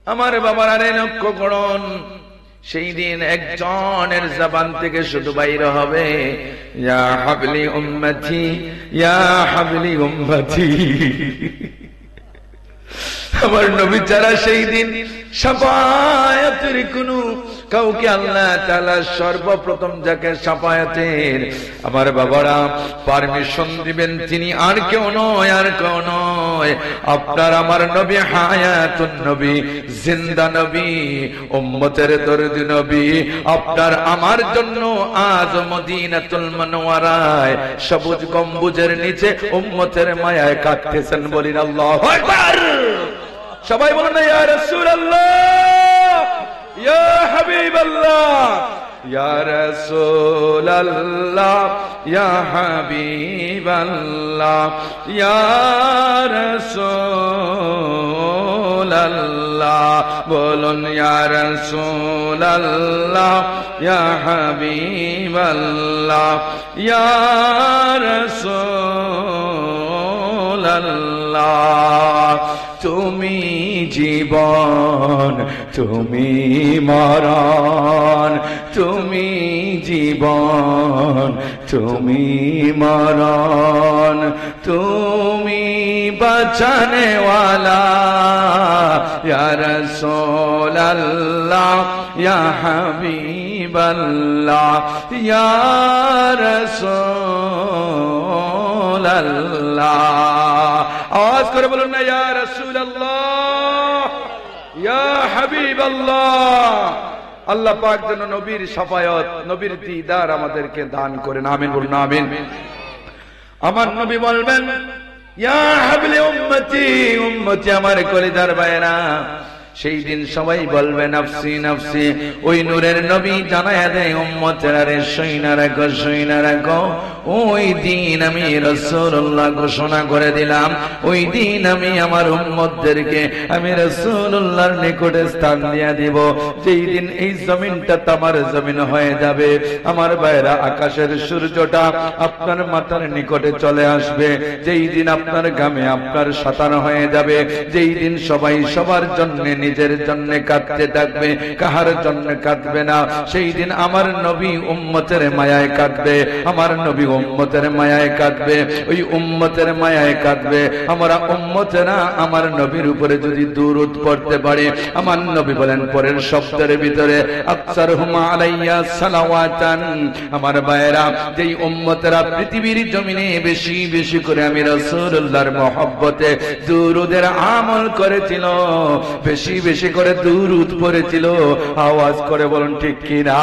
আমার বাবার আরে লক্ষ্য করুন, সেই দিন একজনের জবান থেকে শুধু বাইর হবে ইয়া হাবলি উম্মতি, ইয়া হাবলি উম্মতি। আমার নবী যারা সেই দিন শাফায়াতের কোনো কাউকে আল্লাহ তাআলা সর্বপ্রথম যাকে শাফায়াতের আমার বাবারা পারমিশন দিবেন, তিনি আর কেউ নয়, আর কেউ নয়, আপনার আমার নবী, হায়াতুন নবী, জিন্দা নবী, উম্মতের দরদি নবী। আপনার আমার জন্য আজ মদিনাতুল মুনাওয়ারায় সবুজ গম্বুজের নিচে উম্মতের মায়ায় কাঁদতেছেন। বলিন আল্লাহু আকবার। সবাই বলেন না ইয়া রাসূলুল্লাহ, ইয়া হাবিবাল্লাহ, ইয়া রাসূলুল্লাহ, ইয়া হাবিবাল্লাহ, ইয়া রাসূলুল্লাহ। বলুন ইয়া রাসূলুল্লাহ, ইয়া হাবিবাল্লাহ, ইয়া রাসূলুল্লাহ। তুমি জীবন, তুমি মরণ, তুমি জীবন, তুমি মরণ, তুমি বাঁচানে ওয়ালা ইয়া রাসূলুল্লাহ, ইয়া হাবিবাল্লাহ, ইয়া রাসূলুল্লাহ। আওয়াজ করে বলুন না ইয়া রাসূলুল্লাহ, ইয়া হাবিবাল্লাহ। আল্লাহ পাক যেন নবীর শাফায়াত, নবীর দিদার আমাদেরকে দান করেন। আমিন বলুন আমিন। আমার নবী বলবেন ইয়া হাবলি উম্মতি, উম্মতি আমার কলিজার ভাইরা। সেই দিন সবাই বলবে নাফসি নাফসি। ওই নূরের নবী জানায়া দেয় উম্মতেরা রে সইনা রাখো, সইনা রাখো। ওই দিন আমি রাসূলুল্লাহ ঘোষণা করে দিলাম, ওই দিন আমি আমার উম্মতদেরকে আমি রাসূলুল্লাহর নিকটে স্থান দিয়ে দিব। যেই দিন এই জমিনটা তামার জমিন হয়ে যাবে, আমার ভাইরা আকাশের সূর্যটা আপনার মাথার নিকটে চলে আসবে। যেই দিন আপনার গামে আপনার সাতান হয়ে যাবে, যেই দিন সবাই সবার জন্য নিজের জন্য কাঁদতে থাকবে, কাহার জন্য কাঁদবে না। সেই দিন আমার নবী উম্মতের মায়ায় কাঁদবে, আমার নবী উম্মতের মায়ায় কাঁদবে, ওই উম্মতের মায়ায় কাঁদবে। আমরা উম্মতেরা আমার নবীর উপরে যদি দুরূদ পড়তে পারি, আমার নবী বলেন পরের শব্দের ভিতরে আকসারহুম আলাইয়া সালাওয়াতান। আমার ভাইয়েরা, যেই উম্মতেরা পৃথিবীর জমিনে বেশি বেশি করে আমি রাসূলুল্লাহর মহব্বতে দুরূদের আমল করেছিল, বেশি বেশি করে দুরূদ পড়েছিল, আওয়াজ করে বলুন ঠিক কিনা।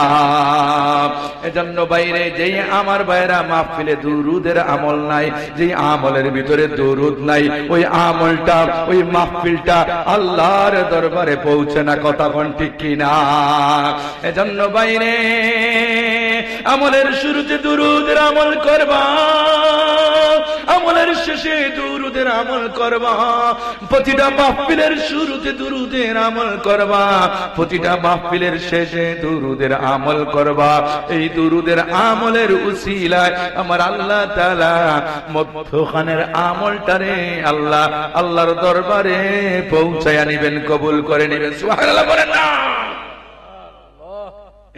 এজন্য বাইরে যেই আমার ভাইরা মাহফিলে দুরূদের আমল নাই, যেই আমলের ভিতরে দুরূদ নাই, ওই আমলটা ওই মাহফিলটা আল্লাহর দরবারে পৌঁছে না। কথা কোন ঠিক কিনা। এজন্য বাইরে আমলের শুরুতে দুরূদের আমল করবা, আমলের শেষে দুরূদের আমল করবা। প্রতিটা মাহফিলের শুরুতে দুরূদের আমল করবা, প্রতিটা মাহফিলের শেষে দুরূদের আমল করবা। এই দুরূদের আমলের উসিলায় আমার আল্লাহ তাআলা মধ্যখানের আমলটারে আল্লাহ আল্লাহর দরবারে পৌঁছায়া নিবেন, কবুল করে নিবেন। সুবহানাল্লাহ বলেন না।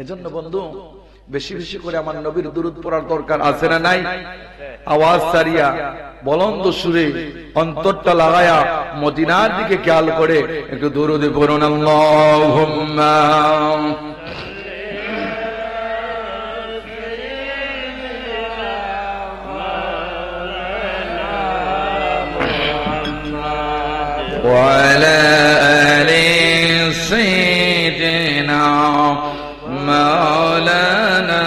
এজন্য বন্ধু বেশি বেশি করে আমার নবীর দুরূদ পড়ার দরকার আছে না নাই? আওয়াজ সারিয়া বলন্দ সুরে অন্তরটা লাগায়া মদিনার দিকে খেয়াল করে একটু দুরূদ পড়ুন। আল্লাহুম্মা ওয়া আলা আলি সাইয়্যিদিনা মাওলানা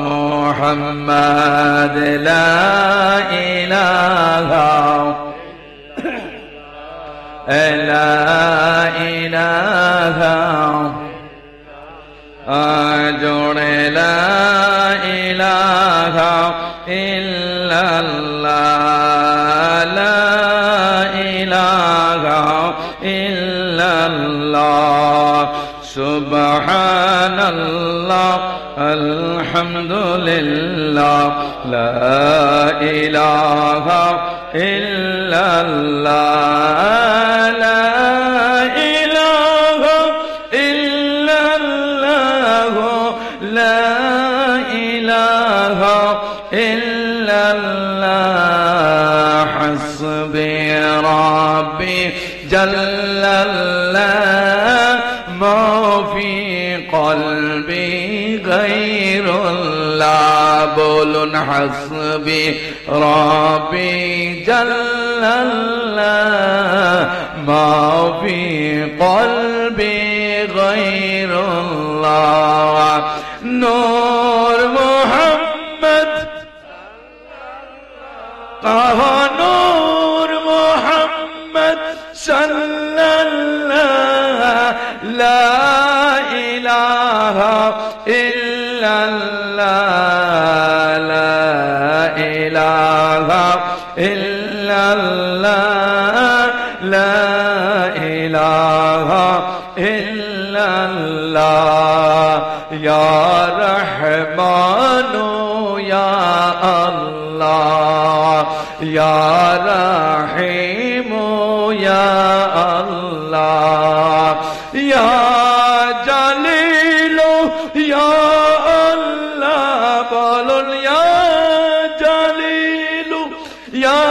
মুহাম্মাদ। লা ইলাহা লা ইলাহা জোড়ে লা ইলাহা ইল্লাল্লাহ, লা ইলাহা ইল্লাল্লাহ, সুবহানাল্লাহ, আলহামদুলিল্লাহ, লা ইলাহা ইল্লাল্লাহ, লা ইলাহা illallah ma fi qalbi ghayrullah bolun hasbi rabbi jallallah ma fi qalbi ghayrullah nur muhammad kaha nur muhammad sallallahu la ilaha illallah la ilaha illallah la ilaha illallah ya rahmanu ya allah ya rahimu ya allah ya jalilu ya allah bolun ya jalilu ya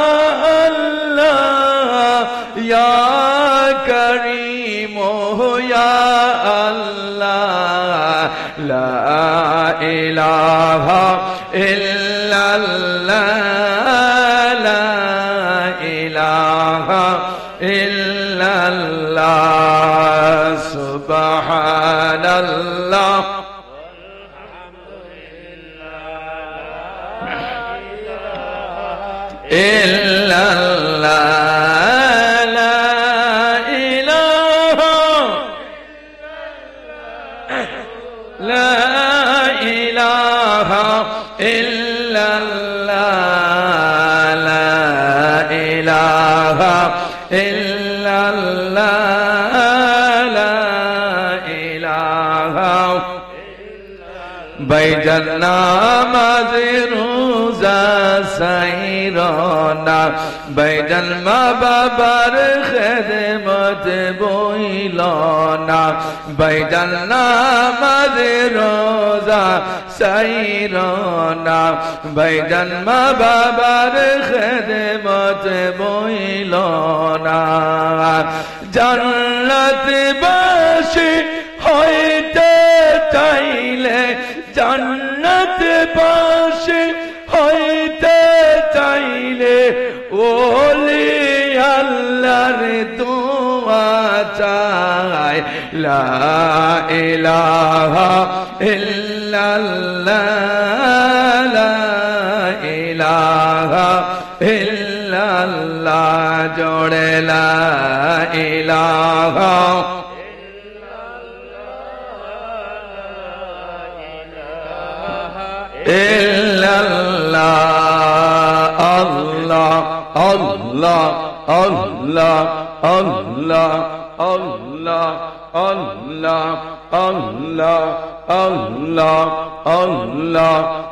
allah ya karimu ya allah la ilaha illallah la ilaha illallah subhanallah illallah la ilaha la ilaha illallah la ilaha illallah la ilaha বাইজান নামাজ রোজা সাইরনা বাইজান মা বাবার খেদমত বইলনা বাইজান নামাজ রোজা সাইরনা বাইজান মা বাবার খেদমত বইলনা জান্নাত বাসী হইতে চাইলে জান্নাত বাসী হইতে চাইলে ওলি আল্লাহর দোয়া চাই লা ইলাহা ইল্লাল্লাহ লা ইলাহা ইল্লাল্লাহ জোড়ে লা ইলাহা illallah Allah Allah Allah Allah Allah Allah Allah Allah Allah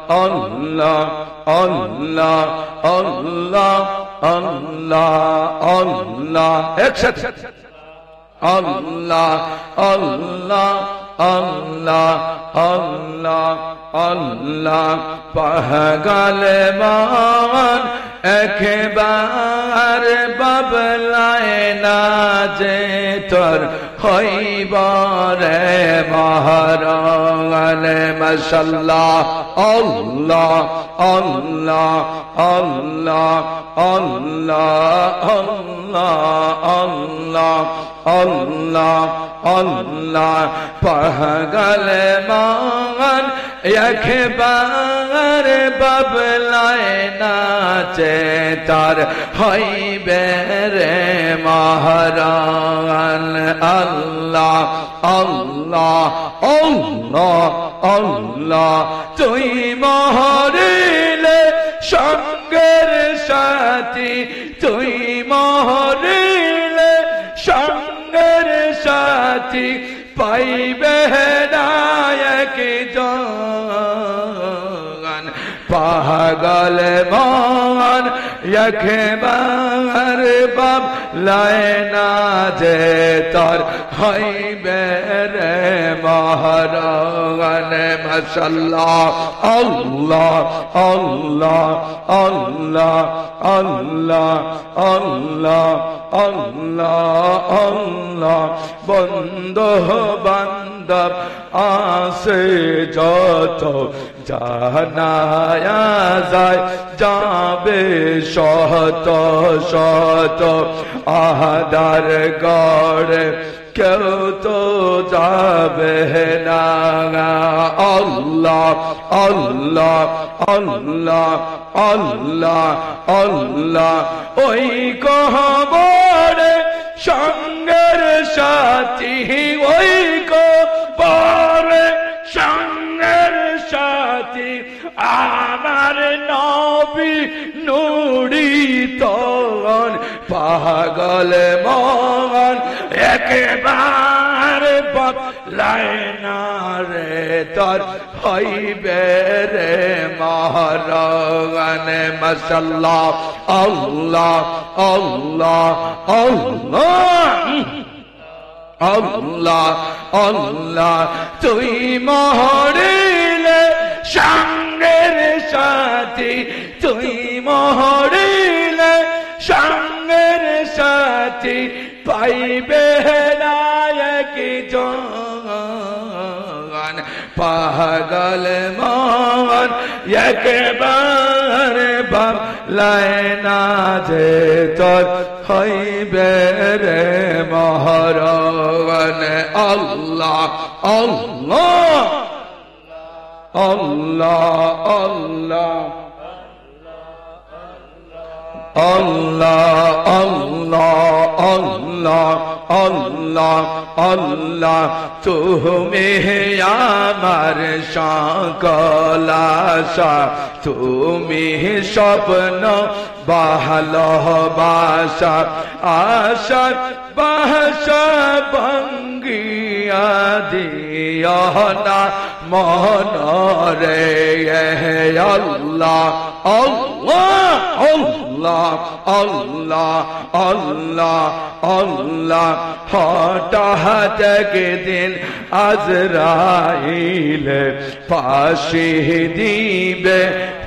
Allah Allah Allah Allah Allah eksath Allah Allah Allah Allah Allah pahgale man ekbar bablaye na je tor hoibare maharagale mashallah Allah Allah Allah Allah Allah Allah Allah Allah pahgale man একবার বাবলায় নাচে তার হইবে রে মহারান আল্লাহ আল্লাহ আল্লাহ আল্লাহ তুই মহরিলে সঙ্গের সাথী তুই মহরিলে সঙ্গের সাথী পাইবে নায়ক জন পাগল মান একবার বাব লায়না যে তোর হইবে রে মহারাগান মাশাআল্লাহ আল্লাহ আল্লাহ আল্লাহ আল্লাহ আল্লাহ আল্লাহ আল্লাহ বন্ধু বান্ধব আসে যত জানায়া যায় যাবে শত শত আহাদার গড়ে কেউ তো যাবে না আল্লাহ আল্লাহ আল্লাহ আল্লাহ আল্লাহ ওই কবরে সঙ্গের সাথী ওই কবরে সঙ্গের সাথী আমার নবী নুরি তন পাগল মন একবার বদলায়না রে তোর হইবে রে মহারাগান মাশাআল্লাহ আল্লাহ আল্লাহ আল্লাহ আল্লাহ আল্লাহ তুই মহরিলে সঙ্গের সাথী তুই মহরিলে সঙ্গের সাথী পাইবে না একজন পাগল মন একবার ভাবলায়না যে তোর হইবে রে মহারাগান আল্লাহ আল্লাহ আল্লাহ আল্লাহ আল্লাহ আল্লাহ আল্লাহ আল্লাহ আল্লাহ তুমি আমার সকল আশা তুমি স্বপ্ন ভালোবাসা আশা বাসা ভঙ্গিয়া দিও না মনরে আল্লাহ আল্লাহ আল্লাহ আল্লাহ আল্লাহ আল্লাহ হঠাৎ একদিন আজরাইল ফাঁসি দিবে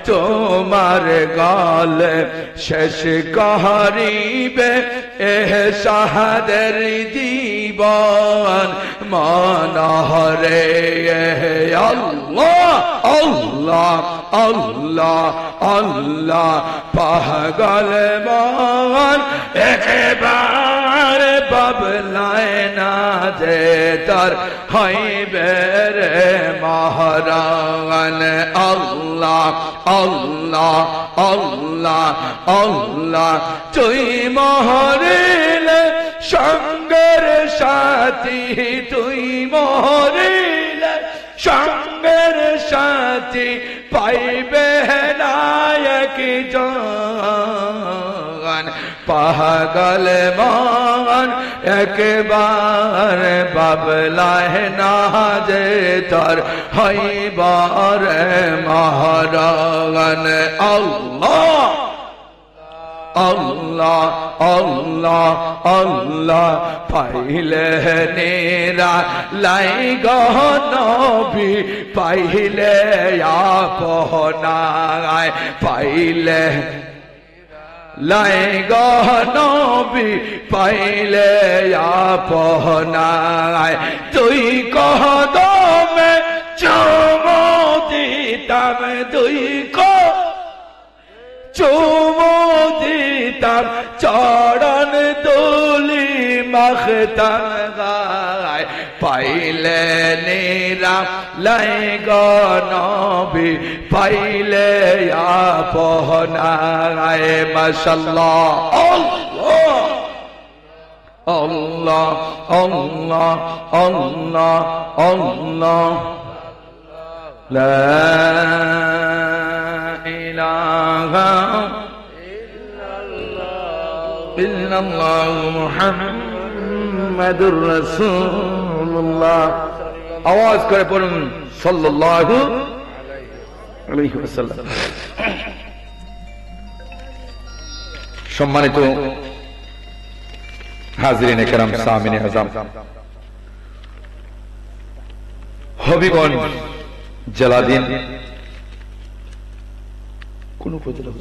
তোমার গালে শেষ করিবে শাহাদের জীবন মনহরে আল্লাহ আল্লাহ আল্লাহ আল্লাহ পাগল মন একবার বাবলায়না যে তার হইবে রে মহারাগান আল্লাহ আল্লাহ আল্লাহ আল্লাহ তুই মহরিলে সঙ্গের সাথী তুই মহরিলে সঙ্গের সাথী পাইবে না একজন পাগল মন একবার বাবলায়না যে তোর হইবার মহারাগান আল্লাহ আল্লাহ আল্লাহ আল্লাহ পাইলে নেরা লাই গনবি পাইলে আপনায় পাইলে লাই গনবি পাইলে আপনায় তুই কদমে চুমো দিতাম তুই চুমো দিতাম চরণ তুলি মাখতাম গায় পাইলে নিরাম লাই গনবি পাইলে আপনায় মাশাআল্লাহ আল্লাহ আল্লাহ আল্লাহ আল্লাহ আল্লাহ লা ইলাহা ইল্লাল্লাহ মুহাম্মাদুর রাসূলুল্লাহ আওয়াজ করে পড়ুন সাল্লাল্লাহু আলাইহি ওয়াসাল্লাম। সম্মানিত হাজরিন کرام সামিনে আযম, হবিগঞ্জ জেলাধীন কোন উপজেলা?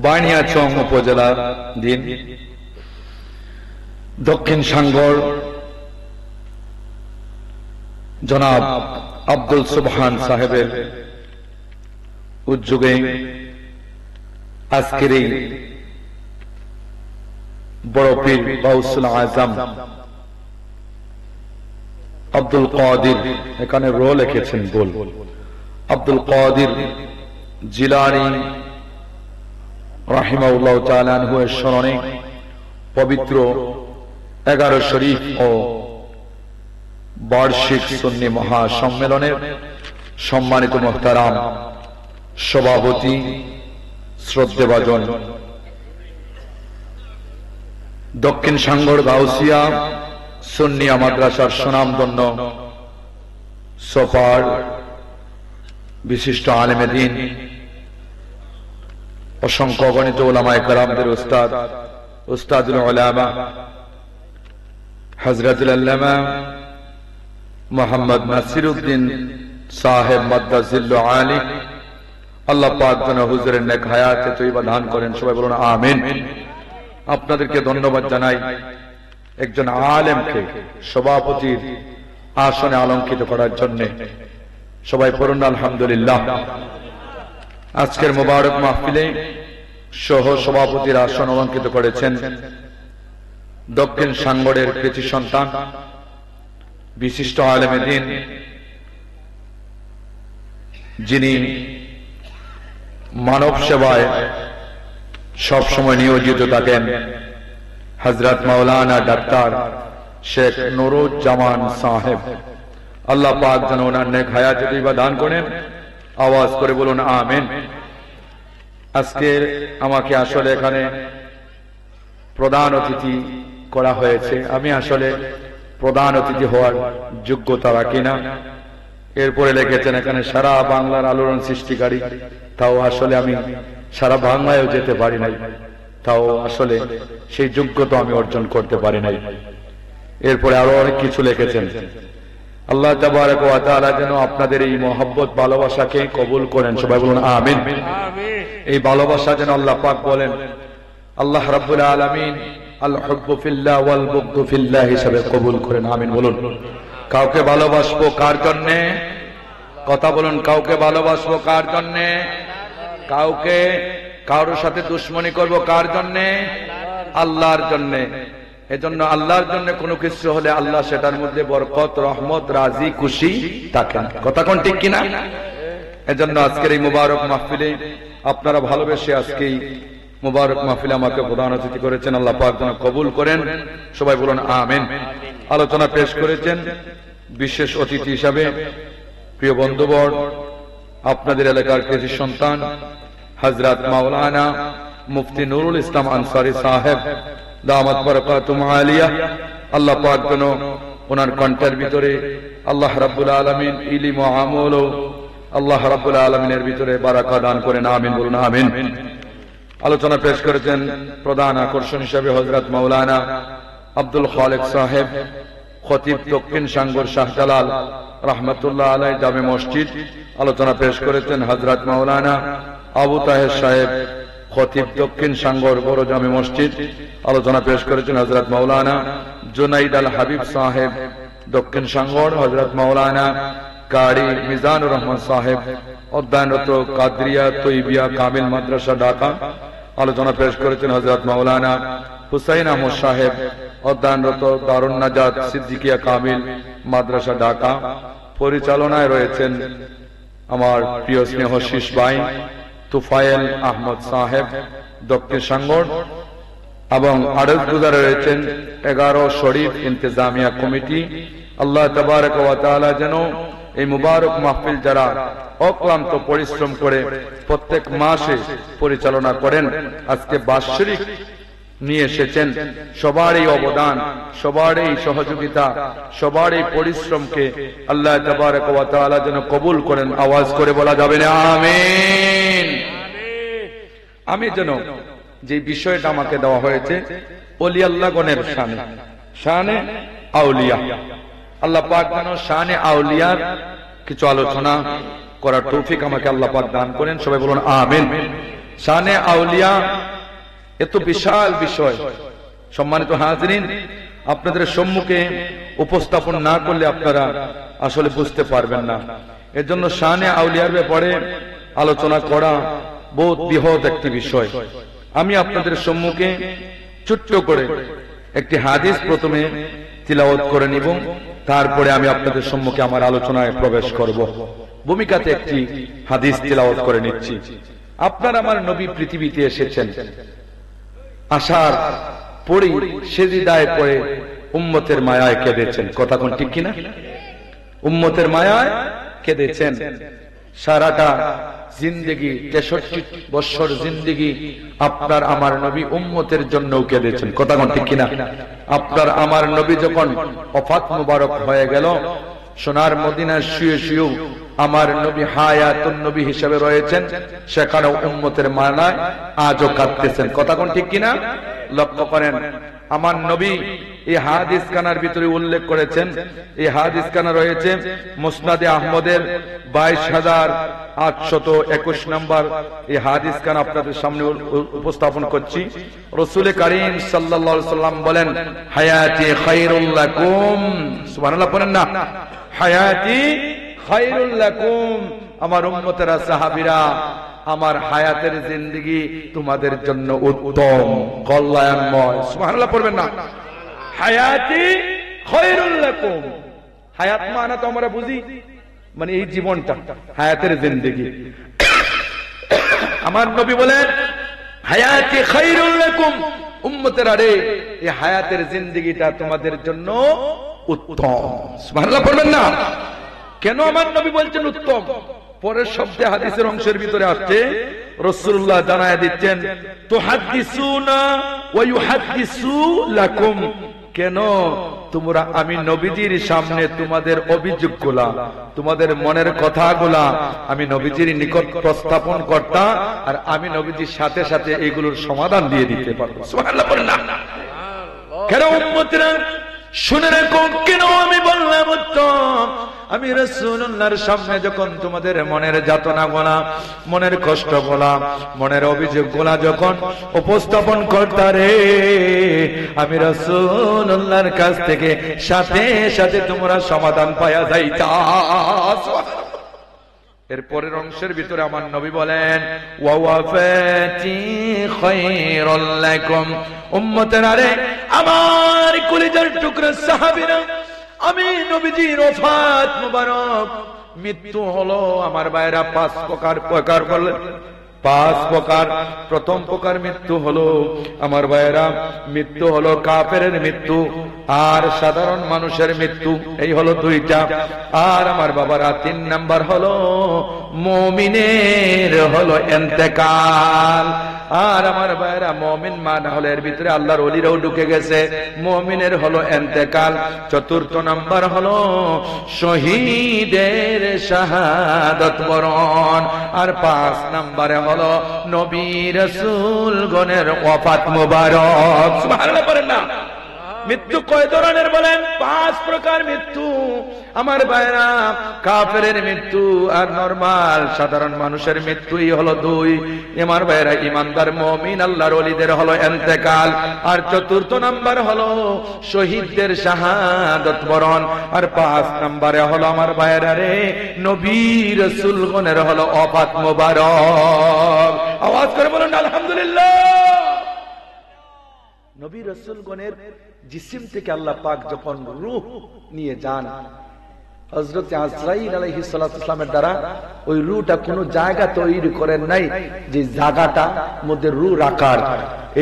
বানিয়াচং উপজেলাধীন দক্ষিণ সাঙ্গর জনাব আব্দুল সুবহান সাহেবের উদ্যোগে আজকের এই বড় পীর গাউসুল আজম আব্দুল কাদির, এখানে রো লিখেছেন বল, আব্দুল কাদির জিলানী রাহিমাহুল্লাহ তাআলা আনহু এর স্মরণে পবিত্র 11 শরীফ ও বার্ষিক সুন্নি মহাসম্মেলনের সম্মানিত মুহতারাম সভাপতি শ্রদ্ধেভাজন দক্ষিণ সাঙ্গর গাউসিয়া সুন্নিয়া মাদ্রাসার সুনামধন্য সোপার বিশিষ্ট আলেমে দ্বীন, অসংখ্য গণিত উলামায়ে কেরামদের উস্তাদ, উস্তাদুল উলামা হযরতুল আল্লামা মোহাম্মদ নাসিরউদ্দিন সাহেব মাদ্দাজিল্লু আলী, আল্লাহ পাক যেন হুজুরের নেক হায়াতে তয়্যিবা দান করেন। সবাই বলুন আমিন। আপনাদেরকে ধন্যবাদ জানাই একজন আলেমকে সভাপতির আসনে অলঙ্কিত করার জন্য। সবাই পড়ুন আলহামদুলিল্লাহ। আজকের মোবারক মাহফিলে সহ সভাপতির আসন অলঙ্কিত করেছেন দক্ষিণ সাঙ্গরের কৃতি সন্তান বিশিষ্ট আলেমে দ্বীন, যিনি মানব সেবায় সবসময় নিয়োজিত থাকেন, হযরত মাওলানা ডাক্তার শেখ নুরুজ্জামান সাহেব। আল্লাহ পাক যেন ওনার নেক হায়াতে তয়্যিবা দান করেন। আওয়াজ করে বলুন আমিন। আজকে আমাকে আসলে এখানে প্রধান অতিথি করা হয়েছে। আমি আসলে প্রধান অতিথি হওয়ার যোগ্যতা রাখি না। এরপরে লিখেছেন এখানে সারা বাংলার আলোড়ন সৃষ্টিকারী, তাও আসলে আমি সারা বাংলায়ও যেতে পারি নাই, তাও আসলে সেই যোগ্যতা আমি অর্জন করতে পারি নাই। এরপরে আরো অনেক কিছু লিখেছেন। আল্লাহ তাবারক ওয়া তাআলা যেন আপনাদের এই মহব্বত ভালোবাসাকে কবুল করেন। সবাই বলুন আমিন। এই ভালোবাসা যেন আল্লাহ পাক বলেন, আল্লাহ রাব্বুল আলামিন আল হুব্বু ফিল্লাহ ওয়াল বুগদু ফিল্লাহ হিসাবে কবুল করেন। আমিন বলুন। কাউকে ভালোবাসবো কার জন্যে? কথা বলুন। কাউকে ভালোবাসবো কার জন্যে? কাউকে কারোর সাথে দুশ্মনী করব কার জন্যে? আল্লাহর জন্যে। এজন্য আল্লাহর জন্য কোনো কিছু হলে আল্লাহ সেটার মধ্যে বরকত, রহমত, রাজি, খুশি থাকেন। কথা কোন ঠিক কিনা? এজন্য আজকের এই মুবারক মাহফিলে আপনারা ভালোবেসে আজকে এই মুবারক মাহফিলে আমাকে প্রধান অতিথি করেছেন। আল্লাহ পাক যেন কবুল করেন। সবাই বলুন আমিন। আলোচনা পেশ করেছেন বিশেষ অতিথি হিসাবে প্রিয় বন্ধুবর, আপনাদের এলাকার কৃতি সন্তান হযরত মাওলানা মুফতি নুরুল ইসলাম আনসারী সাহেব দামাত বরকাতুম আলিয়া। আল্লাহ পাক যেন ওনার কণ্ঠের ভিতরে আল্লাহ রাব্বুল আলামিন ইলম ও আমল ও আল্লাহ রাব্বুল আলামিনের ভিতরে বারাকা দান করেন। আমিন বলুন আমিন। আলোচনা পেশ করেছেন প্রধান আকর্ষণ হিসেবে হযরত মাওলানা আব্দুল খালেক সাহেব, খতিব দক্ষিণ সাঙ্গর শাহজালাল রহমতুল্লাহ আলাইহি জামে মসজিদ। আলোচনা পেশ করেছেন হযরত মাওলানা আবু তাহের সাহেব, খতিব দক্ষিণ সাঙ্গর বড় জামে মসজিদ। আলোচনা পেশ করেছেন হযরত মাওলানা জুনাইদ আল হাবিব সাহেব, দক্ষিণ সাঙ্গর। হযরত মাওলানা কারি মিজানুর রহমান সাহেব, অধ্যয়নরত কাদরিয়া তৈবিয়া কামিল মাদ্রাসা ঢাকা। আলোচনা পেশ করেছেন হযরত মাওলানা হুসাইন আহমদ সাহেব, অধ্যয়নরত দারুন নাজাত সিদ্দিকিয়া কামিল মাদ্রাসা ঢাকা। পরিচালনায় রয়েছেন আমার প্রিয় স্নেহশীষ ভাই তুফায়েল আহমদ সাহেব, দক্ষিণ সাঙ্গর। এবং আরজ গুজারে রয়েছেন 11 শরীফ ইন্তেজামিয়া কমিটি। আল্লাহ তাবারক ওয়া তাআলা যেন এই মুবারক মাহফিল যারা অক্লান্ত পরিশ্রম করে প্রত্যেক মাসে পরিচালনা করেন, আজকে বাৎসরিক নিয়ে এসেছেন, সবার এই অবদান, সবার এই সহযোগিতা, সবার এই পরিশ্রমকে আল্লাহ তাবারক ওয়া তাআলা যেন কবুল করেন। আওয়াজ করে বলা যাবে না আমিন। আমি যেন যে বিষয়টা আমাকে দেওয়া হয়েছে ওলি আল্লাহগণের শানে, শানে আউলিয়া। আল্লাহ পাক যেন শানে আউলিয়ার কিছু আলোচনা করার তৌফিক আমাকে আল্লাহ পাক দান করেন। সবাই বলুন আমিন। শানে আউলিয়া এত বিশাল বিষয়, সম্মানিত হাজরিন, আপনাদের সম্মুখে উপস্থাপন না করলে আপনারা আসলে বুঝতে পারবেন না। এর জন্য শানে আউলিয়ার ব্যাপারে আলোচনা করা বহুত বৃহৎ একটি বিষয়। আমি আপনাদের সম্মুখে ছোট্ট করে একটি হাদিস প্রথমে তিলাওয়াত করে নিব, তারপরে আমি আপনাদের সম্মুখে আমার আলোচনায় প্রবেশ করব। ভূমিকাতে একটি হাদিস তিলাওয়াত করে নিচ্ছি। আপনার আমার নবী পৃথিবীতে এসেছেন, আসার পরে সেজদায় পড়ে উম্মতের মায়ায় কেঁদেছেন। কথা কোন ঠিক কিনা? উম্মতের মায়ায় কেঁদেছেন। সারাটা জিন্দেগি 63 বছর জিন্দেগি আপনার আমার নবী উম্মতের জন্য কেঁদেছেন। কথা কোন ঠিক কিনা? আপনার আমার নবী যখন ওফাত মুবারক হয়ে গেল, সোনার মদিনায় শুয়ে শুয়ে আমার নবী হায়াতুন নবী হিসেবে রয়েছেন, সেখানে উম্মতের মায়ায় আজও কাঁদতেছেন। কথা কোন ঠিক কিনা? লক্ষ্য করেন, আমার নবী এই হাদিস খানার ভিতরে উল্লেখ করেছেন। এই হাদিস খানা রয়েছে মুসনাদে আহমদের 22,821 নম্বর। এই হাদিস খানা আপনাদের সামনে উপস্থাপন করছি। রাসূল কারীম সাল্লাল্লাহু আলাইহি সাল্লাম বলেন, হায়াতি খায়রুল লাকুম। সুবহানাল্লাহ পড়েন না? হায়াতি খায়রুল লাকুম। আমার উম্মতেরা, সাহাবীরা, আমার হায়াতের জিন্দেগি তোমাদের জন্য উত্তম, কল্যাণময়। সুবহানাল্লাহ পড়বেন না? হায়াতি খায়রুল লাকুম। হায়াত মানে তো আমরা বুঝি মানে এই জীবনটা, হায়াতের জিন্দেগি। আমার নবী বলেন হায়াতি খায়রুল লাকুম, উম্মতেরা রে, এই হায়াতের জিন্দেগিটা তোমাদের জন্য উত্তম। সুবহানাল্লাহ পড়বেন না? কেন আমার নবী বলছেন উত্তম? পরের শব্দে হাদিসের অংশের ভিতরে আসছে, রাসূলুল্লাহ জানায়া দিচ্ছেন, তুহাদ্দিসুনা ওয়া ইউহাদ্দিসু লাকুম। কেন তোমরা আমি নবীজির সামনে তোমাদের অভিযোগগুলা, তোমাদের মনের কথাগুলা আমি নবীজির নিকট প্রস্থাপন করতাম, আর আমি নবীজির সাথে সাথে এগুলোর সমাধান দিয়ে দিতে পারবো। সুবহানাল্লাহ বলেন না? কেন উম্মতরা শুনে রাখো, কেন আমি বললাম উত্তম? আমি রাসূলুল্লাহর সামনে যখন তোমাদের মনের যাতনা গোলা, মনের কষ্ট গোলা, মনের অভিযোগ গোলা যখন উপস্থাপন করতারে, আমি রাসূলুল্লাহর কাছ থেকে সাথে সাথে তোমরা সমাধান পাওয়া যাইতা। এরপরের অংশের ভিতরে আমার নবী বলেন, ওয়া ওয়াফাতি খায়রুল লাকুম। উম্মতেরা রে, আমার কলিজার টুকরা সাহাবীরা, আমি নবীজির ওফাত মুবারক, মৃত্যু হলো আমার ভাইরা 5 প্রকার বলেন, 5 প্রকার। প্রথম প্রকার মৃত্যু হলো আমার ভাইরা, মৃত্যু হলো কাফেরের মৃত্যু আর সাধারণ মানুষের মৃত্যু, এই হলো 2টা। আর আমার বাবারা 3 নাম্বার হলো মুমিনের হলো ইন্তেকাল। আর আমার ভাইরা, মুমিন মানে হলো এর ভিতরে আল্লাহর ওলিরাও ঢুকে গেছে, মুমিনের হলো ইন্তেকাল। 4 নাম্বার হলো শহীদের শাহাদাত বরণ। আর 5 নম্বরে হলো নবী রাসূল গণের ওফাত মুবারক। সুবহানাল্লাহ বলেন না? মৃত্যু কয় ধরনের বলেন? 5 প্রকার মৃত্যু। আমার ভাইরা, কাফেরের মৃত্যু আর নরমাল সাধারণ মানুষের মৃত্যুই হলো 2। আমার ভাইরা, ইমানদার মুমিন আল্লাহর ওলিদের হলো ইন্তেকাল। আর 4 নাম্বার হলো শহীদদের শাহাদাত বরণ। আর 5 নম্বরে হলো আমার ভাইরা রে, নবী রাসূল গণের হলো ওফাত মুবারক। আওয়াজ করে বলুন আলহামদুলিল্লাহ। নবী রাসূল গণের জিসিম থেকে আল্লাহ পাক যখন রূহ নিয়ে যান, হযরত আজরাইল আলাইহিস সালাতু ওয়াসসালামের দ্বারা ওই রূহটা কোন জায়গা তৈরি করেন নাই যে জায়গাটা মধ্যে রূহ রাখার।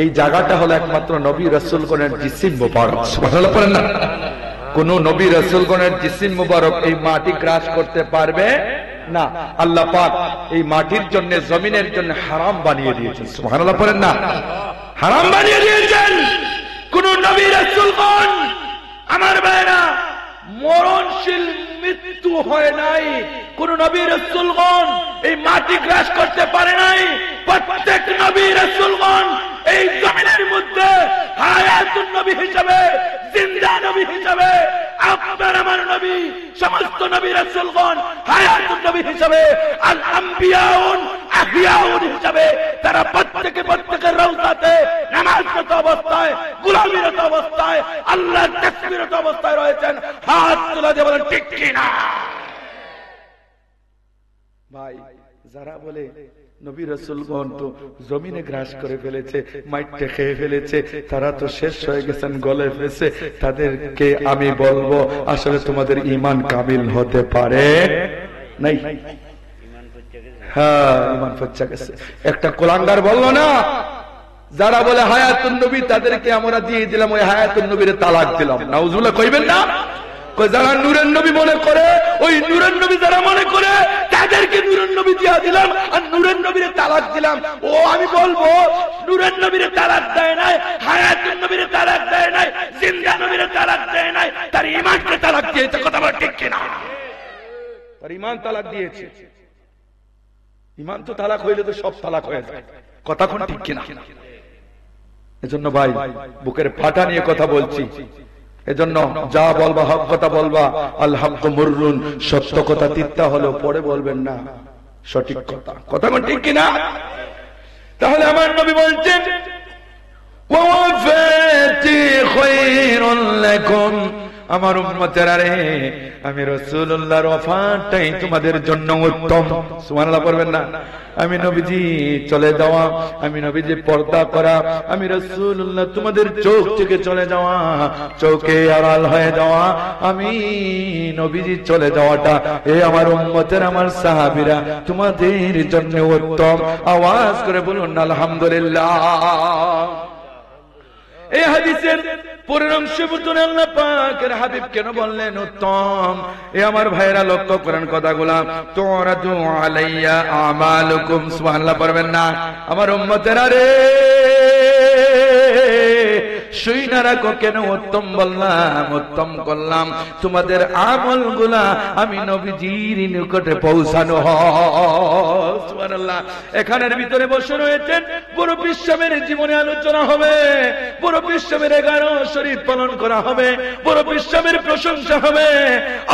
এই জায়গাটা হলো একমাত্র নবী রাসূলগণের জিসিম মুবারক। সুবহানাল্লাহ বলেন না? কোন নবী রাসূলগণের জিসিম মুবারক এই মাটি গ্রাস করতে পারবে না। আল্লাহ পাক এই মাটির জন্য, জমিনের জন্য হারাম বানিয়ে দিয়েছেন। সুবহানাল্লাহ বলেন না? হারাম বানিয়ে দিয়েছেন। কোন নবী রাসূলগণ আমার ভাইরা মরণশীল মৃত্যু হয় নাই, কোন নবী রাসূলগণ এই মাটি গ্রাস করতে পারে নাই। প্রত্যেক নবী রাসূলগণ এই জমিনের মধ্যে হায়াতুন নবী হিসেবে, জিন্দা নবী হিসেবে, আপনার আমার নবী সমস্ত নবী রাসূলগণ হায়াতুন নবী হিসেবে, আল আম্বিয়াউন আহিয়াউন হিসেবে তারা প্রত্যেকের রওজাতে নামাজরত অবস্থায়, গোলামিরত অবস্থায়, আল্লাহর তাসবিহরত অবস্থায় রয়েছেন। হাত তুলে দিয়ে বলেন ঠিক কি না? ভাই, যারা বলে নবী রাসূলগণ তো জমিনে গ্রাস করে ফেলেছে, মাইটে খেয়ে ফেলেছে, তারা তো শেষ হয়ে গেছেন, গলে ফেলেছে, তাদেরকে আমি বলবো আসলে তোমাদের ঈমান কামিল হতে পারে নাই। হ্যাঁ, ঈমান পচে গেছে। একটা কুলাঙ্গার বললো না, যারা বলে হায়াতুন নবী তাদেরকে আমরা দিয়ে দিলাম, ওই হায়াতুন নবীর তালাক দিলাম। নাউজুবিল্লাহ কইবেন না? যারা নূরের নবী মনে করে, ওই নূরের নবী যারা মনে করে তাদেরকে নূরের নবী দিয়ে দিলাম আর নূরের নবীর তালাক দিলাম। ও আমি বলবো নূরের নবীর তালাক দেয় নাই, হায়াতুন নবীর তালাক দেয় নাই, জিন্দা নবীর তালাক দেয় নাই, তার ঈমানকে তালাক দিয়েছে। কথা বল ঠিক কিনা? তার ঈমান তালাক দিয়েছে। ঈমান তো তালাক হইলে তো সব তালাক হয়ে যায়। কথা কোন ঠিক কিনা? এজন্য ভাই বুকের ফাটা নিয়ে কথা বলছি। এজন্য যা বলবা হক কথা বলবা। আল হাক্কু মুররুন, সত্য কথা তিতা হলো পরে বলবেন না, সঠিক কথা। কথা কোন ঠিক কিনা? তাহলে আমার নবী বলছেন ওয়াফাতি খায়রুল লাকুম, আমার উম্মতেরা রে, আমি রাসূলুল্লাহর ওয়াফাতটাই তোমাদের জন্য উত্তম। সুবহানাল্লাহ পড়বেন না? আমি নবীজি চলে যাওয়া, আমি নবীজি পর্দা করা, আমি রাসূলুল্লাহ তোমাদের চোখ থেকে চলে যাওয়া, চোখে আড়াল হয়ে যাওয়া, আমি নবীজি চলে যাওয়াটা এ আমার উম্মতের, আমার সাহাবীরা তোমাদের জন্য উত্তম। আওয়াজ করে বলুন আলহামদুলিল্লাহ। এই হাদিসের পরের অংশে বলতেন আল্লাহ পাকের হাবিব কেন বললেন উত্তম। এ আমার ভাইরা লক্ষ্য করেন কথাগুলা। তুরাদু আলাইয়া আমালুকুম, সুবহানাল্লাহ পড়বেন না? আমার উম্মতেরা রে, শুইনা রাখো কেন উত্তম বললাম, উত্তম করলাম। তোমাদের আমলগুলা আমি নবীজির নিকটে পৌঁছানো হয়। সুবহানাল্লাহ। এখানের ভিতরে বসে রয়েছেন পুরো বিশ্বের জীবনে আলোচনা হবে, পুরো বিশ্বের 11 শরীফ পালন করা হবে, পুরো বিশ্বের প্রশংসা হবে,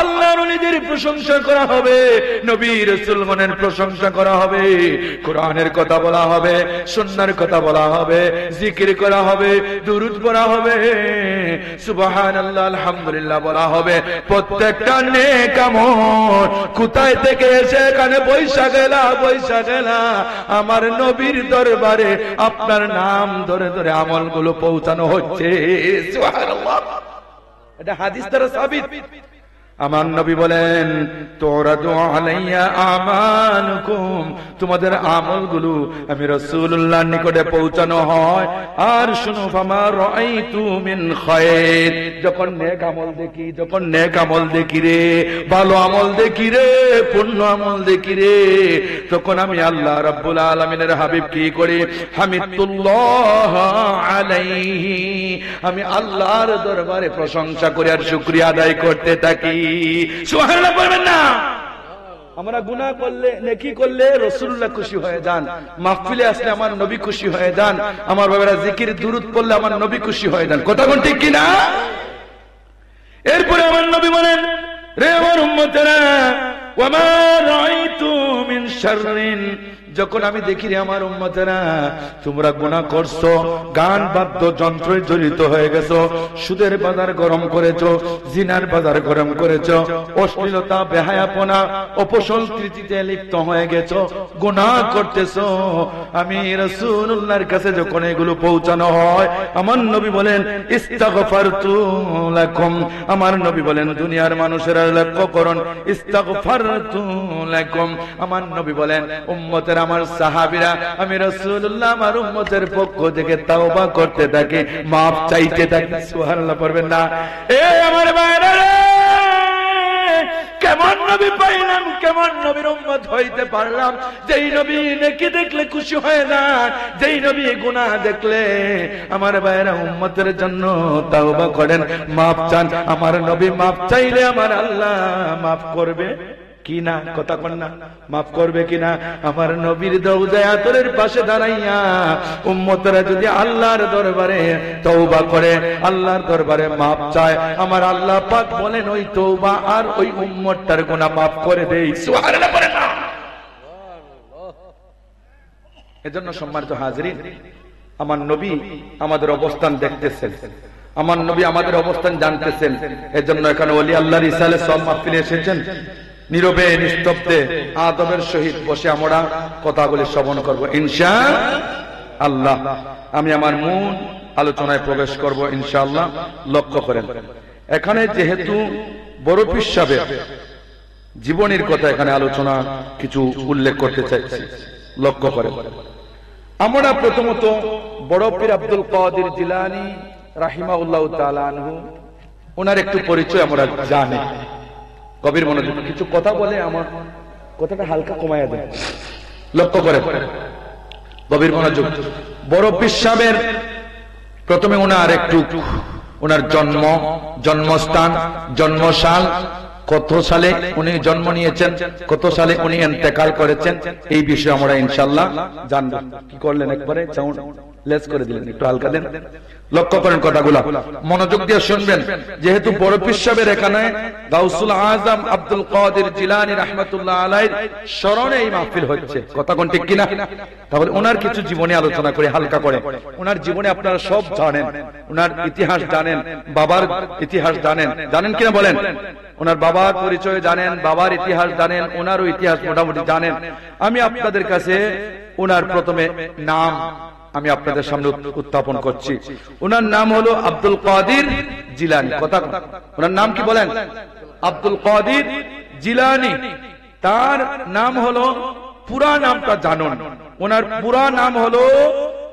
আল্লাহর ওলিদের প্রশংসা করা হবে, নবী রাসূলগণের প্রশংসা করা হবে, কোরআনের কথা বলা হবে, সুন্নাহর কথা বলা হবে, জিকির করা হবে, দুরূদ পড়া হবে, সুবহানাল্লাহ আলহামদুলিল্লাহ বলা হবে। প্রত্যেকটা নেক আমল কোথায় থেকে এসে এখানে বৈশা গেলা আমার নবীর দরবারে আপনার নাম ধরে ধরে আমলগুলো পৌঁছানো হচ্ছে। সুবহানাল্লাহ। এটা হাদিস দ্বারা সাবিত। আমার নবী বলেন তুরাদু আলাইয়া আমালুকুম, তোমাদের আমলগুলো আমি রাসূলুল্লাহর নিকটে পৌঁছানো হয়। আর শুনো, ফামা রাআইতু মিন খায়র, যখন নেক আমল দেখি, যখন নেক আমল দেখি রে, ভালো আমল দেখি রে, পূর্ণ আমল দেখি রে, তখন আমি আল্লাহ রাব্বুল আলামিনের হাবিব কি করি? হামিদুল্লাহ আলাইহি, আমি আল্লাহর দরবারে প্রশংসা করি আর শুকরিয়া আদায় করতে থাকি। সুবহানাল্লাহ বলবেন না? আমরা গুনাহ করলে, নেকি করলে রাসূলুল্লাহ খুশি হয়ে যান, মাহফিলে আসলে আমার নবী খুশি হয়ে যান, আমার বাবারা জিকির দুরূদ পড়লে আমার নবী খুশি হয়ে যান। কথা কোন ঠিক কি না? এরপরে আমার নবী বলেন, রে আমার উম্মতেরা, ওয়া মা রাআইতু মিন শাররিন, যখন আমি দেখি রে আমার উম্মতেরা তোমরা গুনাহ করছো, গান বাদ্য যন্ত্রে জড়িত হয়ে গেছো, সুদের বাজার গরম করেছো, জিনার বাজার গরম করেছো, অশ্লীলতা, বেহায়াপনা, অপসংস্কৃতিতে লিপ্ত হয়ে গেছো, গুনাহ করতেছো, আমি রাসূলুল্লাহর কাছে যখন এগুলো পৌঁছানো হয়, আমার নবী বলেন ইস্তাগফারতু লাকুম, আমার নবী বলেন দুনিয়ার মানুষেরা লক্ষ্য করুন, ইস্তাগফারতু লাকুম, আমার নবী বলেন উম্মতের, আমার সাহাবীরা, আমি রাসূলুল্লাহ আমার উম্মতের পক্ষ থেকে তাওবা করতে থাকি, মাফ চাইতে থাকি। সুবহানাল্লাহ পড়বেন না? এ আমার ভাইরা রে, কেমন নবী পাইলাম, কেমন নবীর উম্মত হইতে পারলাম, যেই নবী নেকি দেখলে খুশি হয়ে যান, যেই নবী গুনাহ দেখলে আমার ভাইরা উম্মতের জন্য তাওবা করেন, মাফ চান। আমার নবী মাফ চাইলে আমার আল্লাহ মাফ করবে কি না কথা কন না, মাফ করবে কিনা? আমার নবীর রওজায়ে আতরের পাশে দাঁড়াইয়া উম্মতরা যদি আল্লাহর দরবারে তওবা করে, আল্লাহর দরবারে মাফ চায়, আমার আল্লাহ পাক বলেন ওই তওবা আর ওই উম্মতটার গুনাহ মাফ করে দেই। সুবহানাল্লাহ বলেন না? এজন্য সম্মানিত হাজিরিন, আমার নবী আমাদের অবস্থান দেখতেছেন, আমার নবী আমাদের অবস্থান জানতেছেন। এজন্য এখানে ওলি আল্লাহর ইসালে সব মাহফিলে এসেছেন, নীরবে নিস্তব্ধে আদবের সহিত বসে আমরা কথাগুলি শ্রবণ করব ইনশাআল্লাহ। আমি আমার মূল আলোচনায় প্রবেশ করব ইনশাআল্লাহ। লক্ষ্য করেন, এখানে যেহেতু বড় পীর সাহেবের জীবনের কথা এখানে আলোচনা কিছু উল্লেখ করতে চাইছি, লক্ষ্য করেন। আমরা প্রথমত বড় পীর আব্দুল কাদের জিলানী রাহিমাহুল্লাহ তাআলা আনহু, ওনার একটু পরিচয় আমরা জানি। কবির মনোযোগ, কিছু কথা বলে আমার কথাটা হালকা কমায়া দেয়, লক্ষ্য করে কবির মনোযোগ। বড় পীর সাহেবের প্রথমে ওনার একটু ওনার জন্মস্থান, জন্মসাল, কত সালে উনি জন্ম নিয়েছেন, কত সালে উনি ইন্তেকাল করেছেন, এই বিষয়ে আমরা ইনশাআল্লাহ জানব। কি করলেন একবারে সাউন্ড লেস করে দিলেন, একটু হালকা দেন। লক্ষ্য করেন কথাগুলো, মনোযোগ দিয়ে শুনবেন। যেহেতু বড় পীর সাহেবের এখানে গাউসুল আজম আব্দুল কাদের জিলানী রাহমাতুল্লাহ আলাইহির স্মরণে এই মাহফিল হচ্ছে, কথা কোন ঠিক কিনা? তাহলে ওনার কিছু জীবনী আলোচনা করে হালকা করে। ওনার জীবনে আপনারা সব জানেন, ওনার ইতিহাস জানেন, বাবার ইতিহাস জানেন, জানেন কিনা বলেন? ওনার বাবার পরিচয় জানেন, বাবার ইতিহাস জানেন, ওনারও ইতিহাস মোটামুটি জানেন। আমি আপনাদের কাছে ওনার প্রথমে নাম আমি আপনাদের সামনে উত্থাপন করছি। ওনার নাম হলো আব্দুল কাদের জিলানী। কথা, ওনার নাম কি বলেন? আব্দুল কাদের জিলানী। তার নাম হলো, পুরা নামটা জানুন, ওনার পুরা নাম হলো,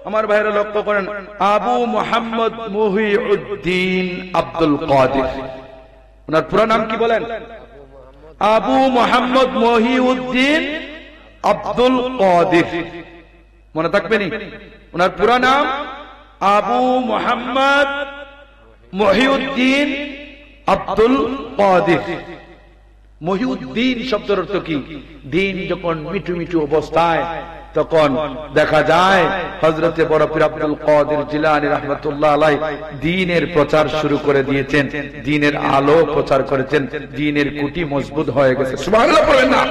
আমার ভাইরা লক্ষ্য করেন, আবু মুহাম্মদ মুহিউদ্দিন আব্দুল কাদের। ওনার পুরা নাম কি বলেন? আবু মুহাম্মদ মুহিউদ্দিন আব্দুল কাদের। মনে থাকবে নি? ওনার পুরা নাম আবু মুহাম্মদ মুহিউদ্দিন আব্দুল কাদের। মুহিউদ্দিন শব্দের অর্থ কি? দিন যখন মিঠু মিঠু অবস্থায়, তখন দেখা যায় হযরতে বড় পীর আব্দুল কাদের জিলানী রাহমাতুল্লাহ আলাইহি দ্বীনের প্রচার শুরু করে দিয়েছেন, দ্বীনের আলো প্রচার করেছেন, দ্বীনের কুটি মজবুত হয়ে গেছে। সুবহানাল্লাহ বলেন না?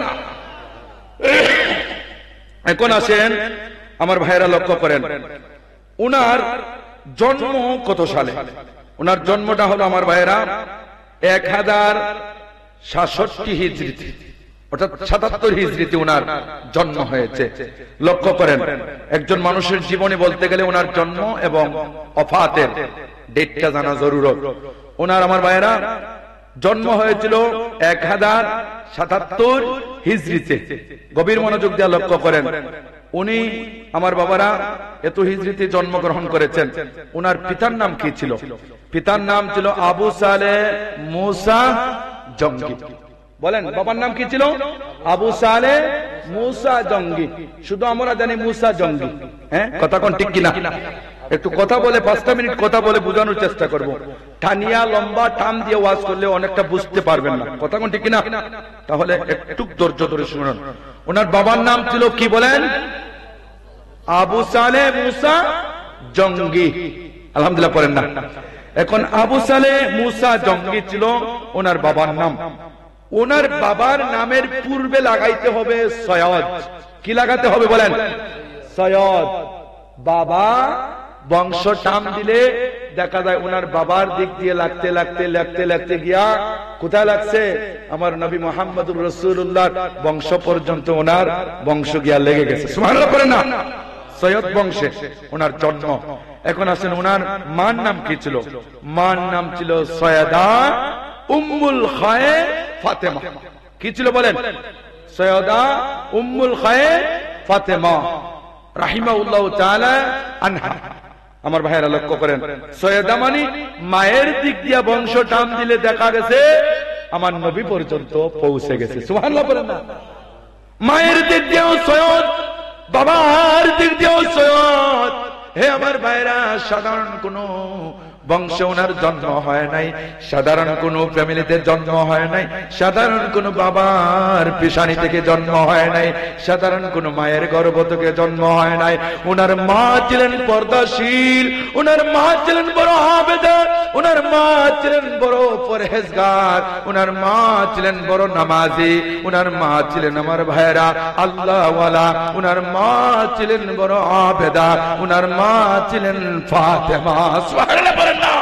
এখন আসেন আমার ভাইরা, লক্ষ্য করেন উনার জন্ম কত সালে। উনার জন্মটা হলো আমার ভাইরা 1067 হিজরিতে, অর্থাৎ 77 হিজরিতে উনার জন্ম হয়েছে। লক্ষ্য করেন, একজন মানুষের জীবনে বলতে গেলে উনার জন্ম এবং ওফাতের ডেটটা জানা জরুরত। উনার আমার ভাইরা জন্ম হয়েছিল 1077 হিজরিতে। গভীর মনোযোগ দিয়ে লক্ষ্য করেন, উনি আমার বাবারা এত হিজরিতে জন্মগ্রহণ করেছেন। উনার পিতার নাম কি ছিল? পিতার নাম ছিল আবু সালেহ মুসা জঙ্গি। বলেন, বাবার নাম কি ছিল? আবু সালেহ মুসা জঙ্গি। শুধু আমরা জানি মুসা জঙ্গি। হ্যাঁ, কথা কোন ঠিক কিনা? একটু কথা বলে 5টা মিনিট কথা বলে বোঝানোর চেষ্টা করব। টানিয়া লম্বা টান দিয়ে ওয়াজ করলে অনেকটা বুঝতে পারবেন না, কথা কোন ঠিক কিনা? তাহলে একটু ধৈর্য ধরে শুনুন। ওনার বাবার নাম ছিল কি বলেন? আবু সালেহ মুসা জঙ্গি। আলহামদুলিল্লাহ পড়েন না? এখন আবু সালেহ মুসা জঙ্গি ছিল ওনার বাবার নাম। ওনার বাবার নামের পূর্বে লাগাইতে হবে সৈয়দ। কি লাগাতে হবে বলেন? সৈয়দ। বাবা বংশ টান দিলে দেখা যায় ওনার বাবার দিক দিয়ে লাগতে লাগতে লাগতে লাগতে গিয়া কোথায় লাগছে? আমার নবী মুহাম্মদুর রাসূলুল্লাহ বংশ পর্যন্ত ওনার বংশ গিয়া লেগে গেছে। সুবহানাল্লাহ পড়েন না? সৈয়দ বংশে ওনার জন্ম। এখন আসেন ওনার মার নাম কি ছিল? মার নাম ছিল সৈয়দা উম্মুল খায়ের ফাতেমা। কি ছিল বলেন? সৈয়দা উম্মুল খায়ের ফাতেমা রাহিমাহুল্লাহ তাআলা আনহা। আমার ভাইয়েরা লক্ষ্য করেন, সৈয়দা মানে মায়ের দিক দিয়া বংশ টান দিলে দেখা গেছে আমার নবী পর্যন্ত পৌঁছে গেছে। সুবহানাল্লাহ বলেন না? মায়ের দিক দিয়েও সৈয়দ, বাবার দিক দিয়েও সৈয়দ। হে আমার ভাইরা, সাধারণ কোন বংশে ওনার জন্ম হয় নাই, সাধারণ কোন ফ্যামিলিতে জন্ম হয় নাই, সাধারণ কোন বাবার পেশানি থেকে জন্ম হয় নাই, সাধারণ কোন মায়ের গর্ভ থেকে জন্ম হয় নাই। ওনার মা ছিলেন পর্দাশীল, ওনার মা ছিলেন বড় আবেদা, ওনার মা ছিলেন বড় পরহেজগার, ওনার মা ছিলেন বড় নামাজি, ওনার মা ছিলেন আমার ভাইরা আল্লাহওয়ালা, ওনার মা ছিলেন বড় আবেদা, ওনার মা ছিলেন ফাতেমা। সুবহানাল্লাহ বলেন না।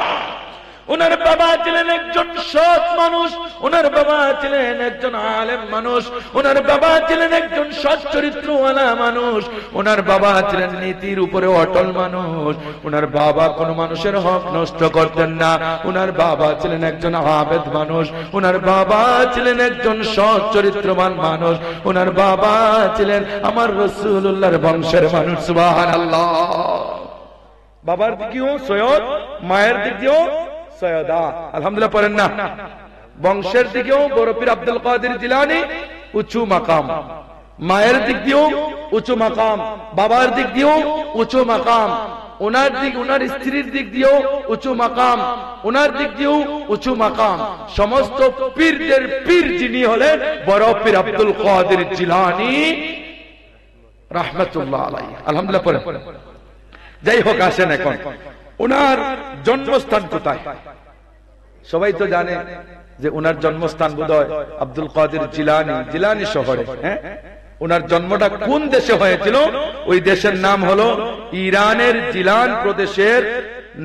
ওনার বাবা ছিলেন একজন সৎ মানুষ, ওনার বাবা ছিলেন একজন আলেম মানুষ, ওনার বাবা ছিলেন একজন সৎ চরিত্রওয়ালা মানুষ, ওনার বাবা ছিলেন নীতির উপরে অটল মানুষ, ওনার বাবা কোন মানুষের হক নষ্ট করতেন না, ওনার বাবা ছিলেন একজন আবেদ মানুষ, ওনার বাবা ছিলেন একজন সৎ চরিত্রবান মানুষ, ওনার বাবা ছিলেন আমার রাসূলুল্লাহর বংশের মানুষ। সুবহানাল্লাহ। বাবার দিক দিয়েও সৈয়দ, মায়ের দিক দিয়েও সৈয়দা। আলহামদুলিল্লাহ পড়েন না। বংশের দিকেও বড় পীর আব্দুল কাদের জিলানী উঁচু মাকাম, মায়ের দিক দিয়েও উঁচু মাকাম, বাবার দিক দিয়েও উঁচু মাকাম, ওনার দিক ওনার স্ত্রীর দিক দিয়েও উঁচু মাকাম, ওনার দিক দিয়েও উঁচু মাকাম। সমস্ত পীরদের পীর যিনি হলেন বড় পীর আব্দুল কাদের জিলানী রাহমাতুল্লাহ আলাইহি। আলহামদুলিল্লাহ পড়েন। যাই হোক, আসেন এখন ওনার জন্মস্থান কোথায়? সবাই তো জানে যে ওনার জন্মস্থান বোধহয় আব্দুল কাদের জিলানী, জিলানী শহরে। হ্যাঁ, ওনার জন্মটা কোন দেশে হয়েছিল? ওই দেশের নাম হলো ইরানের জিলান প্রদেশের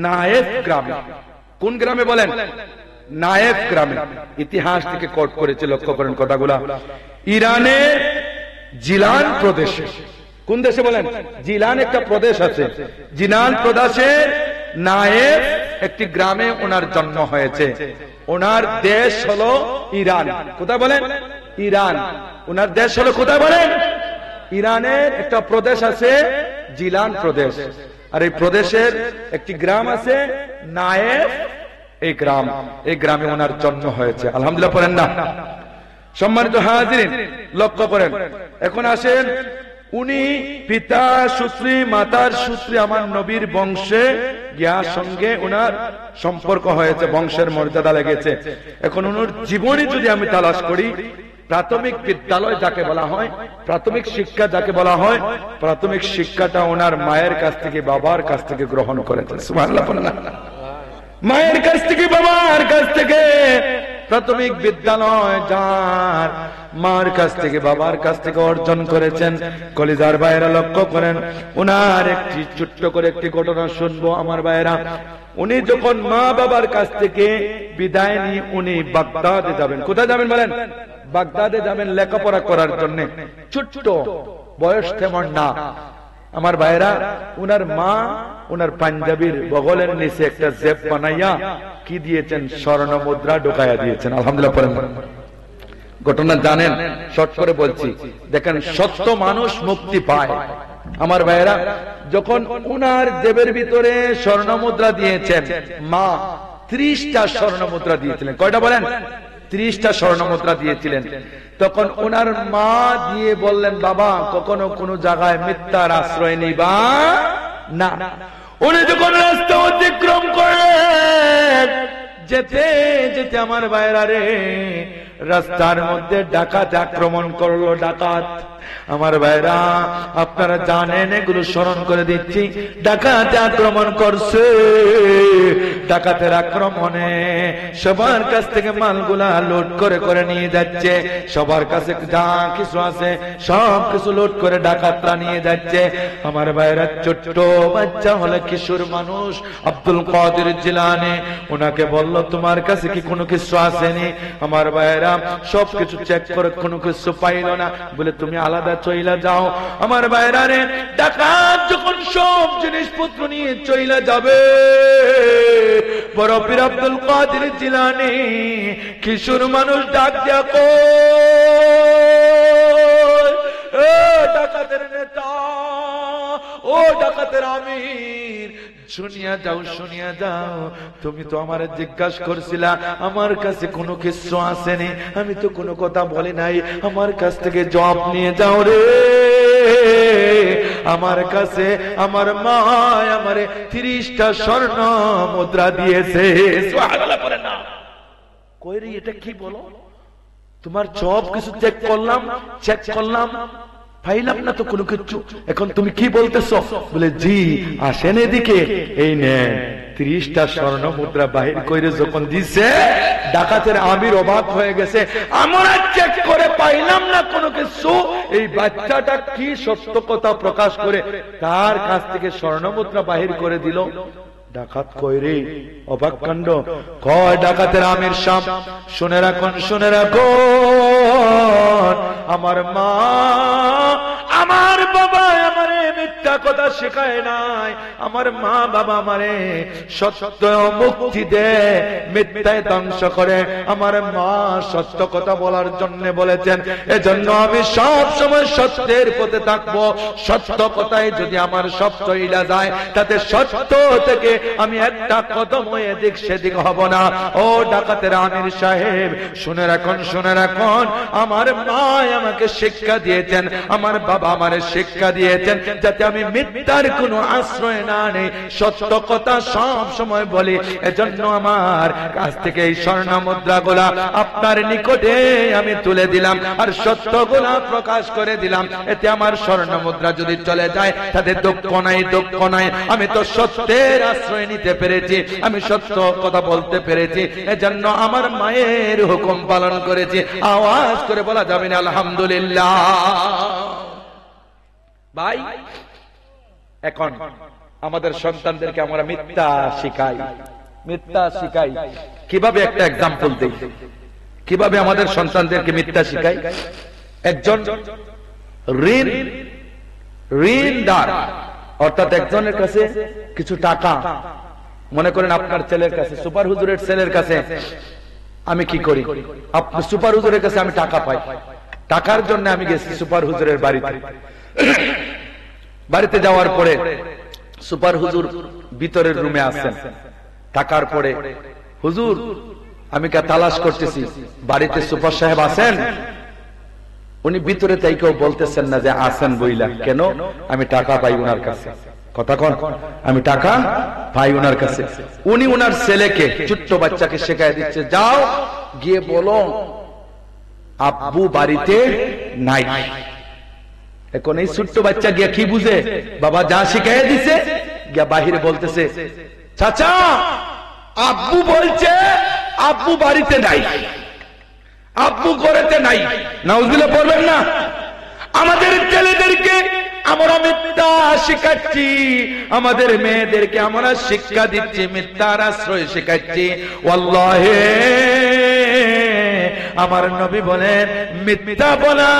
নায়েফ গ্রামে। কোন গ্রামে বলেন? নায়েফ গ্রামে। ইতিহাস থেকে কোট করেছে, লক্ষ্য করেন কথাগুলা। ইরানের জিলান প্রদেশে, কোন দেশে বলেন? জিলান একটা প্রদেশ আছে, জিলান প্রদেশের নায়েব একটি গ্রামে ওনার জন্ম হয়েছে। ওনার দেশ হলো ইরান। কোথায় বলেন? ইরান। ওনার দেশ হলো কোথায় বলেন? ইরানের একটা প্রদেশ আছে জিলান প্রদেশ, আর এই প্রদেশের একটি গ্রাম আছে নায়েব। এই গ্রামে ওনার জন্ম হয়েছে। আলহামদুলিল্লাহ পড়েন না। সম্মানিত হাজিরিন, লক্ষ্য করেন। এখন আসেন, উনি পিতা সূত্রে মাতার সূত্রে আমার নবীর বংশে গিয়ার সঙ্গে ওনার সম্পর্ক হয়েছে, বংশের মর্যাদা লেগেছে। এখন ওনার জীবনী যদি আমি তালাশ করি, প্রাথমিক বিদ্যালয় যাকে বলা হয়, প্রাথমিক শিক্ষা যাকে বলা হয়, প্রাথমিক শিক্ষাটা ওনার মায়ের কাছ থেকে বাবার কাছ থেকে গ্রহণ করেছেন। সুবহানাল্লাহ। মায়ের কাছ থেকে বাবার কাছ থেকে প্রাথমিক বিদ্যালয় যার মার কাছ থেকে বাবার কাছ থেকে অর্জন করেছেন। কলিজার ভাইয়েরা লক্ষ্য করেন, উনার একটি ছোট্ট করে একটি ঘটনা শুনবো আমার ভাইয়েরা। উনি যখন মা বাবার কাছ থেকে বিদায় নিয়ে উনি বাগদাদে যাবেন। কোথায় যাবেন বলেন? বাগদাদে যাবেন লেখাপড়া করার জন্য। ছোট্ট বয়স তেমন না আমার ভাইয়েরা। উনার মা উনার পাঞ্জাবির বগলের নিচে একটা জেব বানাইয়া কি দিয়েছেন? স্বর্ণ মুদ্রা ঢোকাইয়া দিয়েছেন। আলহামদুলিল্লাহ পড়েন। ঘটনা জানেন, শর্ট করে বলছি। দেখেন, সত্য মানুষ মুক্তি পায় আমার ভাইয়েরা। যখন উনার জেবের ভিতরে স্বর্ণ মুদ্রা দিয়েছেন, মা 30টা স্বর্ণ মুদ্রা দিয়েছিলেন। কয়টা বলেন? 30টা স্বর্ণ মুদ্রা দিয়েছিলেন। তখন ওনার মা দিয়ে বললেন, বাবা কখনো কোনো জায়গায় মিথ্যার আশ্রয় নিবা না। উনি যখন রাস্তা অতিক্রম করেন, যেতে যেতে আমার ভাইরা রে, রাস্তার মধ্যে ডাকাত আক্রমণ করলো। ডাকাত আমার ভাইরা আপনারা জানেন, এগুলো স্মরণ করে দিচ্ছি। ডাকাত আক্রমণ করছে। ডাকাতের আক্রমণে সবার কাছ থেকে মালগুলা লোড করে করে নিয়ে যাচ্ছে। সবার কাছে যা কিছু আছে সব কিছু লোড করে ডাকাতরা নিয়ে যাচ্ছে। আমার ভাইরা ছোট্ট বাচ্চা হলে কিশোর মানুষ আব্দুল কাদের জিলানী, ওনাকে বলল, তোমার কাছে কি কোনো কিছু আসেনি? আমার ভাইরা সবকিছু চেক করে কোনো কিছু পাইল না, বলে তুমি আলাদা চইলা যাও। আমার ভাইরা রে, ডাকাত যখন সব জিনিসপত্র নিয়ে চইলা যাবে, বড় পীর আব্দুল কাদের জিলানী কিশোর মানুষ ডাক দিয়া কই, ও ডাকাতের নেতা, ও ডাকাতের আমির, শুনিয়া যাও, শুনিয়া যাও। তুমি তো আমার জিজ্ঞাসা করছিলা আমার কাছে কোনো কিছু আসেনি, আমি তো কোনো কথা বলি নাই, আমার কাছ থেকে জবাব নিয়ে যাও রে। আমার কাছে আমার মা আমারে 30টা স্বর্ণ মুদ্রা দিয়েছে। সুবহানাল্লাহ পড়ে না। কই রে এটা কি বলো? তোমার সব কিছু চেক করলাম পাইলাম না তো কোনো কিছু, এখন তুমি কি বলতেছো? বলে জি আসেন এদিকে, এই নেন। 30টা স্বর্ণ মুদ্রা বাহির করে যখন দিছে, ডাকাতের আমির অবাক হয়ে গেছে, আমরা চেক করে পাইলাম না কোনো কিছু, এই বাচ্চাটা কি সত্য কথা প্রকাশ করে তার কাছ থেকে স্বর্ণ মুদ্রা বাহির করে দিল। ডাকাত কই রে? অবাক কাণ্ড। কয় ডাকাতের আমির সাহেব, শুনে রাখুন আমার মা আমার বাবা আমারে মিথ্যা কথা শেখায় নাই, আমার মা বাবা আমারে সত্য মুক্তি দেয়, মিথ্যায় ধ্বংস করে। আমার মা সত্য কথা বলার জন্য বলেছেন, এজন্য আমি সব সময় সত্যের পথে থাকবো। সত্য কথায় যদি আমার সত্য ইলা যায়, তাতে সত্য থেকে আমি একটা কদম এদিক সেদিক হব না। ও ডাকাতের আমির সাহেব শুনে রাখুন আমার মা আমাকে শিক্ষা দিয়েছেন, আমার বাবা আমারে শিক্ষা দিয়েছেন, যাতে আমি মিথ্যার কোনো আশ্রয় না নেই, সত্য কথা সব সময় বলি। এজন্য আমার কাছ থেকে এই স্বর্ণ মুদ্রাগুলা আপনার নিকটে আমি তুলে দিলাম, আর সত্যগুলা প্রকাশ করে দিলাম। এতে আমার স্বর্ণ মুদ্রা যদি চলে যায় তাতে দুঃখ নাই। আমি তো সত্যের আশ্রয় নিতে পেরেছি, আমি সত্য কথা বলতে পেরেছি, এজন্য আমার মায়ের হুকুম পালন করেছি। আওয়াজ করে বলা যাবে না আলহামদুলিল্লাহ। ভাই, এখন আমাদের সন্তানদেরকে আমরা মিথ্যা শিখাই। কিভাবে একটা এক্সাম্পল দেই, কিভাবে আমাদের সন্তানদেরকে মিথ্যা শিখাই। একজন ঋণদার, অর্থাৎ একজনের কাছে কিছু টাকা, মনে করেন আপনার ছেলের কাছে, সুপার হুজুরের ছেলের কাছে আমি কি করি, সুপার হুজুরের কাছে আমি টাকা পাই। টাকার জন্য আমি গেছি সুপার হুজুরের বাড়িতে যাওয়ার পরে সুপার হুজুর ভিতরের রুমে আসেন। টাকার পরে হুজুর আমি তালাশ করতেছি, বাড়িতে সুপার সাহেব আছেন? উনি ভিতরে তাই কেউ বলতেছেন না যে আসেন বইলা, কেন? আমি টাকা পাই ওনার কাছে। কথা কোন? আমি টাকা পাই ওনার কাছে। উনি ওনার ছেলেকে, ছোট্ট বাচ্চাকে শেখায় দিচ্ছে, যাও গিয়ে বলো আব্বু বাড়িতে নাই। এখন এই ছোট্ট বাচ্চা গিয়া কি বুঝে? বাবা যা শিখাই দিছে, গিয়া বাহিরে বলতেছে, চাচা আব্বু বলছে আব্বু বাড়িতে নাই, আব্বু ঘরেতে নাই। নাউজুবিল্লাহ পড়বেন না? আমাদের ছেলেদেরকে আমরা মিথ্যা শিখাচ্ছি, আমাদের মেয়েদেরকে আমরা শিক্ষা দিচ্ছি, মিথ্যার আশ্রয় শিখাচ্ছি। ওয়াল্লাহি আমার নবী বলেন, মিথ্যা বলা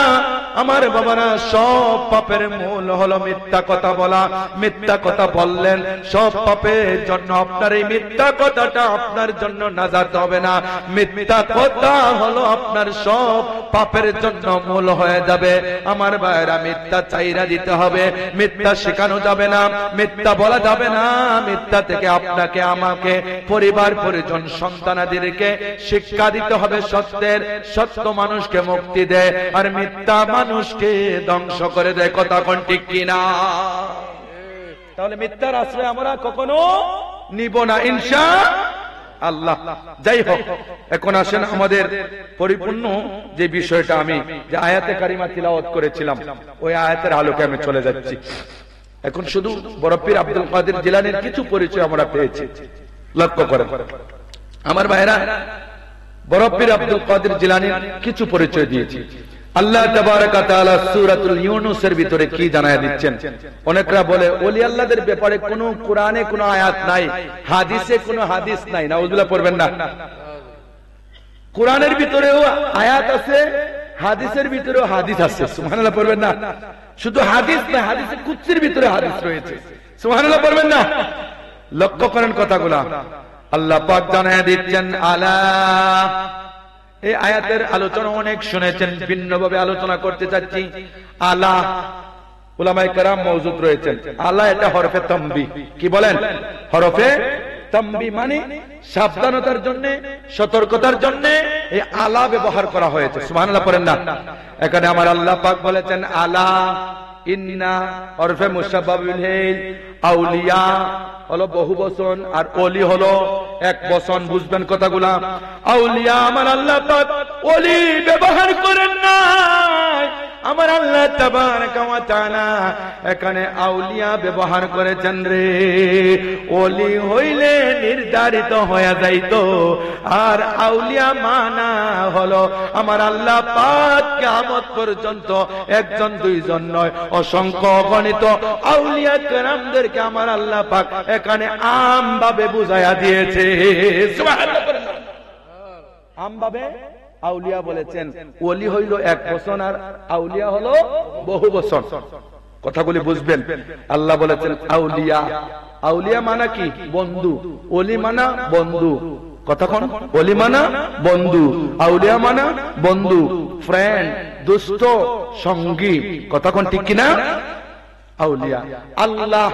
আমার বাবারা সব পাপের মূল হলো মিথ্যা কথা বলা। মিথ্যা কথা বললেন সব পাপের জন্য, আপনার এই মিথ্যা কথাটা আপনার জন্য নাজাত হবে না। মিথ্যা কথা হলো আপনার সব পাপের জন্য মূল হয়ে যাবে। আমার ভাইরা, মিথ্যা চাইরা দিতে হবে, মিথ্যা শেখানো যাবে না, মিথ্যা বলা যাবে না। মিথ্যা থেকে আপনাকে, আমাকে, পরিবার পরিজন, সন্তানাদিকে শিক্ষা দিতে হবে সত্যের। সত্য মানুষকে মুক্তি দেয়, আর মিথ্যা মানুষকে ধ্বংস করে দেয়। কথা কোন ঠিক কিনা? তাহলে মিথ্যার আশ্রয় আমরা কখনো নিব না ইনশাআল্লাহ। যাই হোক, এখন আসেন আমাদের পরিপূর্ণ যে বিষয়টা, আমি যে আয়াতে কারিমা তিলাওয়াত করেছিলাম, ওই আয়াতের আলোকে আমি চলে যাচ্ছি। এখন শুধু বড় পীর আব্দুল কাদের জিলানীর কিছু পরিচয় আমরা পেয়েছি। লক্ষ্য করেন আমার ভাইরা, বড় পীর আব্দুল কাদের জিলানীর কিছু পরিচয় দিয়েছি। আল্লাহ তাবারক ওয়া তাআলা সূরাতুল ইউনূসের ভিতরে কি জানায়া দিচ্ছেন? অনেকরা বলে ওলি আল্লাহদের ব্যাপারে কোনো কোরআনে কোনো আয়াত নাই, হাদিসে কোনো হাদিস নাই। নাউজুবিল্লাহ পড়বেন না? কোরআনের ভিতরেও আয়াত আছে, হাদিসের ভিতরেও হাদিস আছে। সুবহানাল্লাহ পড়বেন না? শুধু হাদিস না, হাদিসের কুদসির ভিতরে হাদিস রয়েছে। সুবহানাল্লাহ পড়বেন না? লক্ষ্য করেন কথাগুলা। আল্লাহ পাক জানায়া দিচ্ছেন, আলা, এই আয়াতের আলোচনা অনেক শুনেছেন, ভিন্নভাবে আলোচনা করতে চাচ্ছি। আলা, উলামায়ে কেরাম মওজুদ রয়েছেন। আলা এটা হরফে তামবিহ। কি বলেন? হরফে তামবিহ মানে সাবধানতার জন্য, সতর্কতার জন্য এই আলা ব্যবহার করা হয়েছে। সুবহানাল্লাহ পড়েন না? এখানে আমার আল্লাহ পাক বলেছেন, আলা ইন্না ওরফে মুশাব্বাহুল হিল, আউলিয়া হলো বহু বচন আর ওলি হলো এক বচন। বুঝবেন কথাগুলা? আউলিয়া আমার আল্লাহ পাক ওলি ব্যবহার করেন না, আমার আল্লাহ তাবারাকা ওয়া তাআলা এখানে আউলিয়া ব্যবহার করেছেন রে। ওলি হইলে নির্ধারিত হয়ে যাইতো, আর আউলিয়া মানা হলো আমার আল্লাহ পাক কিয়ামত পর্যন্ত একজন দুইজন নয়, অসংখ্য গণিত আউলিয়া কেরামদেরকে আমার আল্লাহ পাক এখানে আমভাবে বুঝাইয়া দিয়েছে। সুবহানাল্লাহ। আমভাবে আউলিয়া বলেছেন, ওলি হইল এক বচন আর আউলিয়া হলো বহু বচন। কথাগুলি বুঝবেন। আল্লাহ বলেছেন আউলিয়া, আউলিয়া মানা কি? বন্ধু। ওলি মানা বন্ধু। কতক্ষণ? ওলি মানা বন্ধু, আউলিয়া মানা বন্ধু, ফ্রেন্ড, দুষ্ট সঙ্গী। কতক্ষণ ঠিক কিনা? আউলিয়া। আল্লাহ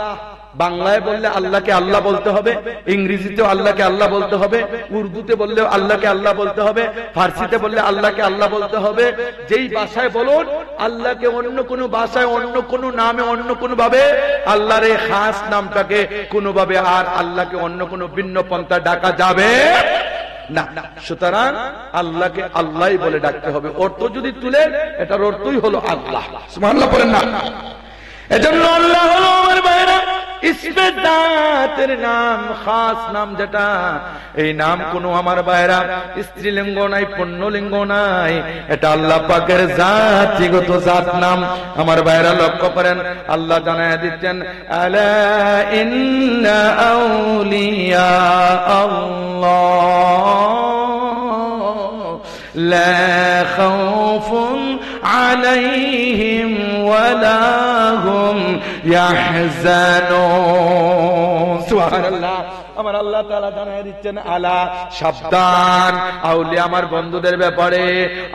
বাংলায় বললে আল্লাহকে আল্লাহ বলতে হবে, ইংরেজিতেও আল্লাহকে আল্লাহ বলতে হবে, উর্দুতে বললেও আল্লাহকে আল্লাহ বলতে হবে, ফার্সিতে বললে আল্লাহকে আল্লাহ বলতে হবে। যেই ভাষায় বলুন, আল্লাহকে অন্য কোনো ভাষায়, অন্য কোনো নামে, অন্য কোনো ভাবে আল্লাহর এই খাস নামটাকে কোনোভাবে আর আল্লাহকে অন্য কোনো ভিন্ন পন্থা ডাকা যাবে না। সুতরাং আল্লাহকে আল্লাহই বলে ডাকতে হবে। অর্থ যদি তুলেন, এটার অর্থই হলো আল্লাহ। সুবহানাল্লাহ পড়েন না? এজন্য আল্লাহ হলো আমার ভাইরা ইসমে জাতের নাম, খাস নাম যেটা, এই নাম কোনো আমার ভাইরা স্ত্রীলিঙ্গ নাই, পুণ্যলিঙ্গ নাই, এটা আল্লাহ পাকের জাতিগত জাত নাম। আমার ভাইরা লক্ষ্য করেন, আল্লাহ জানায়া দিচ্ছেন আলা ইন্না আউলিয়া আল্লাহ লা খাউফুন আলাইহিম ওয়ালা হুম ইয়াহজানুন। সুবহানাল্লাহ। আমার আল্লাহ তাআলা জানায় দিচ্ছেন আলা, সাবধান, আউলিয়া আমার বন্ধুদের ব্যাপারে,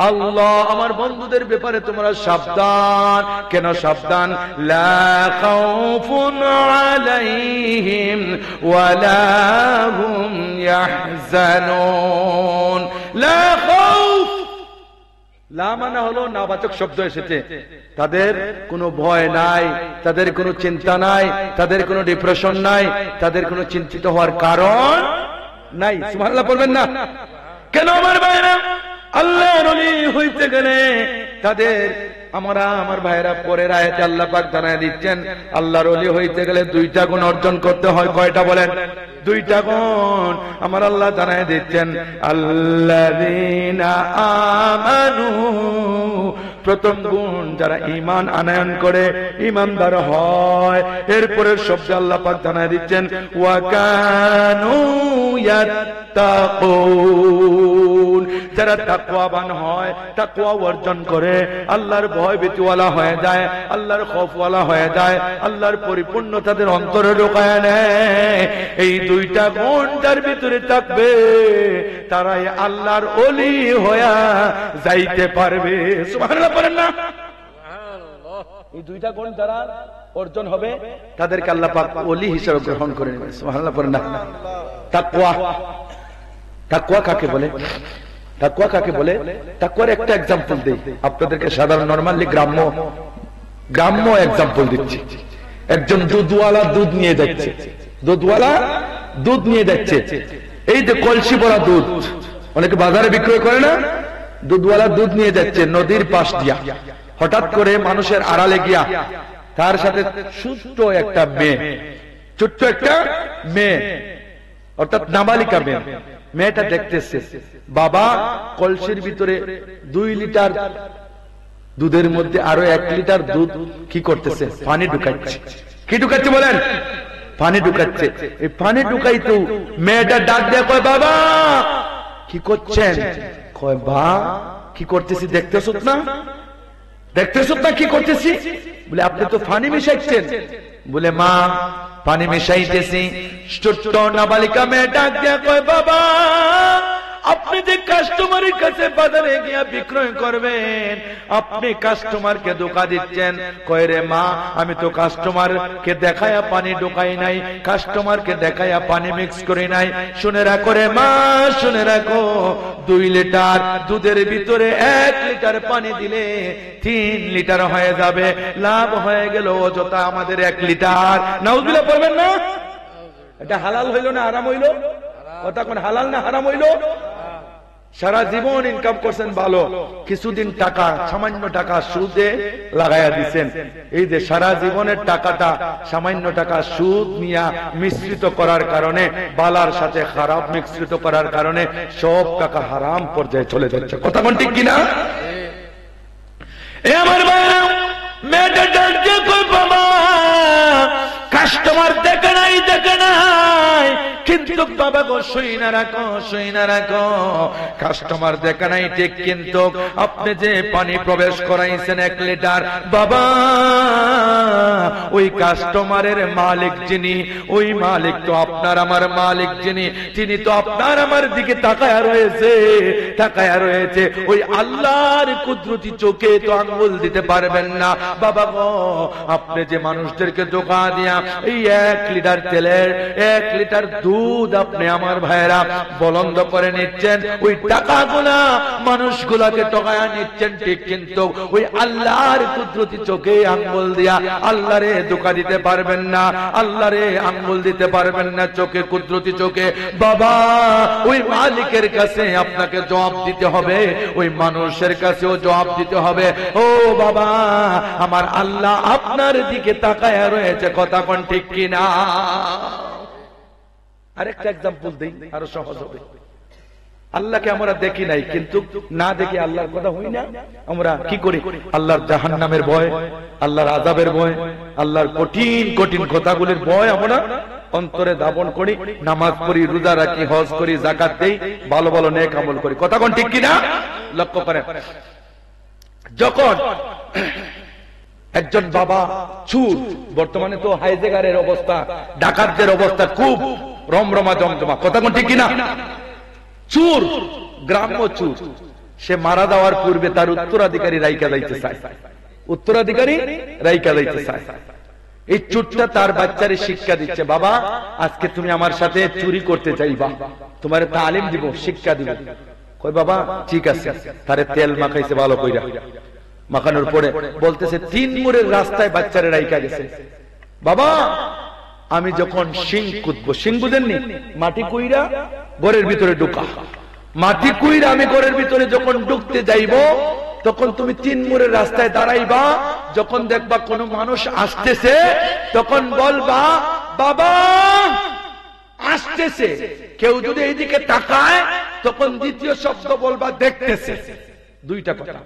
আল্লাহ আমার বন্ধুদের ব্যাপারে তোমরা সাবধান। কেন সাবধান? লা খাউফুন আলাইহিম ওয়ালা হুম ইয়াহজানুন। লা খাউফ, লা মানে হলো নাবাচক শব্দ এসেছে, তাদের কোনো ভয় নাই, তাদের কোনো চিন্তা নাই, তাদের কোনো ডিপ্রেশন নাই, তাদের কোনো চিন্তিত হওয়ার কারণ নাই। সুবহানাল্লাহ পড়বেন না? কেন আমার ভাইরা? আল্লাহর ওলি হইতে গেলে তাদের আমার ভাইরা পরের আয়াতে আল্লাহ পাক জানায় দিচ্ছেন, আল্লাহর ওলি হইতে গেলে দুইটা গুণ অর্জন করতে হয়। কয়টা বলেন? দুইটা গুণ। আমার আল্লাহ জানায় দিচ্ছেন আল্লাযীনা আমানু, প্রথম গুণ যারা ঈমান আনয়ন করে, ঈমানদার হয়। এরপরের শব্দ আল্লাহ পাক জানায় দিচ্ছেন ওয়া কানু ইয়াত্তাকুন, যারা তাকওয়াবান হয়, তাকওয়া অর্জন করে, আল্লাহর ভয় ভীতিওয়ালা হয়ে যায়, আল্লাহর খৌফওয়ালা হয়ে যায়, আল্লাহর পরিপূর্ণ তাদের অন্তরে ঢোকায় নেয়। এই দুইটা গুণ যার ভিতরে থাকবে, তারাই আল্লাহর ওলি হয়ে যাইতে পারবে। সুবহানাল্লাহ পড়েন না? এই দুইটা গুণ যারা অর্জন হবে, তাদেরকে আল্লাহ পাক ওলি হিসেবে গ্রহণ করে নেবেন। সুবহানাল্লাহ পড়েন না? তাকওয়া, তাকওয়া কাকে বলে? তাকওয়া কাকে বলে? তাকওয়ার একটা এক্সাম্পল দেই আপনাদেরকে, সাধারণ নরমালি গ্রাম্য এক্সাম্পল দিচ্ছি। একজন দুধওয়ালা দুধ নিয়ে যাচ্ছে, দুধওয়ালা দুধ নিয়ে যাচ্ছে, এই যে কলসি ভরা দুধ অনেকে বাজারে বিক্রয় করে না, দুধওয়ালা দুধ নিয়ে যাচ্ছে নদীর পাশ দিয়া। হঠাৎ করে মানুষের আড়ালে গিয়া তার সাথে ছোট্ট একটা মেয়ে, ছোট্ট একটা মেয়ে, অর্থাৎ নাবালিকা মেয়ে, মেয়েটা দেখতেছে বাবা কলসির ভিতরে 2 লিটার দুধের মধ্যে আরো 1 লিটার দুধ কি করতেছে? পানি ঢুকাচ্ছে। কি ঢুকাচ্ছে বলেন? পানি ঢুকাচ্ছে। এই পানি ঢুকাইতো মেয়েটা ডাক দিয়ে কয় বাবা কি করছেন? কয় বা কি করতেছি দেখতেছ না, দেখতেছ না কি করতেছি? বলে আপনি তো পানি মিশাইছেন। বলে মা পানি মিশাইতেছি। ছোট্ট নাবালিকা মেয়ে ডাক দিয়ে কয় বাবা আপনি যে কাস্টমারের কাছে বাজারে গিয়ে বিক্রয় করবেন, আপনি কাস্টমারকে ধোঁকা দিচ্ছেন। কয় রে মা, আমি তো কাস্টমারকে দেখায়া পানি ঢোকাই নাই, কাস্টমারকে দেখায়া পানি মিক্স করি নাই। শুনে রাখো রে মা, শুনে রাখো, 2 লিটার দুধের ভিতরে 1 লিটার পানি দিলে 3 লিটার হয়ে যাবে। লাভ হয়ে গেল অযথা আমাদের 1 লিটার। নাউজুবিল্লাহ পড়বেন না? এটা হালাল হইল না হারাম হইল? কথা কোন, হালাল না হারাম হইল? সারা জীবন ইনকাম করছেন ভালো, কিছুদিন টাকা, সামান্য টাকা সুদে লাগাইয়া দিচ্ছেন। এই যে সারা জীবনের টাকাটা সামান্য টাকা সুদ নিয়া মিশ্রিত করার কারণে, বালার সাথে খারাপ মিশ্রিত করার কারণে সব টাকা হারাম পর্যায়ে চলে যাচ্ছে। কথা কোন ঠিক কিনা? এ আমার ভাইরা, মেয়েটা ডাকছে, কই বাবা কাস্টমার দেখে নাই, দেখে নাই, কিন্তু বাবা গো শুই না রাখো, শুই না রাখো, কাস্টমার দেখে নাই ঠিক, কিন্তু আপনি যে পানি প্রবেশ করাইছেন 1 লিটার, বাবা ওই কাস্টমারের মালিক যিনি, ওই মালিক তো আপনার আমার মালিক যিনি, তিনি তো আপনার আমার দিকে তাকায়া রয়েছে, তাকায়া রয়েছে। ওই আল্লাহর কুদরতি চোখে তো আঙ্গুল দিতে পারবেন না। বাবা গো, আপনি যে মানুষদেরকে ধোঁকা দিয়া এই 1 লিটার তেলের 1 লিটার দুধ আপনি আমার ভাইরা বলন্দ করে নিচ্ছেন, ওই টাকাগুলা মানুষগুলাকে ঠকায়া নিচ্ছেন ঠিক, কিন্তু ওই আল্লাহর কুদরতি চোখে আঙ্গুল দিয়া আল্লাহরে ধোঁকা দিতে পারবেন না, আল্লাহরে আঙ্গুল দিতে পারবেন না চোখে, কুদরতি চোখে। বাবা ওই মালিকের কাছে আপনাকে জবাব দিতে হবে, ওই মানুষের কাছেও জবাব দিতে হবে। ও বাবা, আমার আল্লাহ আপনার দিকে তাকায়া রয়েছে। কথা কোন ঠিক কিনা? আরেকটা এক্সাম্পল দেই, আরো সহজ হবে। আল্লাহকে আমরা দেখি নাই, কিন্তু না দেখি আল্লাহর কথা হই না। আমরা কি করি? আল্লাহর জাহান্নামের ভয়, আল্লাহর আযাবের ভয়, আল্লাহর কঠিন কঠিন কথাগুলির ভয় আমরা অন্তরে ধাবন করি, নামাজ পড়ি, রোজা রাখি, হজ করি, যাকাত দেই, ভালো ভালো নেক আমল করি। কথা কোন ঠিক কিনা? লক্ষ্য করেন, যখন একজন বাবা চুর, বর্তমানে তো হাইজেগারের অবস্থা, ডাকাতদের অবস্থা খুব রমরমা জমজমা। কথা কোন ঠিক কিনা? চুর, গ্রাম্য চুর, সে মারা যাওয়ার পূর্বে তার উত্তরাধিকারী রাইকা যাইতে চায়, উত্তরাধিকারী রাইকা যাইতে চায়। এই চুরটা তার বাচ্চারে শিক্ষা দিচ্ছে, বাবা আজকে তুমি আমার সাথে চুরি করতে চাইবা, তোমার তালিম দিব, শিক্ষা দিব। কই বাবা ঠিক আছে, তারে তেল মাখাইছে ভালো কইরা, মাখানোর পরে বলতেছে 3 মোড়ের রাস্তায় বাচ্চারে রাইকা গেছে, বাবা আমি যখন শিং কুতবো, শিং বুঝেননি, মাটি কুইরা ঘরের ভিতরে ঢুকা, মাটি কুইরা আমি ঘরের ভিতরে যখন ঢুকতে যাইব, তখন তুমি 3 মোড়ের রাস্তায় দাঁড়াইবা, যখন দেখবা কোনো মানুষ আসতেছে তখন বলবা বাবা আসতেছে। কেউ যদি এইদিকে তাকায় তখন দ্বিতীয় শব্দ বলবা দেখতেছে। 2টা কথা,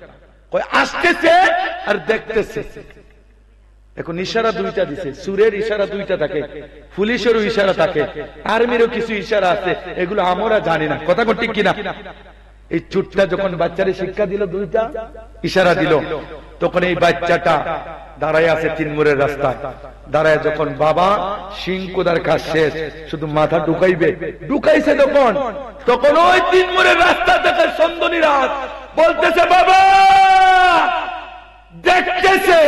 কই আসতেছে আর দেখতেছে। এখন ইশারা 2টা দিছে, সুরের ইশারা 2টা থাকে, পুলিশেরও ইশারা থাকে, আর্মিরও কিছু ইশারা আছে, এগুলো আমরা জানি না। কথা ঠিক কিনা? এই চুটটা যখন বাচ্চারে শিক্ষা দিল, 2টা ইশারা দিল, তখন এই বাচ্চাটা দাঁড়ায় আছে 3 মোড়ের রাস্তায়, দাঁড়ায় যখন বাবা শিং কোদার কাজ শেষ, শুধু মাথা ঢুকাইবে, ঢুকাইছে তখন, তখন ওই 3 মোড়ের রাস্তা থেকে সন্দনী রাত বলতেছে বাবা দেখতেছে।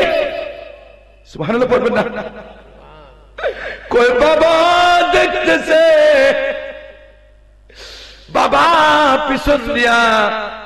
সুবহানাল্লাহ পড়বেন না? কই বাবা দেখতেছে। বাবা পিছন দিয়া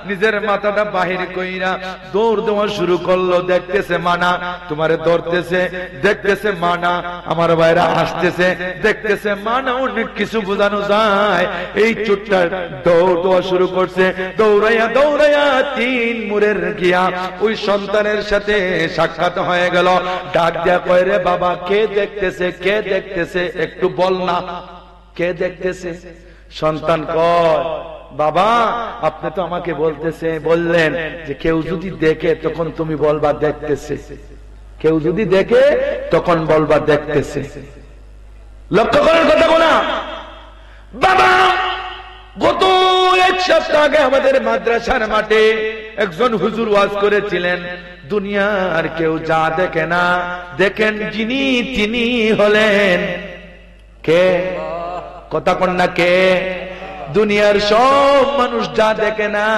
নিজের মাথাটা বাহির কইরা দৌড় দেওয়া শুরু করলো, দেখতেছে মানা তোমারে ধরতেছে, দেখতেছে মানা আমার ভাইরা আসতেছে, দেখতেছে মানা, অনেক কিছু বোঝানো যায়। এই চুটটা দৌড় দেওয়া শুরু করছে, দৌড়াইয়া দৌড়াইয়া 3 মোড়ের গিয়া ওই সন্তানের সাথে সাক্ষাৎ হয়ে গেল। ডাক দিয়া কয় রে বাবা কে দেখতেছে, কে দেখতেছে, একটু বল না কে দেখতেছে। সন্তান কয় বাবা আপনি তো আমাকে বললেন যে কেউ যদি দেখে তখন তুমি বলবা দেখতেছে, কেউ যদি দেখে তখন বলবা দেখতেছে। লক্ষ্য করার কথা বলা। বাবা গত 1 সপ্তাহ আগে আমাদের মাদ্রাসার মাঠে একজন হুজুর ওয়াজ করেছিলেন, দুনিয়ার কেউ যা দেখে না, দেখেন যিনি তিনি হলেন কে? কথা কন না কে? দুনিয়ার সব মানুষ যা দেখে না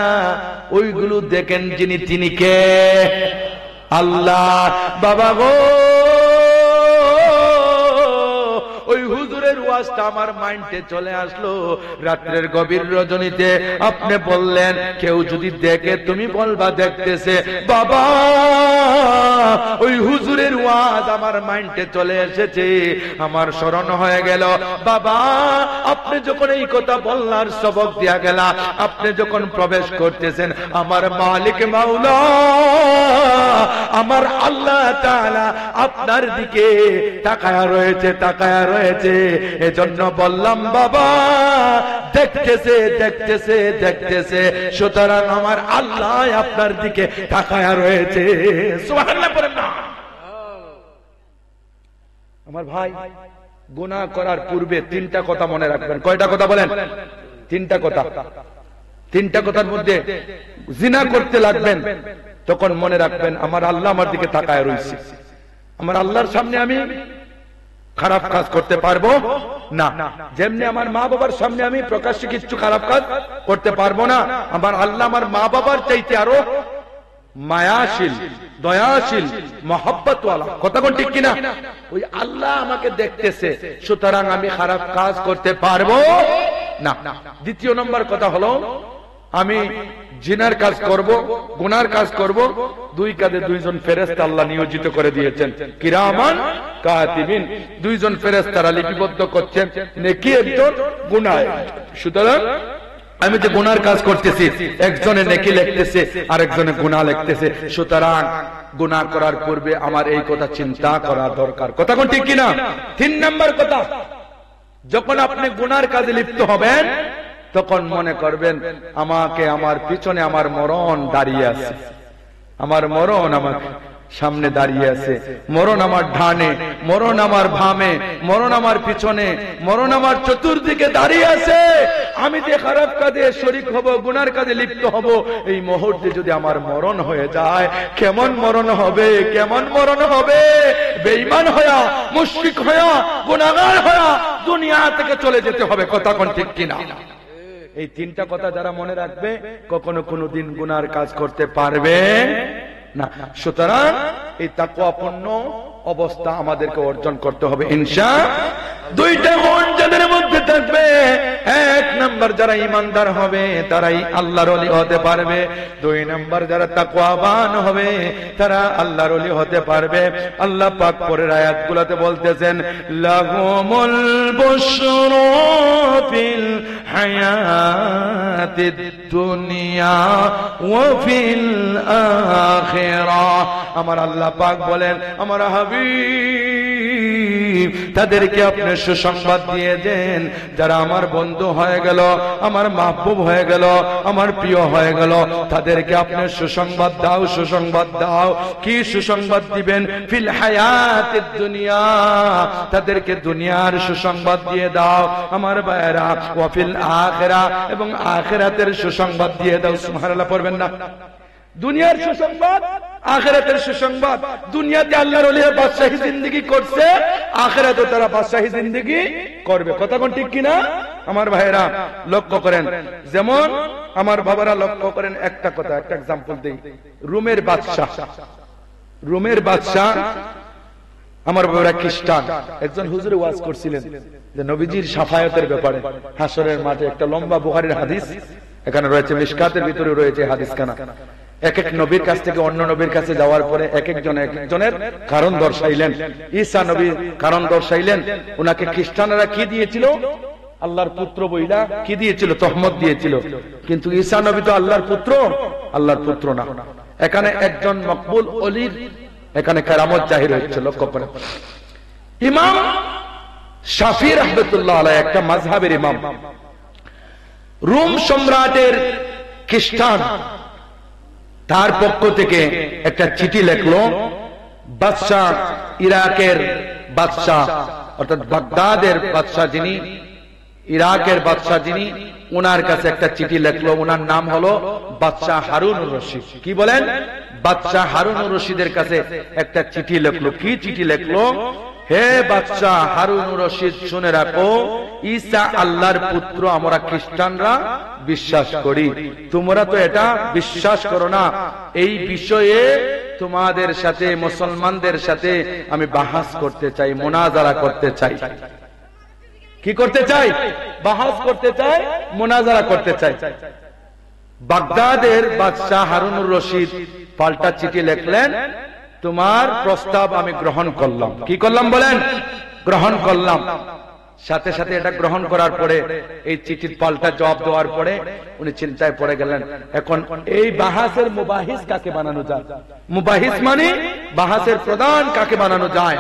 ওইগুলো দেখেন যিনি, তিনি কে? আল্লাহ। বাবা গো, ওই হুজুরের ওয়াজটা আমার মাইন্ডে চলে আসলো রাত্রের গভীর রজনীতে। আপনি বললেন কেউ যদি দেখে তুমি বলবা দেখতেছে। বাবা, ওই হুজুরের ওয়াজ আমার মাইন্ডে চলে এসেছে, আমার স্মরণ হয়ে গেল। বাবা, আপনি যখন এই কথা বললার সবক দিয়া গেলা, আপনি যখন প্রবেশ করতেছেন, আমার মালিক মাওলা আমার আল্লাহ তাআলা আপনার দিকে তাকায়া রয়েছে, তাকায়া রয়েছে। এজন্য বললাম বাবা, দেখতেছে দেখতেছে দেখতেছে, সুতরাং আমার আল্লাহ আপনার দিকে তাকায়া রয়েছে। সুবহানাল্লাহ বলেন না? আমার ভাই, গুনাহ করার পূর্বে তিনটা কথা মনে রাখবেন। কয়টা কথা বলেন? তিনটা কথা। তিনটা কথার মধ্যে জিনা করতে লাগবেন, তখন মনে রাখবেন আমার আল্লাহ আমার দিকে তাকায় রয়েছে। আমার আল্লাহর সামনে আমি খারাপ কাজ করতে পারবো না, যেমনি আমার মা বাবার সামনে আমি প্রকাশ্যে কিছু খারাপ কাজ করতে পারবো না। আমার আল্লাহ আমার মা বাবার চাইতে আরো মায়াশীল, দয়াশীল, মহব্বতওয়ালা। কথা কোন ঠিক কিনা? ওই আল্লাহ আমাকে দেখতেছে, সুতরাং আমি খারাপ কাজ করতে পারবো না। দ্বিতীয় নম্বর কথা হলো, আমি জিনার কাজ করব, গুনার কাজ করব, দুই কাঁধে দুইজন ফেরেশতা আল্লাহ নিয়োজিত করে দিয়েছেন, কিরামান কাতিবিন। দুইজন ফেরেশতারা লিপিবদ্ধ করছেন নেকি একজন, গুনাহ। সুতরাং আমি যে গুনার কাজ করতেছি, একজনে নেকি লিখতেছে আর একজনে গুনাহ লিখতেছে। সুতরাং গুনাহ করার পূর্বে আমার এই কথা চিন্তা করা দরকার। কথা কোন ঠিক কিনা? তিন নম্বর কথা, যখন আপনি গুনার কাজে লিপ্ত হবেন, তখন মনে করবেন আমাকে, আমার পিছনে আমার মরণ দাঁড়িয়ে আছে, আমার মরণ আমার সামনে দাঁড়িয়ে আছে, মরণ আমার ডানে, মরণ আমার বামে, মরণ আমার পিছনে, মরণ আমার চতুর্দিকে দাঁড়িয়ে আছে। আমি যে খারাপ কাজে শরীক হব, গুনার কাজে লিপ্ত হব, এই মুহূর্তে যদি আমার মরণ হয়ে যায়, কেমন মরণ হবে, কেমন মরণ হবে? বেঈমান হয়া, মুশরিক হয়া, গুনাহগার হয়া দুনিয়া থেকে চলে যেতে হবে। কথা কোন ঠিক কিনা? এই তিনটা কথা যারা মনে রাখবে, কখনো কোনোদিন গুনার কাজ করতে পারবে না। সুতরাং এই তাকওয়াপূর্ণ অবস্থা আমাদেরকে অর্জন করতে হবে ইনশাআল্লাহ। দুইটা গুণ যাদের মধ্যে থাকবে, এক নাম্বার যারা ঈমানদার হবে তারাই আল্লাহর ওলি হতে পারবে, দুই নাম্বার যারা তাকওয়াবান হবে তারা আল্লাহর ওলি হতে পারবে। আল্লাহ পাক পরের আয়াতগুলোতে বলতেছেন, লাহুমুল বুশরা ফিল হায়াতিদ দুনিয়া ওয়া ফিল আখিরাহ। আমার আল্লাহ পাক বলেন, আমার হাবিব তাদেরকে আপনি সুসংবাদ দিয়ে দেন, যারা আমার বন্ধু হয়ে গেল, আমার মাহবুব হয়ে গেল, আমার প্রিয় হয়ে গেল, তাদেরকে আপনি সুসংবাদ দাও, সুসংবাদ দাও। কি সুসংবাদ দিবেন? ফিল হায়াতিদ দুনিয়া, তাদেরকে দুনিয়ার সুসংবাদ দিয়ে দাও আমার ভাইরা, ওয়া ফিল আখিরা, এবং আখিরাতের সুসংবাদ দিয়ে দাও। সুবহানাল্লাহ পড়বেন না? দুনিয়ার সুসংবাদ, আখিরাতের সুসংবাদ। দুনিয়াতে আল্লাহর ওলিরা বাদশাহী জিন্দেগি করছে, আখিরাতে তারা বাদশাহী জিন্দেগি করবে। কথা কোন ঠিক কিনা? আমার ভাইরা লক্ষ্য করেন, যেমন আমার বাবারা লক্ষ্য করেন, একটা কথা, একটা एग्जांपल দেই। রোমের বাদশা, রোমের বাদশা, আমার বাবারা খ্রিস্টান। একজন হুজুর ওয়াজ করছিলেন যে নবীজির শাফায়াতের ব্যাপারে, হাসরের মাঠে। একটা লম্বা বুখারীর হাদিস এখানে রয়েছে, মিশকাতের ভিতরে রয়েছে হাদিস খানা। এক এক নবীর কাছ থেকে অন্য নবীর কাছে যাওয়ার পরে এক একজন এক একজনের কারণ দর্শাইলেন। ঈসা নবী কারণ দর্শাইলেন, উনাকে খ্রিস্টানরা কি দিয়েছিল? আল্লাহর পুত্র বইলা কি দিয়েছিল? তহমত দিয়েছিল। কিন্তু ঈসা নবী তো আল্লাহর পুত্র, আল্লাহর পুত্র না। এখানে একজন মকবুল ওলির এখানে কারামত জাহির হচ্ছে। লক্ষ্য করেন, ইমাম শাফি রাহমাতুল্লাহ আলাইহি একটা মাযহাবের ইমাম, রোম সম্রাটের খ্রিস্টান, তার পক্ষ থেকে একটা চিঠি লিখলো বাদশা, ইরাকের বাদশা অর্থাৎ বাগদাদের বাদশা যিনি, ইরাকের বাদশা যিনি, ওনার কাছে একটা চিঠি লিখলো। ওনার নাম হলো বাদশা হারুনুর রশিদ। কি বলেন? বাদশা হারুনুর রশিদের কাছে একটা চিঠি লিখলো। কি চিঠি লিখলো? হে বাদশা হারুন রশিদ, শুনে রাখো, ঈসা আল্লাহর পুত্র আমরা খ্রিস্টানরা বিশ্বাস করি, তোমরা তো এটা বিশ্বাস করো না। এই বিষয়ে তোমাদের সাথে, মুসলমানদের সাথে আমি বাহাস করতে চাই, মুনাজারা করতে চাই। কি করতে চাই? বাহাস করতে চাই, মুনাজারা করতে চাই। বাগদাদের বাদশা হারুনুর রশিদ পাল্টা চিঠি লিখলেন, তোমার প্রস্তাব আমি গ্রহণ করলাম। কি করলাম বলেন? গ্রহণ করলাম। সাথে সাথে এটা গ্রহণ করার পরে, এই চিঠির পাল্টা জবাব দেওয়ার পরে উনি চিন্তায় পড়ে গেলেন, এখন এই বাহাসের মুবাহিস কাকে বানানো যায়? মুবাহিস মানে বাহাসের প্রধান কাকে বানানো যায়?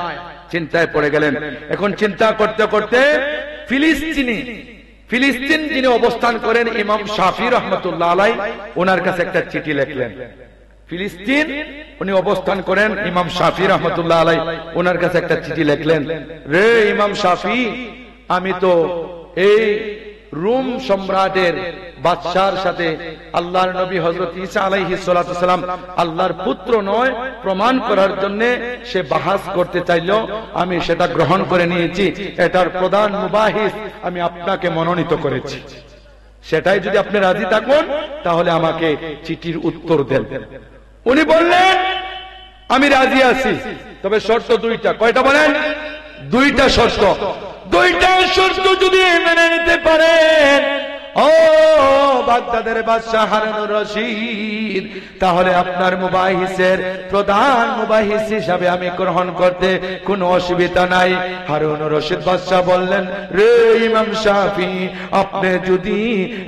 চিন্তায় পড়ে গেলেন। এখন চিন্তা করতে করতে ফিলিস্তিন যিনি অবস্থান করেন ইমাম শাফি রহমতুল্লাহ আলাই, ওনার কাছে একটা চিঠি লিখলেন। ফিলিস্তিন উনি অবস্থান করেন ইমাম শাফি রহমতুল্লাহ আলাই, ওনার কাছে একটা চিঠি লিখলেন, রে ইমাম শাফি, আমি তো এই রোম সম্রাটের বাদশার সাথে আল্লাহর নবী হযরত ঈসা আলাইহিস সালাতু সালাম আল্লাহর পুত্র নয় প্রমাণ করার জন্য সে বাহাস করতে চাইল, আমি সেটা গ্রহণ করে নিয়েছি। এটার প্রধান মুবাহিস আমি আপনাকে মনোনীত করেছি। সেটাই যদি আপনি রাজি থাকুন তাহলে আমাকে চিঠির উত্তর দেন। উনি বললেন, আমি রাজি আছি, তবে শর্ত দুইটা। কয়টা বলেন? দুইটা শর্ত। দুইটা শর্ত যদি মেনে নিতে পারেন ও বাগদাদের বাদশা হারুনুর রশিদ, তাহলে আপনার মুবাহিসের প্রধান মুবাহিস হিসাবে আমি গ্রহণ করতে কোনো অসুবিধা নাই। হারুনুর রশিদ বাদশা বললেন, রে ইমাম শাফি, আপনি যদি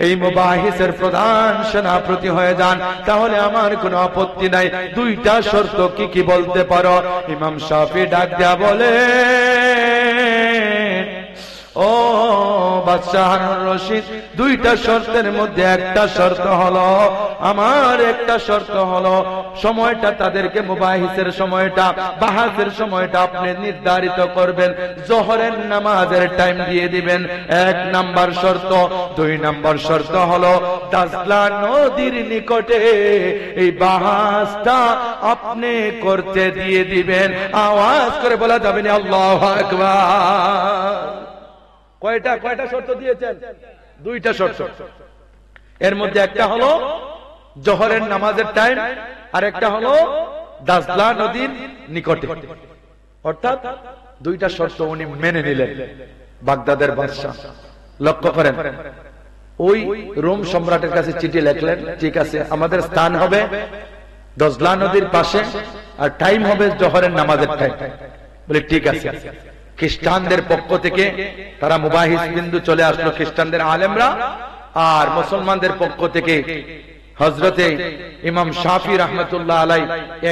এই মুবাহিসের প্রধান সেনাপতি হয়ে যান তাহলে আমার কোনো আপত্তি নাই। দুইটা শর্ত কি কি বলতে পারো? ইমাম শাফি ডাক দেয়া বলে, ও বাদশা হারুনুর রশিদ, দুইটা শর্তের মধ্যে একটা শর্ত হলো, আমার একটা শর্ত হলো সময়টা, তাদেরকে মুবাহিসের সময়টা, বাহাসের সময়টা আপনি নির্ধারিত করবেন, জোহরের নামাজের টাইম দিয়ে দিবেন, এক নাম্বার শর্ত। দুই নাম্বার শর্ত হলো দাজলা নদীর নিকটে এই বাহাসটা আপনি করতে দিয়ে দিবেন। আওয়াজ করে বলা যাবে না আল্লাহু আকবার। কয়টা শর্ত দিয়েছেন? দুইটা শর্ত। এর মধ্যে একটা হলো জোহরের নামাজের টাইম, আর একটা হলো দাজলা নদীর নিকটে। অর্থাৎ দুইটা শর্ত উনি মেনে নিলেন বাগদাদের বাদশা। লক্ষ্য করেন, ওই রোম সম্রাটের কাছে চিঠি লিখলেন, ঠিক আছে, আমাদের স্থান হবে দাজলা নদীর পাশে আর টাইম হবে জোহরের নামাজের টাইম। বলে ঠিক আছে। খ্রিস্টানদের পক্ষ থেকে তারা মুবাহিস বিন্দু চলে আসলো, খ্রিস্টানদের আলেমরা, আর মুসলমানদের পক্ষ থেকে হযরতে ইমাম শাফি রাহমাতুল্লাহ আলাই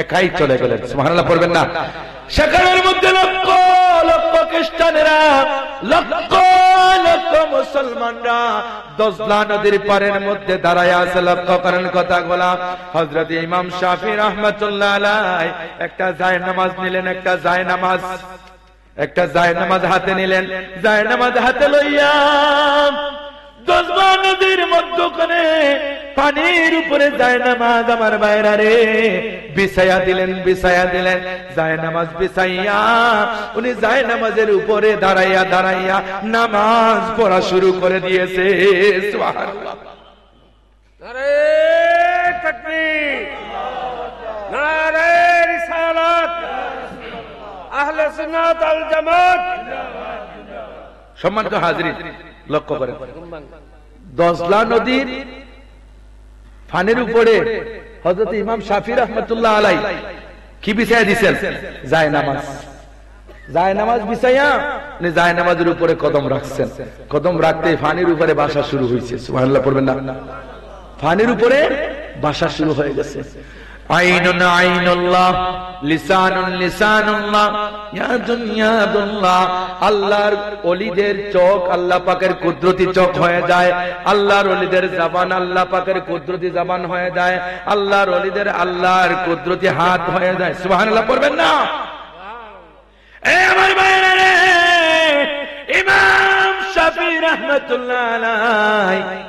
একাই চলে গেলেন। সুবহানাল্লাহ পড়বেন না? সেখানের মধ্যে লক্ষ লক্ষ খ্রিস্টানেরা, লক্ষ লক্ষ মুসলমানরা দাজলা নদীর পারের মধ্যে দাঁড়ায় আছে। লক্ষ্য করেন কথাগুলা। হযরতে ইমাম শাফি রাহমাতুল্লাহ আলাই একটা জায়নামাজ নিলেন, একটা জায়নামাজ হাতে নিলেন। জায়নামাজ হাতে লইয়া দাজলা নদীর মধ্যখানে পানির উপরে জায়নামাজ আমার ভাইরা রে বিছায়া দিলেন। জায়নামাজ বিছাইয়া উনি জায়নামাজের উপরে দাঁড়াইয়া নামাজ পড়া শুরু করে দিয়েছে। সুবহানাল্লাহ। নারে তাকবীর, নারে রিসালাত, আহলে সুন্নাত ওয়াল জামাত। সম্মানিত হাজরিন, লক্ষ্য করেন, দাজলা নদীর পানির উপরে হযরত ইমাম শাফি রাহমাতুল্লাহ আলাই কি বিছায়া দিয়েছেন? জায়নামাজ বিছাইয়া জায়নামাজের উপরে কদম রাখছেন। কদম রাখতে পানির উপরে বাসা শুরু হয়েছে। সুবহানাল্লাহ পড়বেন না? পানির উপরে বাসা শুরু হয়ে গেছে। আইনুন আইনুল্লাহ, লিসানুন লিসানুল্লাহ, ইয়াদুন ইয়াদুল্লাহ। আল্লাহর ওলিদের চোখ আল্লাহ পাকের কুদরতি চোখ হয়ে যায়, আল্লাহর ওলিদের জবান আল্লাহ পাকের কুদরতি জবান হয়ে যায়, আল্লাহর ওলিদের আল্লাহর কুদরতি হাত হয়ে যায়। সুবহানাল্লাহ পড়বেন না? এই আমার ভাইরা রে, ইমাম শাফি রাহমাতুল্লাহ আলাইহি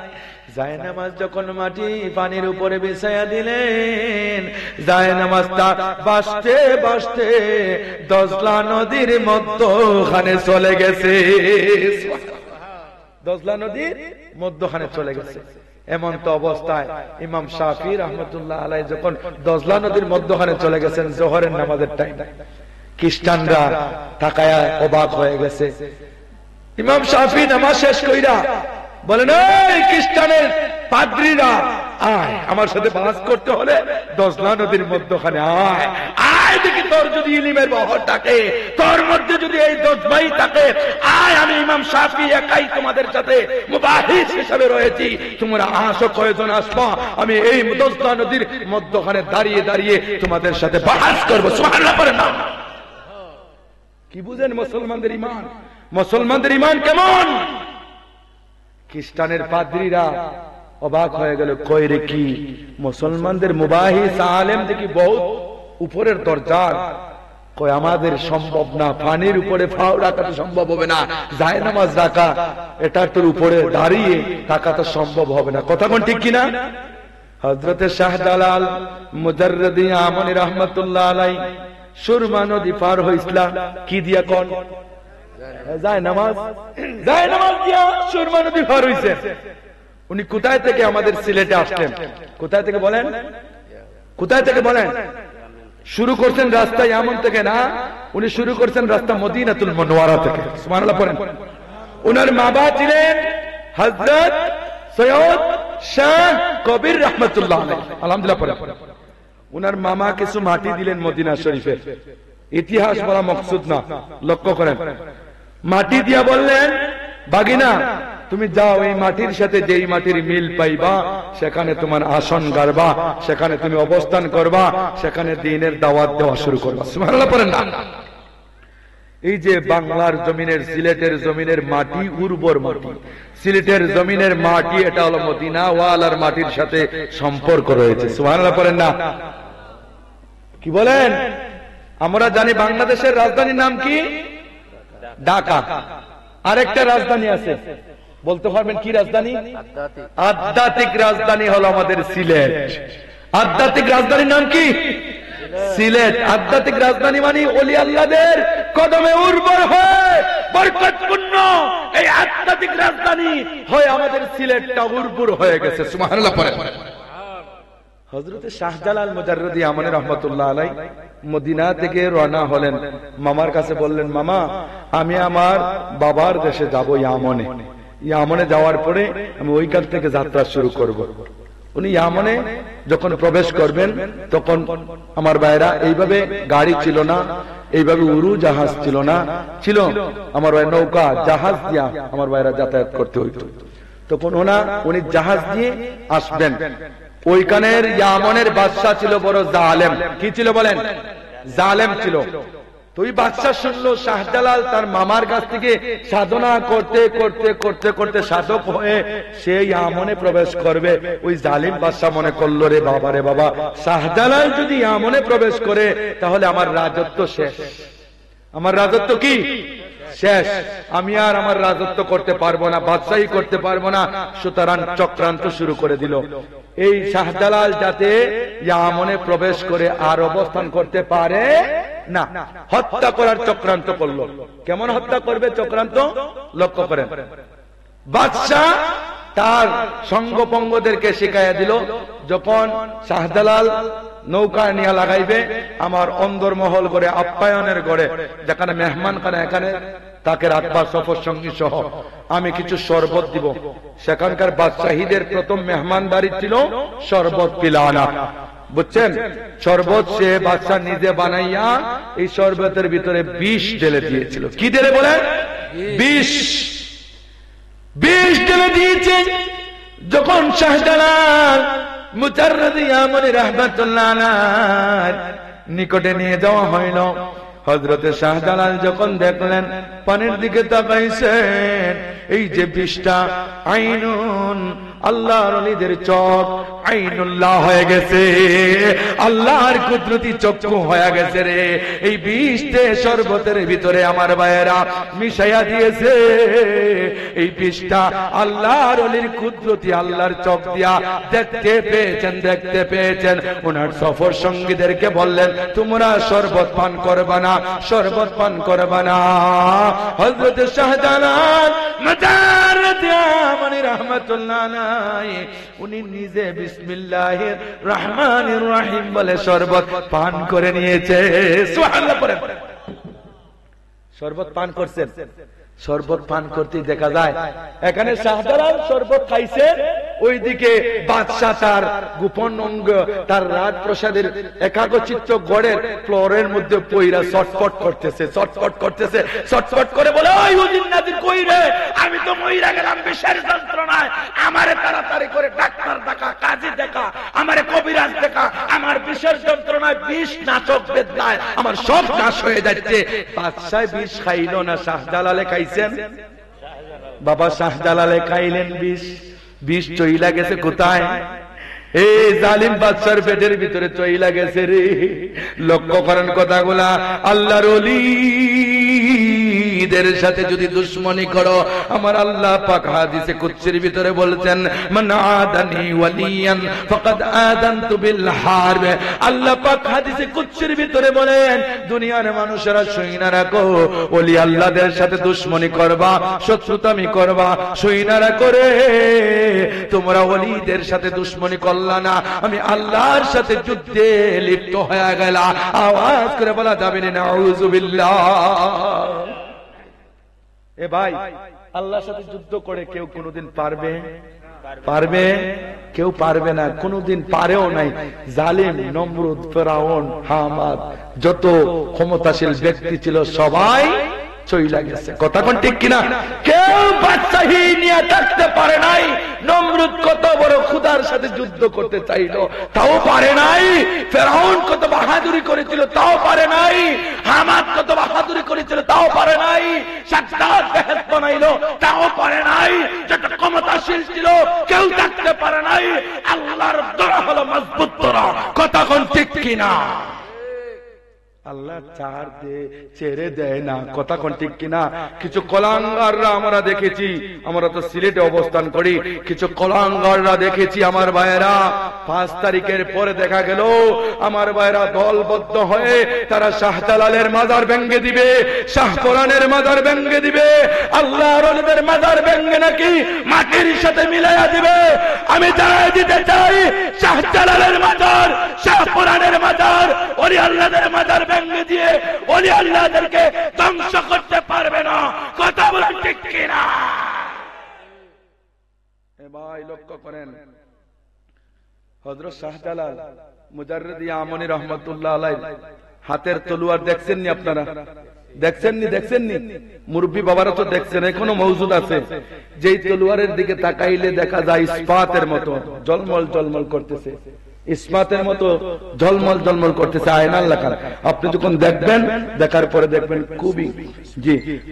জায়নামাজ যখন মাটি পানির উপরে বিছায়া দিলেন, যায় নামাজটা বাসতে বাসতে দজলা নদীর মধ্যখানে চলে গেছে। দজলা নদীর মধ্যখানে চলে গেছে। এমন তো অবস্থায় ইমাম শাফি রহমতুল্লাহ আলাইহি যখন দজলা নদীর মধ্যখানে চলে গেছেন জোহরের নামাজের টাইম, খ্রিস্টানরা তাকায়া অবাক হয়ে গেছে। ইমাম শাফি নামাজ শেষ কইরা বলেন, এই খ্রিস্টানের পাদ্রীরা আয়, আমার সাথে বাস করতে হলে দজলা নদীর মধ্যখানে আয়, আয় দেখি তোর যদি ইলমের বহর থাকে, তোর মধ্যে যদি এই দজমাই থাকে, আয় আমি ইমাম শাফি একাই তোমাদের সাথে মুবাহিস হিসেবে রয়েছি, তোমরা আসো কয়জন আসবা, আমি এই দজলা নদীর মধ্যখানে দাঁড়িয়ে দাঁড়িয়ে তোমাদের সাথে বাস করবো। সুবহানাল্লাহ পড়েন না। কি বুঝেন মুসলমানদের ঈমান? মুসলমানদের ঈমান কেমন? খ্রিস্টানের পাদ্রীরা অবাক হয়ে গেল, কই রে কি মুসলমানদের মুবাহিস আলেম দেখি বহুত উপরের দরজার, কই আমাদের সম্ভব না, পানির উপরে পাও রাখা তো সম্ভব হবে না, যায় নামাজ রাখা এটা তোর উপরে দাঁড়িয়ে থাকা তো সম্ভব হবে না। কথা কোন ঠিক কিনা? হযরতে শাহজালাল মুজাররদি আমনি রহমাতুল্লাহ আলাইহি সুরমা নদী পার হইছিলা কি দিয়া কোন? যায় নামাজ দিয়া সুরমা নদী পার হইছে। উনি কোথায় থেকে আমাদের সিলেটে আসলেন? কোথায় থেকে বলেন? কোথায় থেকে বলেন? শুরু করছেন রাস্তা ইয়ামন থেকে না, উনি শুরু করছেন রাস্তা মদিনাতুল মুনওয়ারা থেকে। সুবহানাল্লাহ পড়েন। উনার মা বাবা ছিলেন হযরত সৈয়দ শাহ কবির রহমাতুল্লাহ আলাইহি। আলহামদুলিল্লাহ পড়েন। উনার মামা কিছু মাটি দিলেন মদিনা শরীফে, ইতিহাস বলা মকসুদ না, লক্ষ্য করেন। মাটি দিয়া বললেন, বাগিনা তুমি যাও, এই মাটির সাথে যেই মাটির মিল পাইবা সেখানে তোমার আসন গাড়বা, সেখানে তুমি অবস্থান করবা, সেখানে দ্বীনের দাওয়াত দেওয়া শুরু করবা। সুবহানাল্লাহ পড়েন না। এই যে বাংলার জমিনের, সিলেটের জমিনের মাটি উর্বর মাটি, সিলেটের জমিনের মাটি এটা হলো মদিনা ওয়ালার মাটির সাথে সম্পর্ক রয়েছে। সুবহানাল্লাহ পড়েন না। কি বলেন? আমরা জানি বাংলাদেশের রাজধানীর নাম কি? ঢাকা। আরেকটা রাজধানী আছে, বলতে পারবেন কি রাজধানী? আধ্যাত্মিক রাজধানী হলো আমাদের সিলেট। আধ্যাত্মিক রাজধানীর নাম কি? সিলেট। আধ্যাত্মিক রাজধানী মানে ওলি আল্লাহদের কদমে উর্বর হয় বরকতপূর্ণ এই আধ্যাত্মিক রাজধানী হয় আমাদের সিলেটটা উর্বর হয়ে গেছে। সুবহানাল্লাহ পড়েন। হযরতে শাহজালাল মুজাররদি আমনি রহমাতুল্লাহ আলাইহি মদিনা থেকে রওনা হলেন, মামার কাছে বললেন, মামা আমি আমার বাবার দেশে যাব ইয়ামনে, ইয়ামনে যাওয়ার পরে আমি ওইখান থেকে যাত্রা শুরু করব। উনি ইয়ামনে যখন প্রবেশ করবেন তখন আমার ভাইরা এইভাবে গাড়ি ছিল না, এইভাবে উড়ু জাহাজ ছিল না, ছিল আমার ভাই নৌকা জাহাজ দিয়া আমার ভাইরা যাতায়াত করতে হইতো। তখন উনি জাহাজ দিয়ে আসবেন। ওইখানের ইয়ামনের বাদশাহ ছিল বড় জালেম। কি ছিল বলেন? জালেম ছিল। তো ওই বাদশাহ শুনলো শাহজালাল তার মামার কাছ থেকে সাধনা করতে করতে করতে করতে সাধক হয়ে সেই ইয়ামনে প্রবেশ করবে। ওই জালিম বাদশাহ মনে করলো, রে বাবা রে বাবা, শাহজালাল যদি ইয়ামনে প্রবেশ করে তাহলে আমার রাজত্ব শেষ। আমার রাজত্ব কি শেষ, আমি আর আমার রাজত্ব করতে পারবো না, বাদশাহী করতে পারবো না। সুতরাং চক্রান্ত শুরু করে দিল, এই শাহজালাল যাতে ইয়ামনে প্রবেশ করে আর অবস্থান করতে পারে না, হত্যা করার চক্রান্ত করলো। কেমন হত্যা করবে চক্রান্ত লক্ষ্য করেন। বাদশাহ তার সঙ্গপঙ্গদেরকে শিখাইয়া দিল, যখন শাহজালাল নৌকা নিয়ে লাগাইবে আমার অন্দরমহল করে আপ্যায়নের গড়ে যেখানে মেহমান খানা, এখানে তাকে রাখবার সফর সঙ্গী সহ আমি কিছু শরবত দিব। সেখানকার বাদশাহীদের প্রথম মেহমানদারি ছিল শরবত পিলানা। বুঝছেন? শরবত সে বাদশাহ নিজে বানাইয়া এই শরবতের ভিতরে বিষ ঢেলে দিয়েছিল। কি ঢেলে বলে? বিষ ঢেলে দিয়েছে। যখন শাহজালাল মুজাররদি আমনি রাহমাতুল্লাহ আলাইহি নিকটে নিয়ে যাওয়া হইল, হযরতে শাহজালাল যখন দেখলেন পানির দিকে তাকাইছেন, এই যে বিষটা আইনুন আল্লাহর ওলিদের চোখ আইনুল্লাহ হয়ে গেছে, আল্লাহর কুদরতি চক্ষু হয়ে গেছে রে। এই বিষটে শরবতের ভিতরে আমার ভাইয়েরা মিশাইয়া দিয়েছে। এই বিষটা আল্লাহর ওলির কুদরতি আল্লাহর চোখ দিয়া দেখতে পেয়েছেন। ওনার সফর সঙ্গীদেরকে বললেন, তোমরা শরবত পান করবা না, শরবত পান করবা না। হযরত শাহজালাল মাদারতে আমনি রাহমাতুল্লাহ আলাইহি উনি নিজে বিসমিল্লাহির রহমানির রহিম বলে শরবত পান করে নিয়েছে। সুবহানাল্লাহ পড়েন। শরবত পান করছেন। শরবত পান করতে দেখা যায় এখানে শাহজালাল শরবত খাইছে, ওইদিকে বাদশাহ তার গোপন অঙ্গ তার রাজপ্রাসাদের একাগ্রচিত্ত গড়ের ফ্লোরের মধ্যে পইরা ছটফট করে বলে, ওই হুজুর নাজির কই রে? আমি তো মইরা গেলাম বিষের যন্ত্রণায়, আমারে তাড়াতাড়ি করে ডাক্তার দেখা, কাজী দেখা, আমারে কবিরাজ দেখা, আমার বিষের যন্ত্রণায় বিষ নাচক বেদনায় আমার সব নাশ হয়ে যাচ্ছে। বাদশাহ বিষ খাইল না, শাহজালালে খাইছেন। বাবা শাহজালালে খাইলেন বিষ চইলা গেছে কোথায়? এই জালিম বাদশার পেটের ভিতরে চইলা গেছে রে। লক্ষ্য করেন কথাগুলা। আল্লাহর ওলিদের সাথে যদি দুশমনি করো, আমার আল্লাহ পাক হাদিসে কুদসির ভিতরে বলছেন, মান আদানি ওয়ালিয়ান ফাকাদ আযানতু বিল হারব। আল্লাহ পাক হাদিসে কুদসির ভিতরে বলেন, দুনিয়ার মানুষেরা শুইনা রাখো, ওলি আল্লাহদের সাথে দুশমনি করবা, শত্রুতামি করবা, শুইনা রাখো রে। তোমরা ওলিদের সাথে দুশমনি করলা না, আমি আল্লাহর সাথে যুদ্ধে লিপ্ত হয়ে গেলা। আওয়াজ করে বলা যাবে না নাউযুবিল্লাহ। এ ভাই, আল্লাহর সাথে যুদ্ধ করে কেউ কোনোদিন পারবে? কেউ পারবে না, কোনোদিন পারেও নাই। জালিম নমরুদ, ফেরাউন, হামান, যত ক্ষমতাশীল ব্যক্তি ছিল সবাই চইলা গেছে। কথা কোন ঠিক কিনা? কেউ বাদশাহী নিয়ে থাকতে পারে নাই। নমরুদ কত বড় খোদার সাথে যুদ্ধ করতে চাইলো, তাও পারে নাই। ফেরাউন কত বাহাদুরি করেছিল, তাও পারে নাই। হামান কত বাহাদুরি করেছিল, তাও পারে নাই। সাজ্জাদ বেহেশত বানাইলো, তাও পারে নাই। যত ক্ষমতাশীল ছিল কেউ থাকতে পারে নাই। আল্লাহর দরা হলো মজবুত দরা। কথা কোন ঠিক কিনা? আল্লাহ ছেড়ে দেয় না। কথা কোন ঠিক কিনা? কিছু কলাঙ্গাররা আমরা দেখেছি, আমরা তো সিলেটে অবস্থান করি, কিছু কলাঙ্গাররা দেখেছি আমার ভাইয়েরা, 5 তারিখের পরে দেখা গেল আমার ভাইয়েরা দলবদ্ধ হয়ে তারা শাহজালালের মাজার ভেঙে দিবে, শাহপরানের মাজার ভেঙে দিবে, আল্লাহর ওলিদের মাজার ভেঙে নাকি মাটির সাথে মিলাইয়া দিবে। আমি জানাই দিতে চাই, শাহজালালের মাজার, শাহপরানের মাজার, ওলি আল্লাহদের মাজার ভেঙে দিয়ে ওলি আল্লাহদেরকে ধ্বংস করতে পারবে না। কথা বলেন ঠিক কিনা? ভাই লক্ষ্য করেন, হযরত শাহজালাল মুজাররিদ আমনি রাহমাতুল্লাহ আলাইহি হাতের তলোয়ার দেখছেননি? আপনারা দেখছেননি? মুরব্বী বাবারা তো দেখছেন, এখনো মওজুদ আছে। যেই তলোয়ারের দিকে তাকাইলে দেখা যায় ইস্পাতের মতো ঝলমল করতেছে, ইস্পাতের মতো ঝলমল করতেছে, আয়নার লেখা। আপনি যখন দেখবেন, দেখার পরে দেখবেন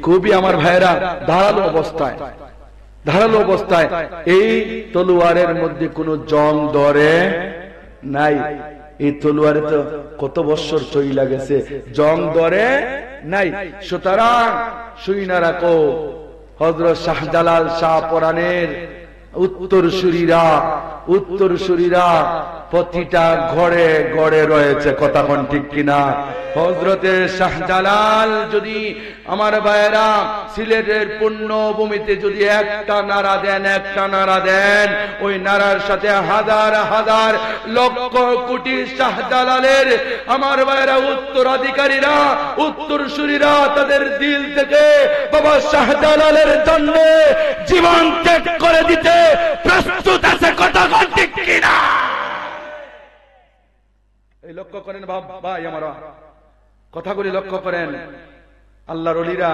খুবই আমার ভাইয়েরা ধারালো অবস্থায় এই তলোয়ারের মধ্যে কোনো জং ধরে নাই। এই তলোয়ারে তো কত বছর চইলা গেছে, জং ধরে নাই। সুতরাং শুইনা রাখো, হযরত শাহজালাল শাহপরানের উত্তরসূরিরা প্রতিটা ঘরে ঘরে রয়েছে। কথা কোন ঠিক কিনা? হযরতে শাহজালাল যদি আমার ভাইয়েরা সিলেটের পুণ্যভূমিতে যদি একটা নারা দেন, ওই নারার সাথে হাজার লক্ষ কোটি শাহজালালের আমার ভাইয়েরা উত্তরাধিকারীরা, উত্তরসূরিরা তাদের দিল থেকে বাবা শাহজালালের জন্য জীবন ত্যাগ করে দিতে প্রস্তুত আছে। কথা কোন ঠিক কিনা? এই লক্ষ্য করেন ভাই, আমার কথাগুলি লক্ষ্য করেন। আল্লাহর ওলিরা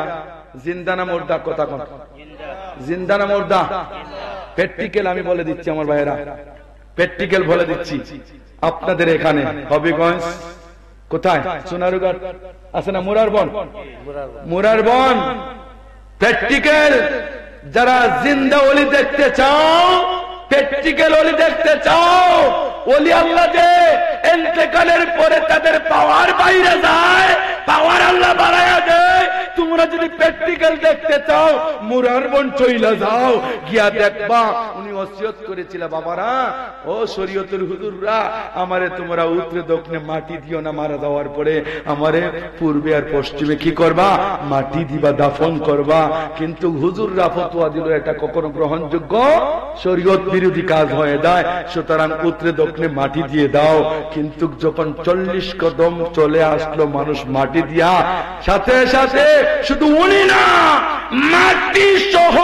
জিন্দানা মুর্দা? কথা কোন? জিন্দানা মুর্দা? প্র্যাকটিক্যাল আমি বলে দিচ্ছি আমার ভাইয়েরা, প্র্যাকটিক্যাল বলে দিচ্ছি। আপনাদের এখানে হবিগঞ্জ, কোথায় সোনারুঘাট আছে না, মুরার বন, প্র্যাকটিক্যাল যারা জিন্দা ওলি দেখতে চাও প্র্যাকটিক্যাল ওলি দেখতে চাও, ওলি আল্লাহ যে ইন্তেকালের পরে তাদের পাওয়ার বাইরে যায়, পাওয়ার আল্লাহ বাড়ায়া দেয়। তোমরা যদি প্র্যাকটিক্যাল দেখতে চাও, মুরার বন চইলা যাও, গিয়া দেখবা উনি ওসিয়ত করেছিল, বাবারা ও শরীয়তের হুজুররা, আমারে তোমরা উত্তরে দক্ষিণে মাটি দিও না, মারা যাওয়ার পরে আমারে পূর্বে আর পশ্চিমে কি করবা, মাটি দিবা, দাফন করবা। কিন্তু হুজুররা ফতোয়া দিল এটা কখনো গ্রহণযোগ্য, শরীয়ত বিরোধী কাজ হয়ে যায়, সুতরাং উত্তরে দক্ষিণে মাটি দিয়ে দাও। কিন্তু যখন 40 কদম চলে আসলো মানুষ মাটি দিয়া, সাথে সাথে শুধু উনি না, মাটি সহ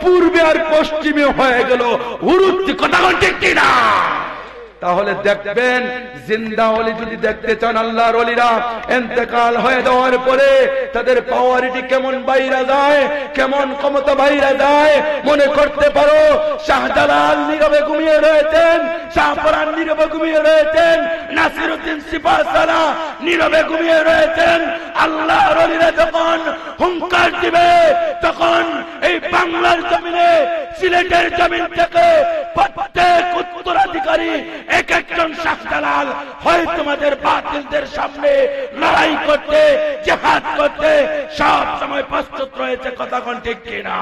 পূর্বে আর পশ্চিমে হয়ে গেল হুরুত্তি। কথা ঠিক কিনা? তাহলে দেখবেন জিন্দা ওলি যদি দেখতে চান, আল্লাহর ওলিরা ইন্তেকাল হয়ে যাওয়ার পরে তাদের পাওয়ারিটি কেমন বাইরে যায়, কেমন ক্ষমতা বাইরে যায়। মনে করতে পারো শাহজালাল নীরবে ঘুমিয়ে রয়েছেন, শাহপরান নীরবে ঘুমিয়ে রয়েছেন, নাসিরউদ্দিন সিপাহসালা নীরবে ঘুমিয়ে রয়েছেন। আল্লাহর ওলিরা যখন হুঙ্কার দিবে, তখন এই বাংলার জমিনে, সিলেটের জমিন থেকে প্রত্যেক উত্তরাধিকারী এক একজন শাহজালাল হয় তোমাদের বাতিলদের সামনে লড়াই করতে, জিহাদ করতে সব সময় প্রস্তুত রয়েছে। কথা কোন ঠিক কিনা?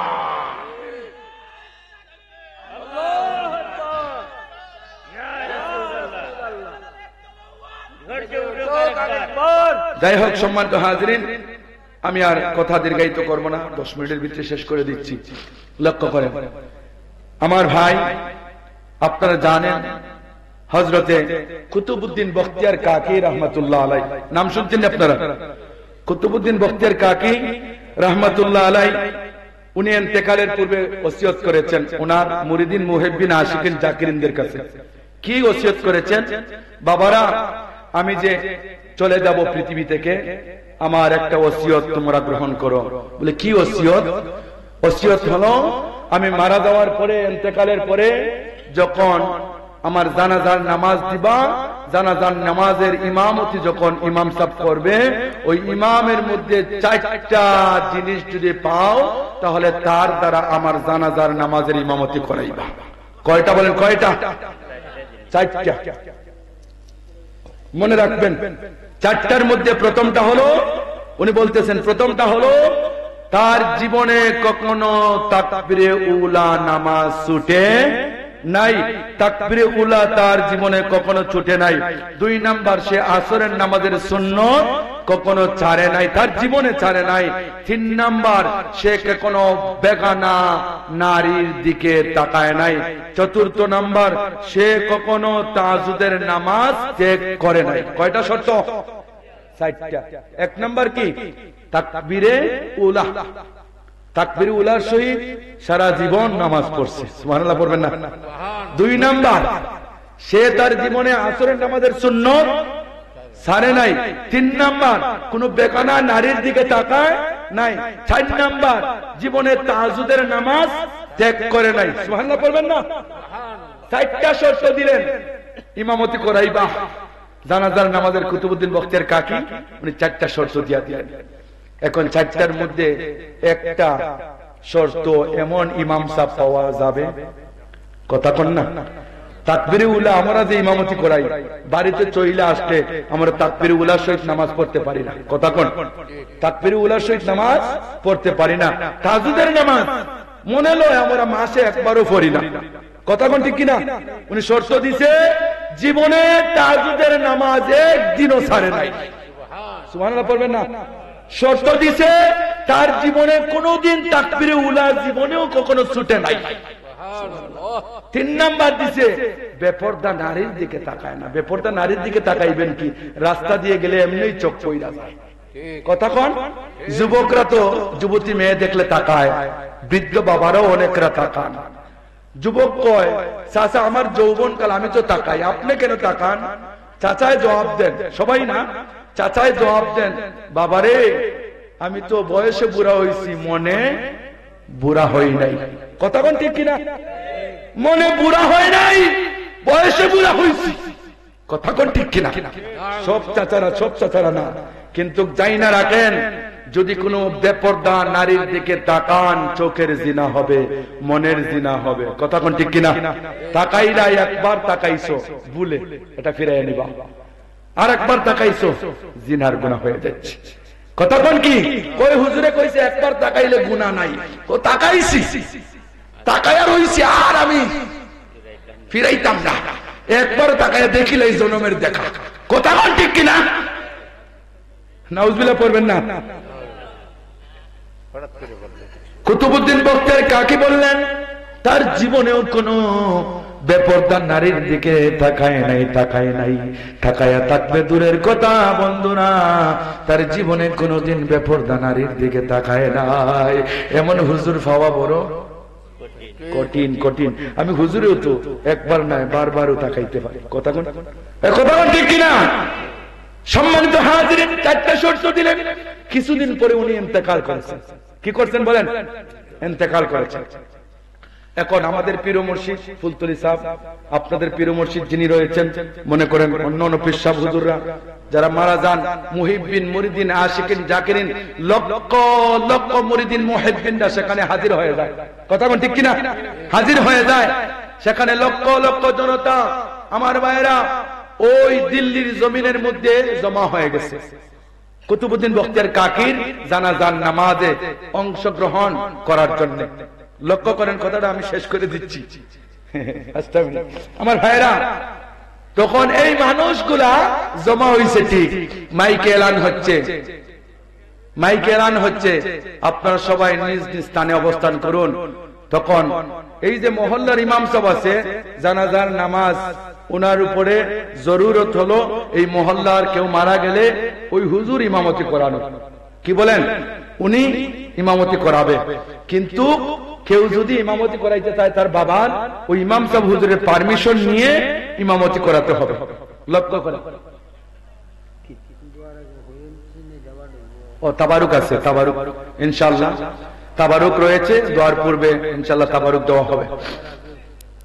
যাই হোক, সম্মানিত হাজরিন, আমি আর কথা দীর্ঘায়িত করবো না, 10 মিনিটের ভিতরে শেষ করে দিচ্ছি। লক্ষ্য করেন আমার ভাই, আপনারা জানেন হযরতে কুতুবউদ্দিন বখতিয়ার কাকি রহমাতুল্লাহ আলাইহি, নাম শুনছেন আপনারা? কুতুবউদ্দিন বখতিয়ার কাকি রহমাতুল্লাহ আলাইহি, উনি ইন্তেকালের পূর্বে ওসিয়ত করেছেন ওনার মুরিদিন মুহিব্বিন আশিকিন জাকিরিনদের কাছে। কি ওসিয়ত করেছেন? বাবারা, আমি যে চলে যাব পৃথিবী থেকে, আমার একটা ওসিয়ত তোমরা গ্রহণ করো। বলে কি ওসিয়ত? ওসিয়ত হলো, আমি মারা যাওয়ার পরে, ইন্তেকালের পরে যখন আমার জানাজার নামাজ দিবা, জানাজার নামাজের ইমামতি যখন ইমাম সাহেব করবে, ওই ইমামের মধ্যে 4টা জিনিস যদি পাও, তাহলে তার দ্বারা আমার জানাজার নামাজের ইমামতি করাইবা। কয়টা বলেন? কয়টা? 4টা। মনে রাখবেন, 4টার মধ্যে প্রথমটা হলো, উনি বলতেছেন প্রথমটা হলো, তার জীবনে কখনো তাকবীরে উলা নামাজ ছুটে নাই, তাকবীরে উলা তার জীবনে কখনো ছুটে নাই। 2 নাম্বার, সে আসরের নামাজের সুন্নত কখনো ছাড়ে নাই, তার জীবনে ছাড়ে নাই। 3 নাম্বার, সে কখনো বেগানা নারীর দিকে তাকায় নাই। 4র্থ নাম্বার, সে কখনো তাহাজ্জুদের নামাজ ত্যাগ করে নাই। কয়টা শর্ত? 4টা। 1 নাম্বার কি? তাকবীরে উলা, তাকবীরে উলার সহিত সারা জীবন নামাজ পড়ছে, সুবহানাল্লাহ পড়বেন না? 2 নাম্বার, সে তার জীবনে আসরের নামাজের সুন্নত ছাড়ে নাই। 3 নাম্বার, কোন বেগানা নারীর দিকে তাকায় নাই। 4 নাম্বার, জীবনে তাহাজ্জুদের নামাজ ত্যাগ করে নাই। সুবহানাল্লাহ পড়বেন না? 4টা শর্ত দিলেন, ইমামতি করাইবা জানাজার নামাজের কুতুবউদ্দিন বখতিয়ার কাকি, উনি 4টা শর্ত দিয়া দিলেন। এখন 4টার মধ্যে একটা শর্ত এমন ইমাম সাহেব পাওয়া যাবে, কথা কন না? তাকবীরে উলা আমরা যে ইমামতি করাই, বাড়িতে চইলে আসলে আমরা তাকবীরে উলার সহিত নামাজ পড়তে পারি না। কথা কন? তাকবীরে উলার সহিত নামাজ পড়তে পারি না। তাহাজ্জুদের নামাজ মনে লয় আমরা মাসে একবারও পড়ি না। কথা কন ঠিক কিনা? উনি শর্ত দিছে, জীবনে তাহাজ্জুদের নামাজ একদিনও ছাড়ে নাই। সুবহানাল্লাহ পড়বেন না? শর্ত দিছে, তার জীবনে কোনোদিন তাকবীরে উলা জীবনেও কখনো ছুটে নাই। 3 নাম্বার দিছে, বেপরদা নারীর দিকে তাকায় না। বেপরদা নারীর দিকে তাকাইবেন কি? রাস্তা দিয়ে গেলে এমনিই চোখ পইরা যায়। কথা কন? যুবকরা তো যুবতী মেয়ে দেখলে তাকায়, বৃদ্ধ বাবারাও অনেকরা তাকান। যুবক কয়, চাচা আমার যৌবনকাল, আমি তো তাকাই, আপনি কেন তাকান? চাচায় জবাব দেন, সবাই না, চাচায় জবাব দেন, বাবারে আমি তো বয়সে বুড়া হইছি, মনে বুড়া হই নাই। কথা কোন ঠিক কিনা? মনে বুড়া হয় নাই, বয়সে বুড়া হইছি। কথা কোন ঠিক কিনা? সব চাচারা, সব চাচারা না, কিন্তু যাই না রাখেন যদি কোনো বেপরদা নারীর দিকে তাকান, চোখের জিনা হবে, মনের জিনা হবে। কথা কোন ঠিক কিনা? তাকাইলা, একবার তাকাইছো ভুলে, এটা ফিরাই নিবা। আর একবার তাকাইছো, জিনার গুনাহ হয়ে যাচ্ছে। কথা কোন কি? কই হুজুরে কইছে একবার তাকাইলে গুনাহ নাই। ও তাকাইছি, তাকায়া রইছি, আর আমি ফিরাইতাম না। একবার তাকায়া দেখিলে এই জনমের দেখা। কথা কোন ঠিক কিনা? নাউজুবিল্লাহ পড়বেন না। কুতুবউদ্দিন বখতিয়ার কাকি বললেন তার জীবনেও কোনো বেপরদা নারীর দিকে তাকায় নাই, তাকায়া থাকবে দূরের কথা বন্ধুরা, তার জীবনে কোনোদিন বেপরদা নারীর দিকে তাকায় নাই। এমন হুজুর পাওয়া বড় কঠিন। আমি হুজুরেও তো একবার নয় বারবারও তাকাইতে পারি। কথা কোন ঠিক কিনা? সম্মানিত হাজিরিন, 4টা শর্ত দিলেন। কিছুদিন পরে উনি ইন্তেকাল করেছেন। কি করছেন বলেন? ইন্তেকাল করেছেন। এখন আমাদের পীর মুর্শিদ ফুলতলি সাহেব, আপনাদের পীর মুর্শিদ যিনি রয়েছেন, মনে করেন অন্য পীর সাহেব হুজুররা যারা মারা যান, মুহিব্বিন মুরিদিন আশিকিন জাকিরিন, লক্ষ লক্ষ মুরিদিন মুহিব্বিনরা সেখানে হাজির হয়ে যায়। কথা বল ঠিক কিনা? হাজির হয়ে যায় সেখানে লক্ষ লক্ষ জনতা। আমার ভাইরা ওই দিল্লির জমিনের মধ্যে জমা হয়ে গেছে কুতুবউদ্দিন বখতিয়ার কাকির জানাজার নামাজে অংশগ্রহণ করার জন্য। লক্ষ্য করেন কথাটা, আমি শেষ করে দিচ্ছি। আমার ভাইরা, তখন এই মানুষগুলা জমা হয়েছে, ঠিক মাইকে এলান হচ্ছে আপনারা সবাই নিজ নিজ স্থানে অবস্থান করুন। তখন এই যে মহল্লার ইমাম সাহেব আছে, জানাজার নামাজ ওনার উপরে জরুরত হলো, এই মহল্লার কেউ মারা গেলে ওই হুজুর ইমামতি করানো। কি বলেন? উনি ইমামতি করাবে। কিন্তু কেউ যদি ইমামতি করাইতে চায়, তার বাবার ওই ইমাম সাহেব হুজুরের পারমিশন নিয়ে ইমামতি করাতে হবে। লক্ষ্য করে ও তাবারুক আছে, তাবারুক ইনশাআল্লাহ তাবারুক রয়েছে। দোয়ার পূর্বে ইনশাআল্লাহ তাবারুক দেওয়া হবে।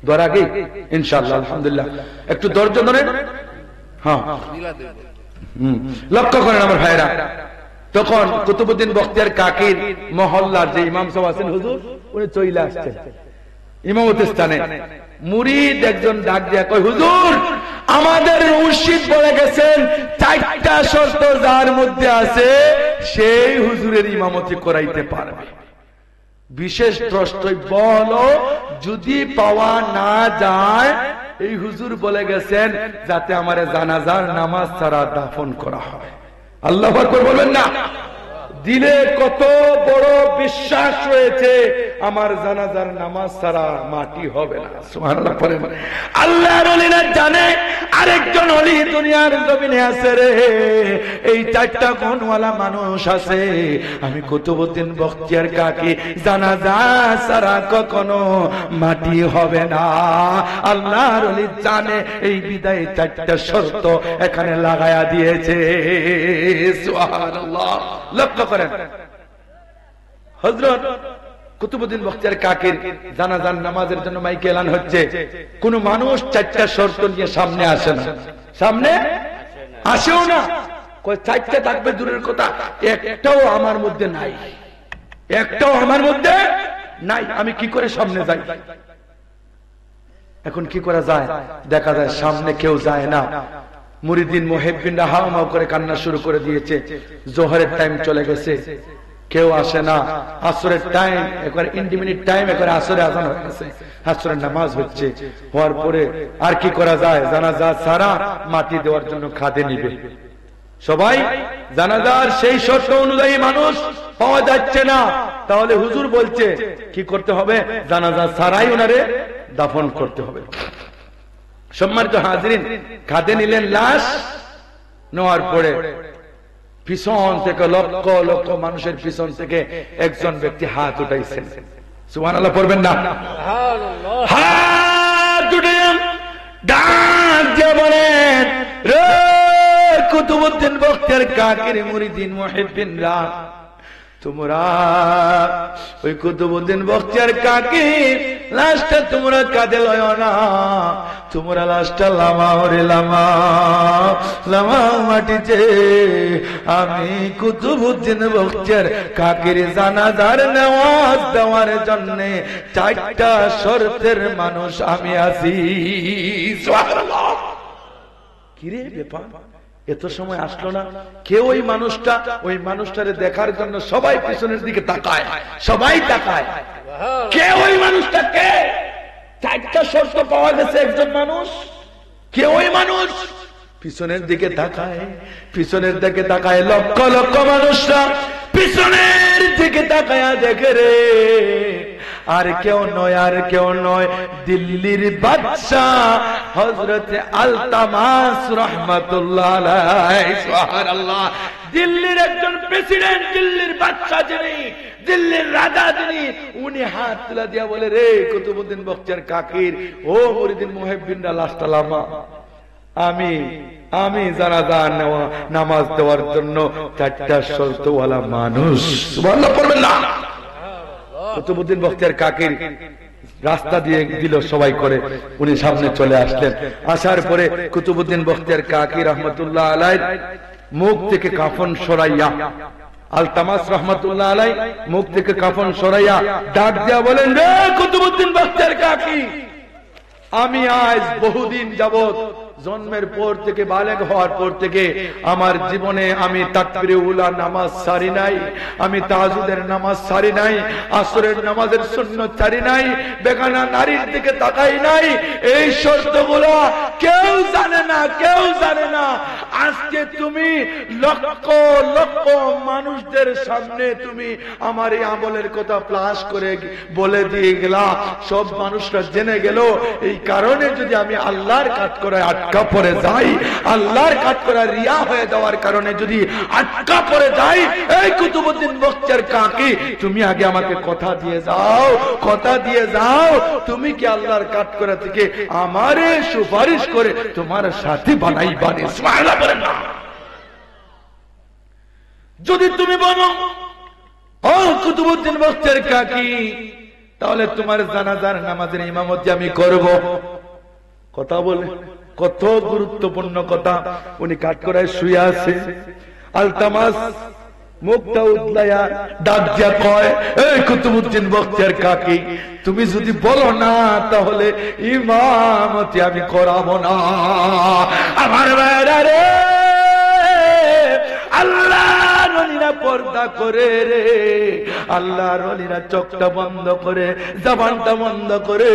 দোয়ার আগে ইনশাআল্লাহ। আলহামদুলিল্লাহ, একটু ধৈর্য ধরেন। হ্যাঁ, লক্ষ্য করেন আমার ভাইরা। তখন কুতুবউদ্দিন বখতিয়ার কাকির মহল্লার যে ইমাম সাহেব আছেন হুজুর, উনি চলে আসছেন ইমামতের স্থানে। মুরিদ একজন ডাক দিয়া কয়, হুজুর আমাদের মুর্শিদ বলে গেছেন 4টা শর্ত যার মধ্যে আছে সেই হুজুরের ইমামতি করাইতে পারবে। বিশেষ দ্রষ্টব্য হলো, যদি পাওয়া না যায়, এই হুজুর বলে গেছেন যাতে আমার জানাজার নামাজ ছাড়া দাফন করা হয়। আল্লাহু আকবার বলবেন না? দিলে কত বড় বিশ্বাস রয়েছে, আমার জানাজার নামাজ ছাড়া মাটি হবে না। সুবহানাল্লাহ পড়েন। আল্লাহর ওলিরা জানে আরেকজন ওলি দুনিয়ার জমিনে আছে রে, এই 4টা গুণওয়ালা মানুষ আছে। আমি কুতুবউদ্দিন বখতিয়ার কাকি জানাজা ছাড়া কখনো মাটি হবে না। আল্লাহর ওলি জানে, এই বিদায় 4টা শর্ত এখানে লাগায়া দিয়েছে। সুবহানাল্লাহ। লক্ষ্য করেন, হযরত কুতুবউদ্দিন বখতিয়ার কাকির জানাজার নামাজের জন্য মাইকে এলান হচ্ছে। কোন মানুষ 4টা শর্ত নিয়ে সামনে আসে না, সামনে আসেও না। 4টা থাকবে দূরের কথা, একটাও আমার মধ্যে নাই, একটাও আমার মধ্যে নাই। আমি কি করে সামনে যাই? এখন কি করা যায়? দেখা যায় সামনে কেউ যায় না। মুরিদিন মুহিব্বিনরা হাওমাও করে কান্না শুরু করে দিয়েছে। জোহরের টাইম চলে গেছে, কেউ আসে না। আসরের টাইম, একবার ইন্ডিমিনিট টাইম, একবার আসরে আজান হয়ে গেছে, আসরের নামাজ হচ্ছে। হওয়ার পরে আর কি করা যায়? জানাজা সারা মাটি দেওয়ার জন্য খাদে নিবে সবাই। জানাজার সেই শর্ত অনুযায়ী মানুষ পাওয়া যাচ্ছে না, তাহলে হুজুর বলছে কি করতে হবে? জানাজা সারাই ওনারে দাফন করতে হবে। সম্মানিত হাজিরিন, খাদে নিলেন লাশ। নেওয়ার পরে পিছন থেকে লক্ষ লক্ষ মানুষের পিছন থেকে একজন ব্যক্তি হাত উঠাইছেন। সুবহানাল্লাহ পড়বেন না? হাত উঠে ডাক দিয়ে বলেন, রে কুতুবউদ্দিন বখতিয়ার কাকির মুরিদিন মুহিব্বিনরা, তোমরা ওই কুতুবউদ্দিন বখতিয়ার কাকি লাশটা তোমরা কাঁধে লয় না, তোমরা লাশটা লামাও রে লামাও মাটিতে। আমি কুতুবউদ্দিন বখতিয়ার কাকির জানাজার নেওয়াজ দেওয়ার জন্য 4টা শর্তের মানুষ আমি আছি। সুবহানাল্লাহ। কিরে ব্যাপার, এত সময় আসলো না? কেউ ওই মানুষটারে দেখার জন্য সবাই পিছনের দিকে তাকায়, সবাই তাকায়। কে ওই মানুষটা? কে? 4টা শর্ত পাওয়া গেছে একজন মানুষ। কে ওই মানুষ? পিছনের দিকে তাকায়, পিছনের দিকে তাকায় লক্ষ লক্ষ মানুষরা পিছনের দিকে তাকায় দেখে রে, আর কেউ নয়, আর কেউ নয়, দিল্লির বাদশাহ হযরত আলতামাস রাহমাতুল্লাহ আলাইহি। সুবহানাল্লাহ। দিল্লির একজন প্রেসিডেন্ট, দিল্লির বাদশাহ যিনি, দিল্লির রাজা যিনি, উনি হাত তুলে দিয়া বলে, রে কুতুবউদ্দিন বখতিয়ার কাকির ও মুরিদিন মুহিব্বিনরা লাশটা লামা। আমি জানাজা নেওয়া নামাজ দেওয়ার জন্য 4টা শর্তওয়ালা মানুষ। সুবহানাল্লাহ পড়বেন না? কুতুবউদ্দিন বখতিয়ার কাকির রাস্তা দিয়ে দিল সবাই করে, উনি সামনে চলে আসলেন। আসার পরে কুতুবউদ্দিন বখতিয়ার কাকি রহমতুল্লাহ আলাইহি মুখ থেকে কাফন সরাইয়া, আলতামাস রহমতুল্লাহ আলাইহি মুখ থেকে কাফন সরাইয়া ডাক দিয়া বলেন, রে কুতুবউদ্দিন বখতিয়ার কাকি, আমি আজ বহুদিন যাবত জন্মের পর থেকে, বালেগ হওয়ার পর থেকে আমার জীবনে আমি তাকবীরে উলা নামাজ সারি নাই, আমি তাহাজ্জুদের নামাজ সারি নাই, আসরের নামাজের সুন্নাত সারি নাই, বেগানা নারীর দিকে তাকাই নাই। এই শর্তগুলো কেউ জানে না, কেউ জানে না। আজকে তুমি লক্ষ লক্ষ মানুষদের সামনে তুমি আমার এই আমলের কথা প্লাস করে বলে দিয়ে গেলা, সব মানুষরা জেনে গেল। এই কারণে যদি আমি আল্লাহর কাজ করে আটকা পড়ে যাই, আল্লাহর কাজ করা রিয়া হয়ে যাওয়ার কারণে যদি আটকা পড়ে যাই, এই কুতুবউদ্দিন বখতিয়ার কাকি তুমি আগে আমাকে কথা দিয়ে যাও, কথা দিয়ে যাও, তুমি কি আল্লাহর কাজ করা থেকে আমারে সুপারিশ করে তোমার সাথী বানাইবানি। সুবহানাল্লাহ বলেন না? যদি তুমি বলো ও কুতুবউদ্দিন বখতিয়ার কাকি, তাহলে তোমার জানাজার নামাজের ইমামতি আমি করব। কথা বলে কত গুরুত্বপূর্ণ কথা। উনি কাঠগড়ায় শুয়ে আছে, আলতামাস মুখটা উদলাইয়া ডাক দিয়া কয়, এই কুতুবউদ্দিন বখতিয়ার কাকি, তুমি যদি বলো না তাহলে ইমামতি আমি করাবো না। আমার ভাইরা রে, আল্লাহর ওলিরা পর্দা করে রে, আল্লাহর ওলিরা চোখটা বন্ধ করে, জবানটা বন্ধ করে,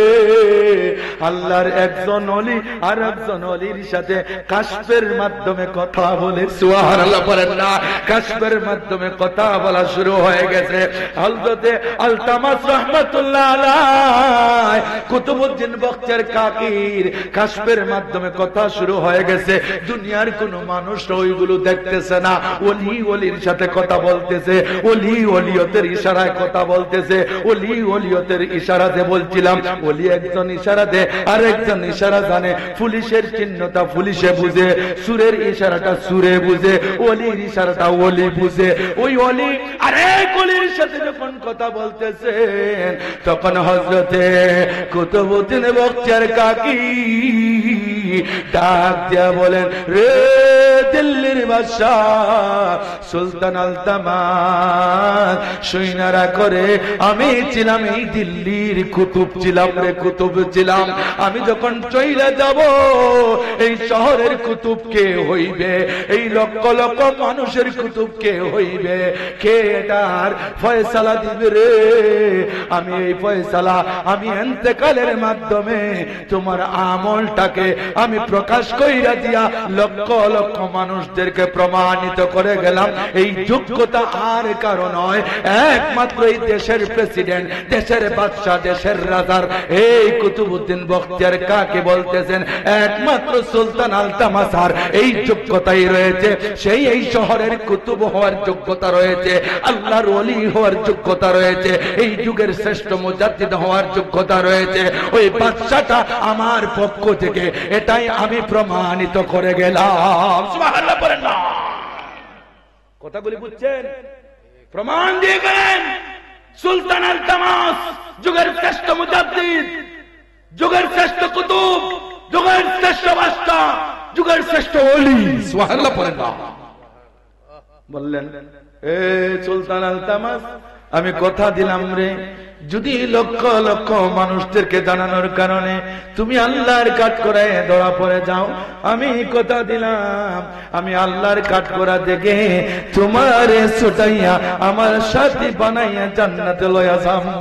আল্লাহর একজন ওলি আর একজন ওলির সাথে কাশফের মাধ্যমে কথা বলে। সুবহানাল্লাহ বলেন না? কাশফের মাধ্যমে কথা বলা শুরু হয়ে গেছে। হযরতে আলতামাস রাহমাতুল্লাহ আলাইহি কুতুবউদ্দিন বখতিয়ার কাকির কাশফের মাধ্যমে কথা শুরু হয়ে গেছে। দুনিয়ার কোন মানুষ ওইগুলো দেখতেছে না, ওলি ওলির সাথে কথা বলতেছে, ওলি ওলিয়তের ইশারায় কথা বলতেছে। ওলি ওলিয়তের ইশারাতে বলছিলাম, ওলি একজন ইশারাতে আর একজন ইশারা জানে। পুলিশের চিহ্নটা পুলিশে বুঝে, সুরের ইশারাটা সুরে বুঝে, ওলির ইশারাটা ওলি বুঝে। ওই ওলি আরেক ওলির সাথে যখন কথা বলতেছেন, তখন হযরতে কুতুবউদ্দিন বখতিয়ার কাকি ডাক দিয়া বলেন, রে দিল্লির বাদশাহ সুলতান আলতামাস, সৈন্যরা করে আমি ছিলাম এই দিল্লির কুতুব ছিলাম রে, কুতুব ছিলাম। আমি যখন চইলা যাব, এই শহরের কুতুব কে হইবে? এই লক্ষ লক্ষ মানুষের কুতুব কে হইবে? কে এটার ফয়সালা দিবে রে? আমি এই ফয়সালা আমি ইন্তেকালের মাধ্যমে তোমার আমলটাকে আমি প্রকাশ কইরা দিয়া লক্ষ লক্ষ মানুষদেরকে প্রমাণিত করে গেলাম। এই যোগ্যতা আর কারো নয়, একমাত্র এই দেশের প্রেসিডেন্ট, দেশের বাদশাহ, দেশের রাজার এই কুতুবউদ্দিন বখতিয়ার কাকি বলতেছেন, একমাত্র সুলতান আলতামাসার এই যোগ্যতাই রয়েছে। সেই এই শহরের কুতুব হওয়ার যোগ্যতা রয়েছে, আল্লাহর ওলি হওয়ার যোগ্যতা রয়েছে, এই যুগের শ্রেষ্ঠ মুজাদ্দিদ হওয়ার যোগ্যতা রয়েছে। ওই বাদশাটা আমার পক্ষ থেকে এটাই আমি প্রমাণিত করে গেলাম। সুবহানাল্লাহ বলেন না? কথাগুলি বুঝছেন? প্রমাণ দিয়ে গেলেন সুলতান আল তামাস, যুগের শ্রেষ্ঠ মুজাদ্দিদ, যুগের শ্রেষ্ঠ কুতুব, যুগের শ্রেষ্ঠ বাদশা, যুগের শ্রেষ্ঠ ওলি। সুবহানাল্লাহ পড়েন না। বললেন, এ সুলতান আল তামাস, আমি কথা দিলাম রে, যদি লক্ষ লক্ষ মানুষদেরকে জানানোর কারণে তুমি আল্লাহর কাঠগড়ায় ধরা পড়ে যাও, আমি কথা দিলাম আমি আল্লাহর কাঠগড়া দেখে তোমার ছুটাইয়া আমার সাথী বানাইয়া জান্নাতে লয়া যাবো।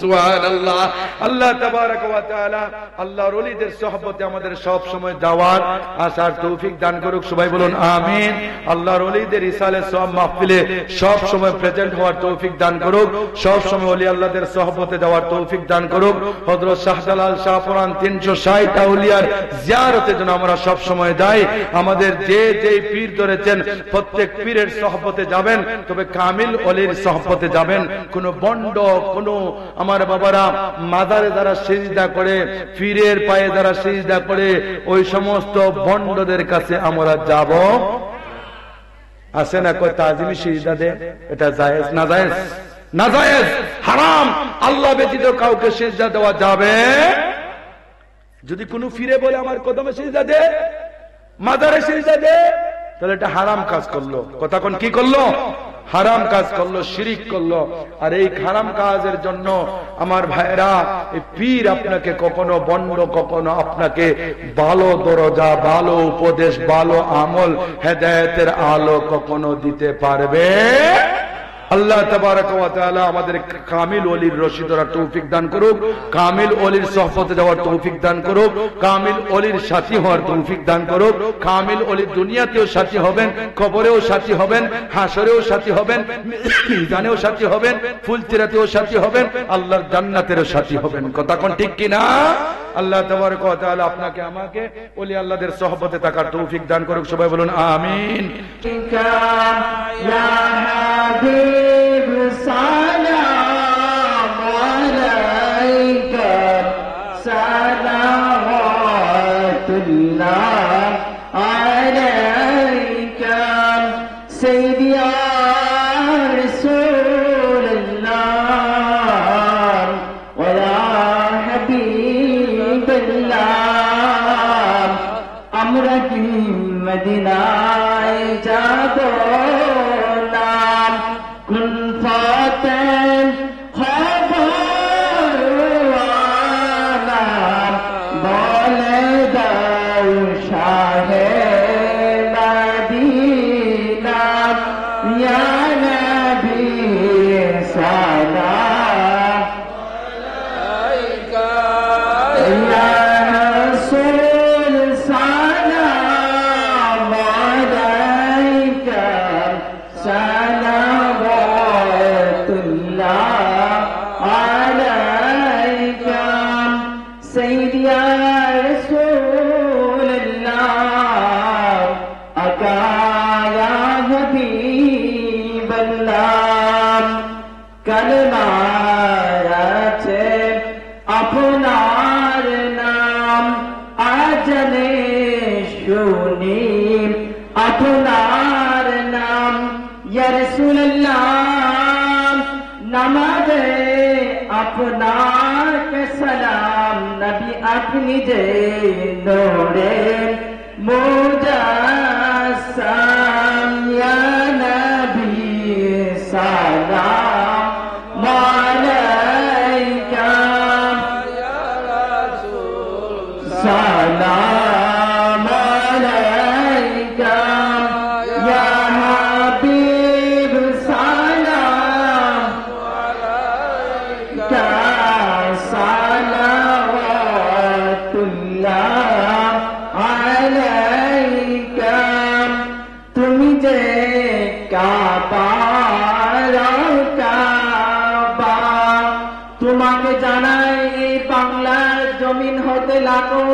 সুবহানাল্লাহ। আল্লাহ তাবারক ওয়া তাআলা আল্লাহর ওলিদের সুহবতে আমাদের সব সময় যাওয়ার আসার তৌফিক দান করুক। সবাই বলুন আমিন। আল্লাহর ওলিদের ইসালে সব মাহফিলে সব সময় প্রেজেন্ট হওয়ার তৌফিক দান করুক, সব সময় ওলি আল্লাহদের সুহবতে যাওয়ার তৌফিক দান করুক। হযরত শাহজালাল শাহপুরান 360 আউলিয়ার জিয়ারতে যেন আমরা সব সময় যাই। আমাদের যে যে পীর ধরেছেন প্রত্যেক পীরের সুহবতে যাবেন, তবে কামিল ওলির সুহবতে যাবেন। কোন বন্ড, কোন আমার বাবারা মাজারে যারা সিজদা করে, পীরের পায়ে যারা সিজদা করে, ওই সমস্ত বন্ডদের কাছে আমরা যাব আছে না? কয় তাজিমি সিজদা দে, এটা জায়েজ না? জায়েজ না? জায়েজ, হারাম। আল্লাহ ব্যতীত কাউকে সিজদা দেওয়া যাবে। যদি কোনো ফিরে বলে আমার কদমে সিজদা দে, মাজারে সিজদা দে, তাহলে এটা হারাম কাজ করলো। কথা কোন কি করলো? হারাম কাজ করলো, শিরিক করলো। আর এই হারাম কাজের জন্য আমার ভাইরা, এই পীর আপনাকে কখনো বন্ড, কখনো আপনাকে ভালো দরজা, ভালো উপদেশ, ভালো আমল, হেদায়েতের আলো কখনো দিতে পারবে। আল্লাহ তাবারক ওয়া তাআলা আমাদের কামিল ওলির রশি ধরার তৌফিক দান করুক, কামিল ওলির সোহবতে যাওয়ার তৌফিক দান করুক, কামিল ওলির সাথী হওয়ার তৌফিক দান করুক। কামিল ওলি দুনিয়াতেও সাথী হবেন, কবরেও সাথী হবেন, হাসরেও সাথী হবেন, মিজানেও সাথী হবেন, ফুলসিরাতেও সাথী হবেন, আল্লাহর জান্নাতেরও সাথী হবেন। কথা কোন ঠিক কি না? আল্লাহ তাবারক ওয়া তাআলা আপনাকে আমাকে ওলি আল্লাহদের সোহবতে থাকার তৌফিক দান করুক। সবাই বলুন আমিন। সালাম আলাইকা সালাওয়াতুল্লাহ আলাইকা সাইয়্যিদি ইয়া রাসূলুল্লাহ ওয়া ইয়া হাবিবাল্লাহ। আমরা কি মদিনায় যাব না? কুন ফাতেন খবরওয়ালা বলে দাও শাহে মদিনা, ইয়া নবী সালাম আলাইকা, ইয়া রাসূল সালাম আলাইকা সালাওয়াতুল্লাহ আলাইকা সাইয়্যিদি ইয়া রাসূলুল্লাহ আকা ইয়া হাবিবাল্লাহ। কালেমায় আছে আপনার নাম, আজনে শুনি আপনার নাম। ইয়া রাসূলুল্লাহ নামাজে আপনাকে সালাম, নবী আপনি যে নূরে মুজাসসাম। ইয়া নবী সালাম আলাইকা, ইয়া রাসূল সালাম আলাইকা, ইয়া হাবিব সালাম আলাইকা সালাওয়াতুল্লাহ আলাইকা। তুমি যে কাবার কাবা, তোমাকে জানাই এই বাংলার জমিন হতে লাগো,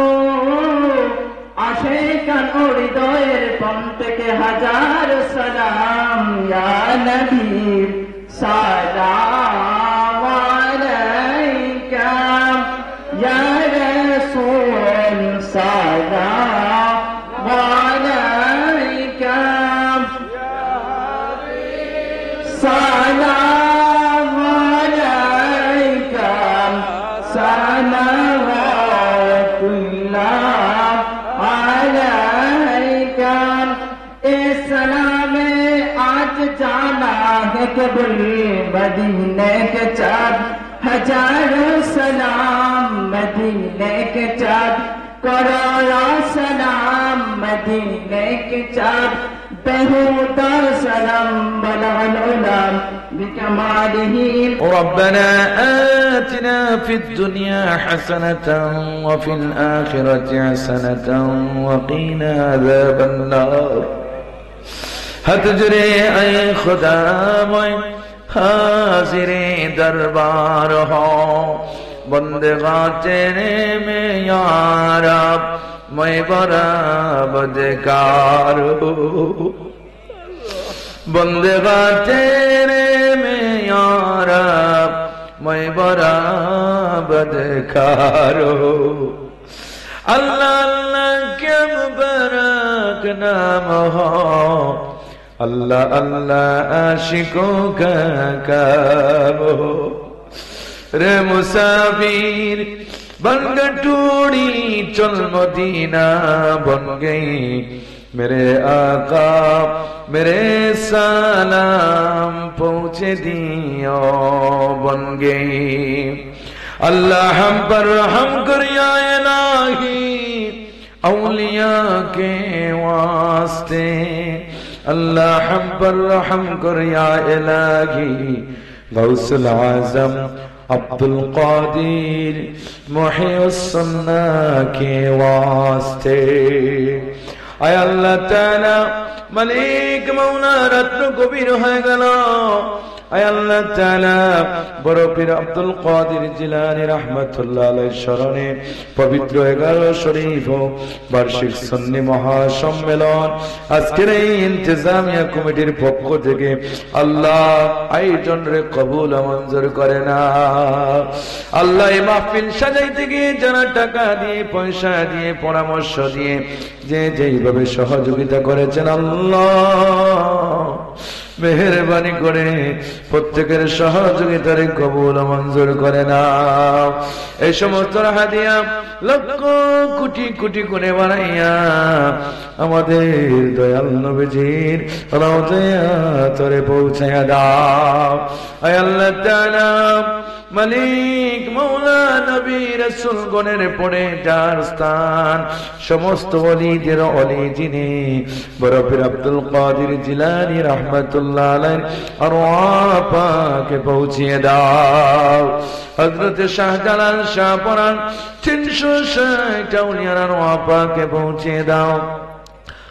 আসে কান হৃদয়ের পম থেকে হাজার সালাম। ইয়া নবী সালাম আলাইকা, ইয়া রাসূল সালাম আলাইকা सलाम आज जाना है कबुल मदीने के चाँद हजारों सलाम मदीने के चाँद करोड़ों सलाम मदीने के चाँद बेहुदा सलाम बलगल उलाम بكماله ربنا آتنا في الدنيا حسنة وفي الآخرة حسنة وقنا عذاب النار हतजरे ऐ खुदा मैं हाजिर दरबार हो बंदगा तेरे में यारा मैं बड़ा बदकार बंदगा तेरे में यारा मैं बड़ा बदकार अल्लाह अल्लाह क्या मुबारक नाम हो अल्लाह अल्लाह आशिकों का काम हो रे मुसाफिर बन गटूड़ी चल मदीना बन गई मेरे आका मेरे सलाम पहुँचे दियो बन गई अल्लाह हम पर रहम कर या इलाही औलिया के वास्ते अल्लाह हम पर रहम कर या इलाही गौसुल आज़म अब्दुल कादिर मुहिउस सुन्ना के वास्ते आय अल्लाह ताला मालिक मौला रत्न कबीर हो गलो आय अल्लाह ताला बड़ पीर अब्दुल कादिर जिलानी रहमतुल्लाह अलैहि शरणे पवित्र 11 शरीफ वार्षिक सुन्नी महासम्मेलन আজকের এই ইন্তেজামিয়া কমিটির পক্ষ থেকে আল্লাহ আয়োজন রে কবুল মঞ্জুর করে না আল্লাহ এই মাহফিল সাজাইতে গিয়ে যারা টাকা দিয়ে পয়সা দিয়ে পরামর্শ দিয়ে যে যেইভাবে সহযোগিতা করেছেন আল্লাহ মেহেরবানি করে প্রত্যেকের সহযোগিতারে কবুল মঞ্জুর করে নাও এই সমস্ত হাদিয়া লক্ষ কোটি কোটি করে বানাইয়া আমাদের দয়াল নবীজির রওজায়ে পৌঁছায়া দাও আয় আল্লাহ তাআলা মালিক মৌলা নবী রাসূল গণের পরে যার স্থান সমস্ত ওলিদের ওলি যিনি বড় পীর আব্দুল কাদির জিলানী রাহমাতুল্লাহ আলাইহি আরওয়াহ পাকে পৌঁছিয়ে দাও হযরত শাহজালাল শাহ পরান 360 আউলিয়ার আরওয়াহ পাকে পৌঁছিয়ে দাও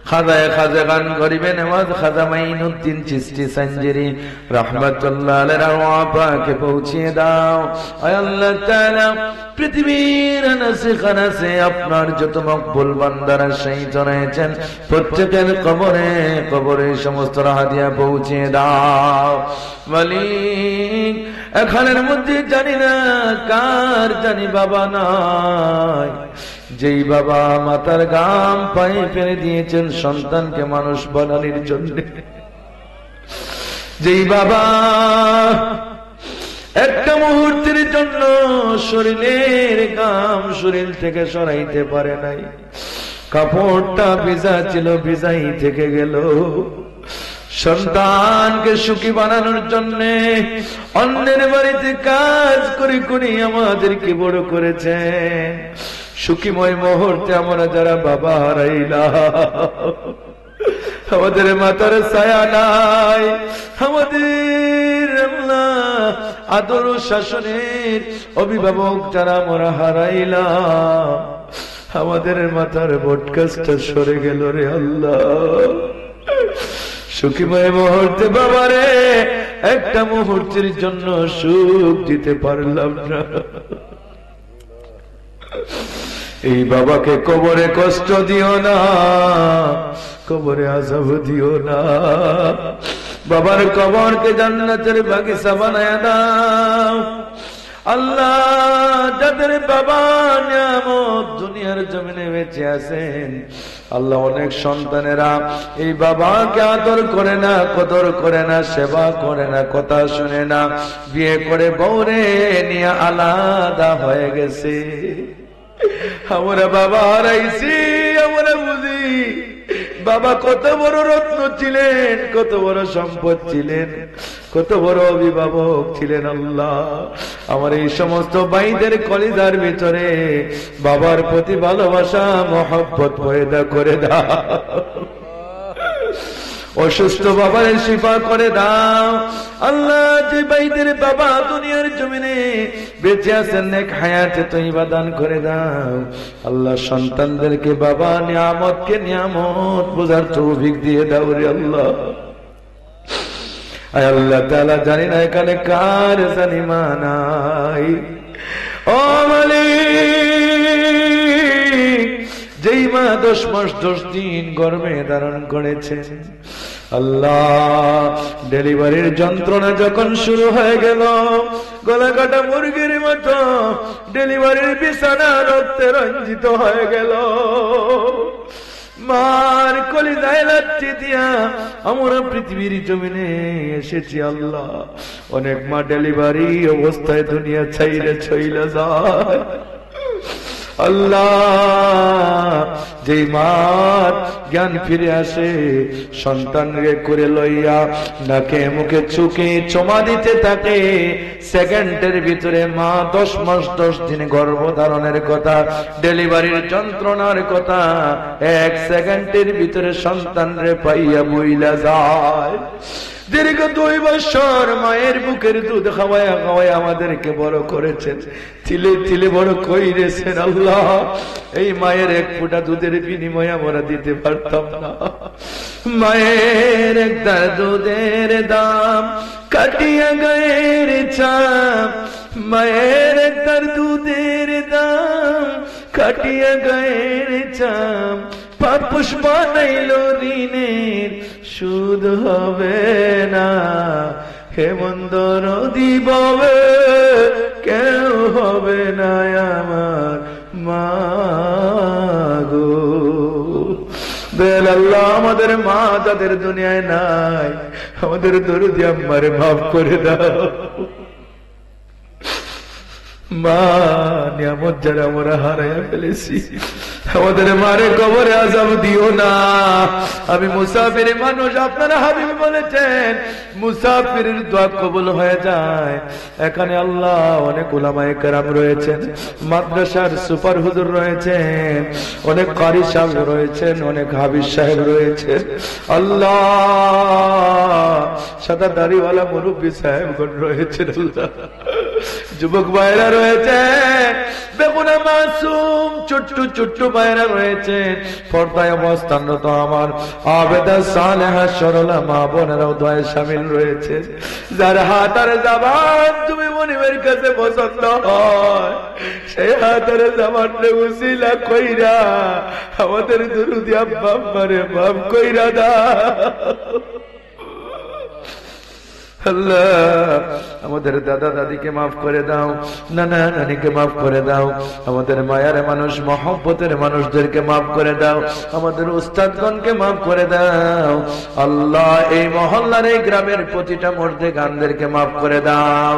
খাজায়ে খাজাগান গরিবে নওয়াজ খাজা মাইনুদ্দিন চিশতি সঞ্জরি রাহমাতুল্লাহ আলাইহি আরওয়াহ পাকে পৌঁছিয়ে দাও আয় আল্লাহ তাআলা পৃথিবীর আনাসে খানাসে আপনার যত মকবুল বান্দারা শহীদ হয়েছেন প্রত্যেকের কবরে কবরে সমস্ত হাদিয়া পৌঁছিয়ে দাও মালিক এখানের মধ্যে জানি না কার জানি বাবা নাই যেই বাবা মাতার গাম পায়ে ফেলে দিয়েছেন সন্তানকে মানুষ বানানোর জন্য যেই বাবা একটা মুহূর্তের জন্য শরীরের গাম শরীর থেকে সরাইতে পারে নাই কাপড়টা ভিজা ছিল ভিজাই থেকে গেল সন্তানকে সুখী বানানোর জন্য অন্যের বাড়িতে কাজ করে করে আমাদেরকে বড় করেছে সুখীময় মুহূর্তে আমরা যারা বাবা হারাইলাম আমাদের মাথার ছায়া নাই আমাদের আদর শাসনের অভিভাবক যারা আমরা হারাইলাম আমাদের মাথার বটকাসটা সরে গেল রে আল্লাহ সুখীময় মুহূর্তে বাবারে একটা মুহূর্তের জন্য সুখ দিতে পারলাম না এই বাবাকে কবরে কষ্ট দিও না কবরে আযাব দিও না বাবার কবরকে জান্নাতের বাগিচা বানায়া দাও আল্লাহ যাদের বাবা নিয়ামত দুনিয়ার জমিনে বেঁচে আছেন আল্লাহ অনেক সন্তানেরা এই বাবাকে আদর করে না কদর করে না সেবা করে না কথা শুনে না বিয়ে করে বউরে নিয়ে আলাদা হয়ে গেছে আমরা বাবা হারাইছি আমরা বুঝি বাবা কত বড় রত্ন ছিলেন, কত বড় সম্পদ ছিলেন, কত বড় অভিভাবক ছিলেন। আল্লাহ আমার এই সমস্ত ভাইদের কলিজার ভিতরে বাবার প্রতি ভালোবাসা মহব্বত পয়দা করে দাও। অসুস্থ বাবার শিফা করে দাও আল্লাহ। যে ভাইদের বাবা দুনিয়ার জমিনে বেঁচে আছেন নেক হায়াতে তয়্যিবা দান করে দাও আল্লাহ। সন্তানদেরকে বাবা নিয়ামতকে নিয়ামত বোঝার তৌফিক দিয়ে দাও রে আল্লাহ। আয় আল্লাহ তাআলা জানি না এখানে কার জানি মা নাই। ও মালিক, যেই মা 10 মাস 10 দিন গর্ভে ধারণ করেছেন আল্লাহ, ডেলিভারির যন্ত্রণা যখন শুরু হয়ে গেল, গলা কাটা মুরগির মতো ডেলিভারির বিছানা রক্তে রঞ্জিত হয়ে গেল। মার কলিজায় লাথি দিয়া আমরা পৃথিবীর জমিনে এসেছি আল্লাহ। অনেক মা ডেলিভারি অবস্থায় দুনিয়া ছাইরে চইলা যায় আল্লাহ। যেই মার জ্ঞান ফিরে আসে সন্তানকে করে লইয়া নাকে মুখে চুকে চমা দিতে থাকে, সেকেন্ডের ভিতরে মা 10 মাস 10 দিন গর্ভধারণের কথা, ডেলিভারির যন্ত্রণার কথা 1 সেকেন্ডের ভিতরে সন্তানরে পাইয়া বইলা যায়। দীর্ঘ 2 বছর মায়ের বুকের দুধ খাওয়ায়া খাওয়ায়া আমাদেরকে বড় করেছেন, তিলে তিলে বড় কইরেছেন আল্লাহ। এই মায়ের 1 ফোঁটা দুধের বিনিময়ে আমরা দিতে পারতাম না। মায়ের 1 দার দুধের দাম কাটিয়া গায়ের চাপ, মায়ের 1 দার দুধের দাম কাটিয়া গায়ের চাপ। পাপুষ বানাইল ঋণের সুদ হবে না, হেমন্তর দিববে কেউ হবে না আমার মা গো। বেল আল্লাহ আমাদের মা যাদের দুনিয়ায় নাই, আমাদের দরদি আম্মারে মাফ করে দাও। মা নিয়ামত যারা আমরা হারাইয়া ফেলেছি, আমাদের মারে কবরে আযাব দিও না। আমি মুসাফির মানুষ, আপনারা হাবিব বলেছেন মুসাফিরের দোয়া কবুল হয়ে যায়। এখানে আল্লাহ অনেক উলামায়ে কেরাম রয়েছেন, মাদ্রাসার সুপার হুজুর রয়েছেন, অনেক কারি সাহেব রয়েছেন, অনেক হাবিব সাহেব রয়েছেন আল্লাহ। সাদা দাড়িওয়ালা মুরব্বী সাহেবগণ রয়েছেন আল্লাহ। যুবক ভাইরা রয়েছে, বেগুনা মাসুম ছোট্ট ছোট্ট ভাইরা রয়েছে, পর্দায় অবস্থানরত আমার আবেদা সালেহা সরলা মা বোনেরাও দোয়ায় শামিল রয়েছে। যার হাত আর জবান তুমি মনিবের কাছে পছন্দ হয়, সেই হাতের জবানরে উসিলা কইরা আমাদের দুরুদি আব্বা আম্মারে মাফ কইরা দাও আল্লাহ। আমাদের দাদা দাদিকে মাফ করে দাও, নানা নানিকে মাফ করে দাও, আমাদের মায়ার মানুষ মহব্বতের মানুষদেরকে মাফ করে দাও, আমাদের উস্তাদগণকে মাফ করে দাও আল্লাহ। এই মহল্লার এই গ্রামের প্রতিটা মর্দে গানদেরকে মাফ করে দাও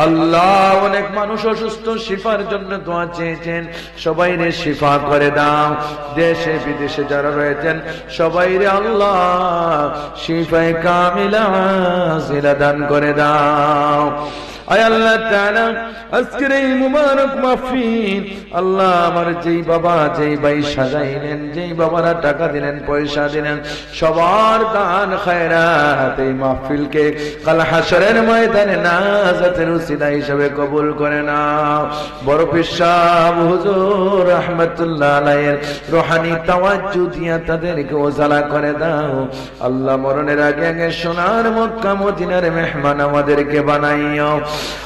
আল্লাহ। অনেক মানুষ অসুস্থ, শিফার জন্য দোয়া চেয়েছেন, সবাইরে শিফা করে দাও। দেশে বিদেশে যারা রয়েছেন সবাইরে আল্লাহ শিফায়ে কামিলা আজিলা দান করে দাও। আয় আল্লাহ তাআলা আজকের এই মুবারক মাহফিল আল্লাহ, আমার যেই বাবা যেই ভাই সাজাইলেন, যেই বাবারা টাকা দিলেন পয়সা দিলেন, সবার দান খায়রাত এই মাহফিলকে কাল হাশরের ময়দানে নাজাতের উসিলা হিসেবে কবুল করে নাও। বড় পীর সাহেব হুজুর রাহমাতুল্লাহ আলাইহির রুহানি তাওয়াজ্জু দিয়া তাদেরকে ওজালা করে দাও আল্লাহ। মরণের আগে আগে সোনার মক্কা মদিনার মেহমান আমাদেরকে বানাইও।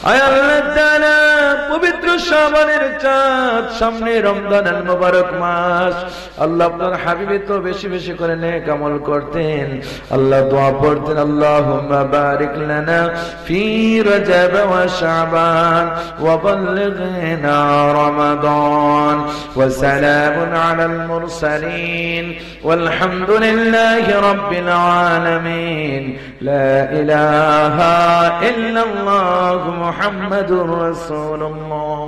আয় আল্লাহ তাআলা পবিত্র শাবানের চাঁদ, সামনে রমজানের মুবারক মাস আল্লাহ, আপনার হাবিবে তো বেশি বেশি করে নেক আমল করতেন আল্লাহ, দোয়া পড়তেন আল্লাহুম্মা বারিক লানা ফি রজব ওয়া শাবান ওয়া বাল্লিগনা রমাদান ওয়া সালামুন আলাল মুরসালিন ওয়ালহামদুলিল্লাহি রাব্বিল আলামিন। লা ইলাহা ইল্লাল্লাহ মুহাম্মাদুর রাসূলুল্লাহ।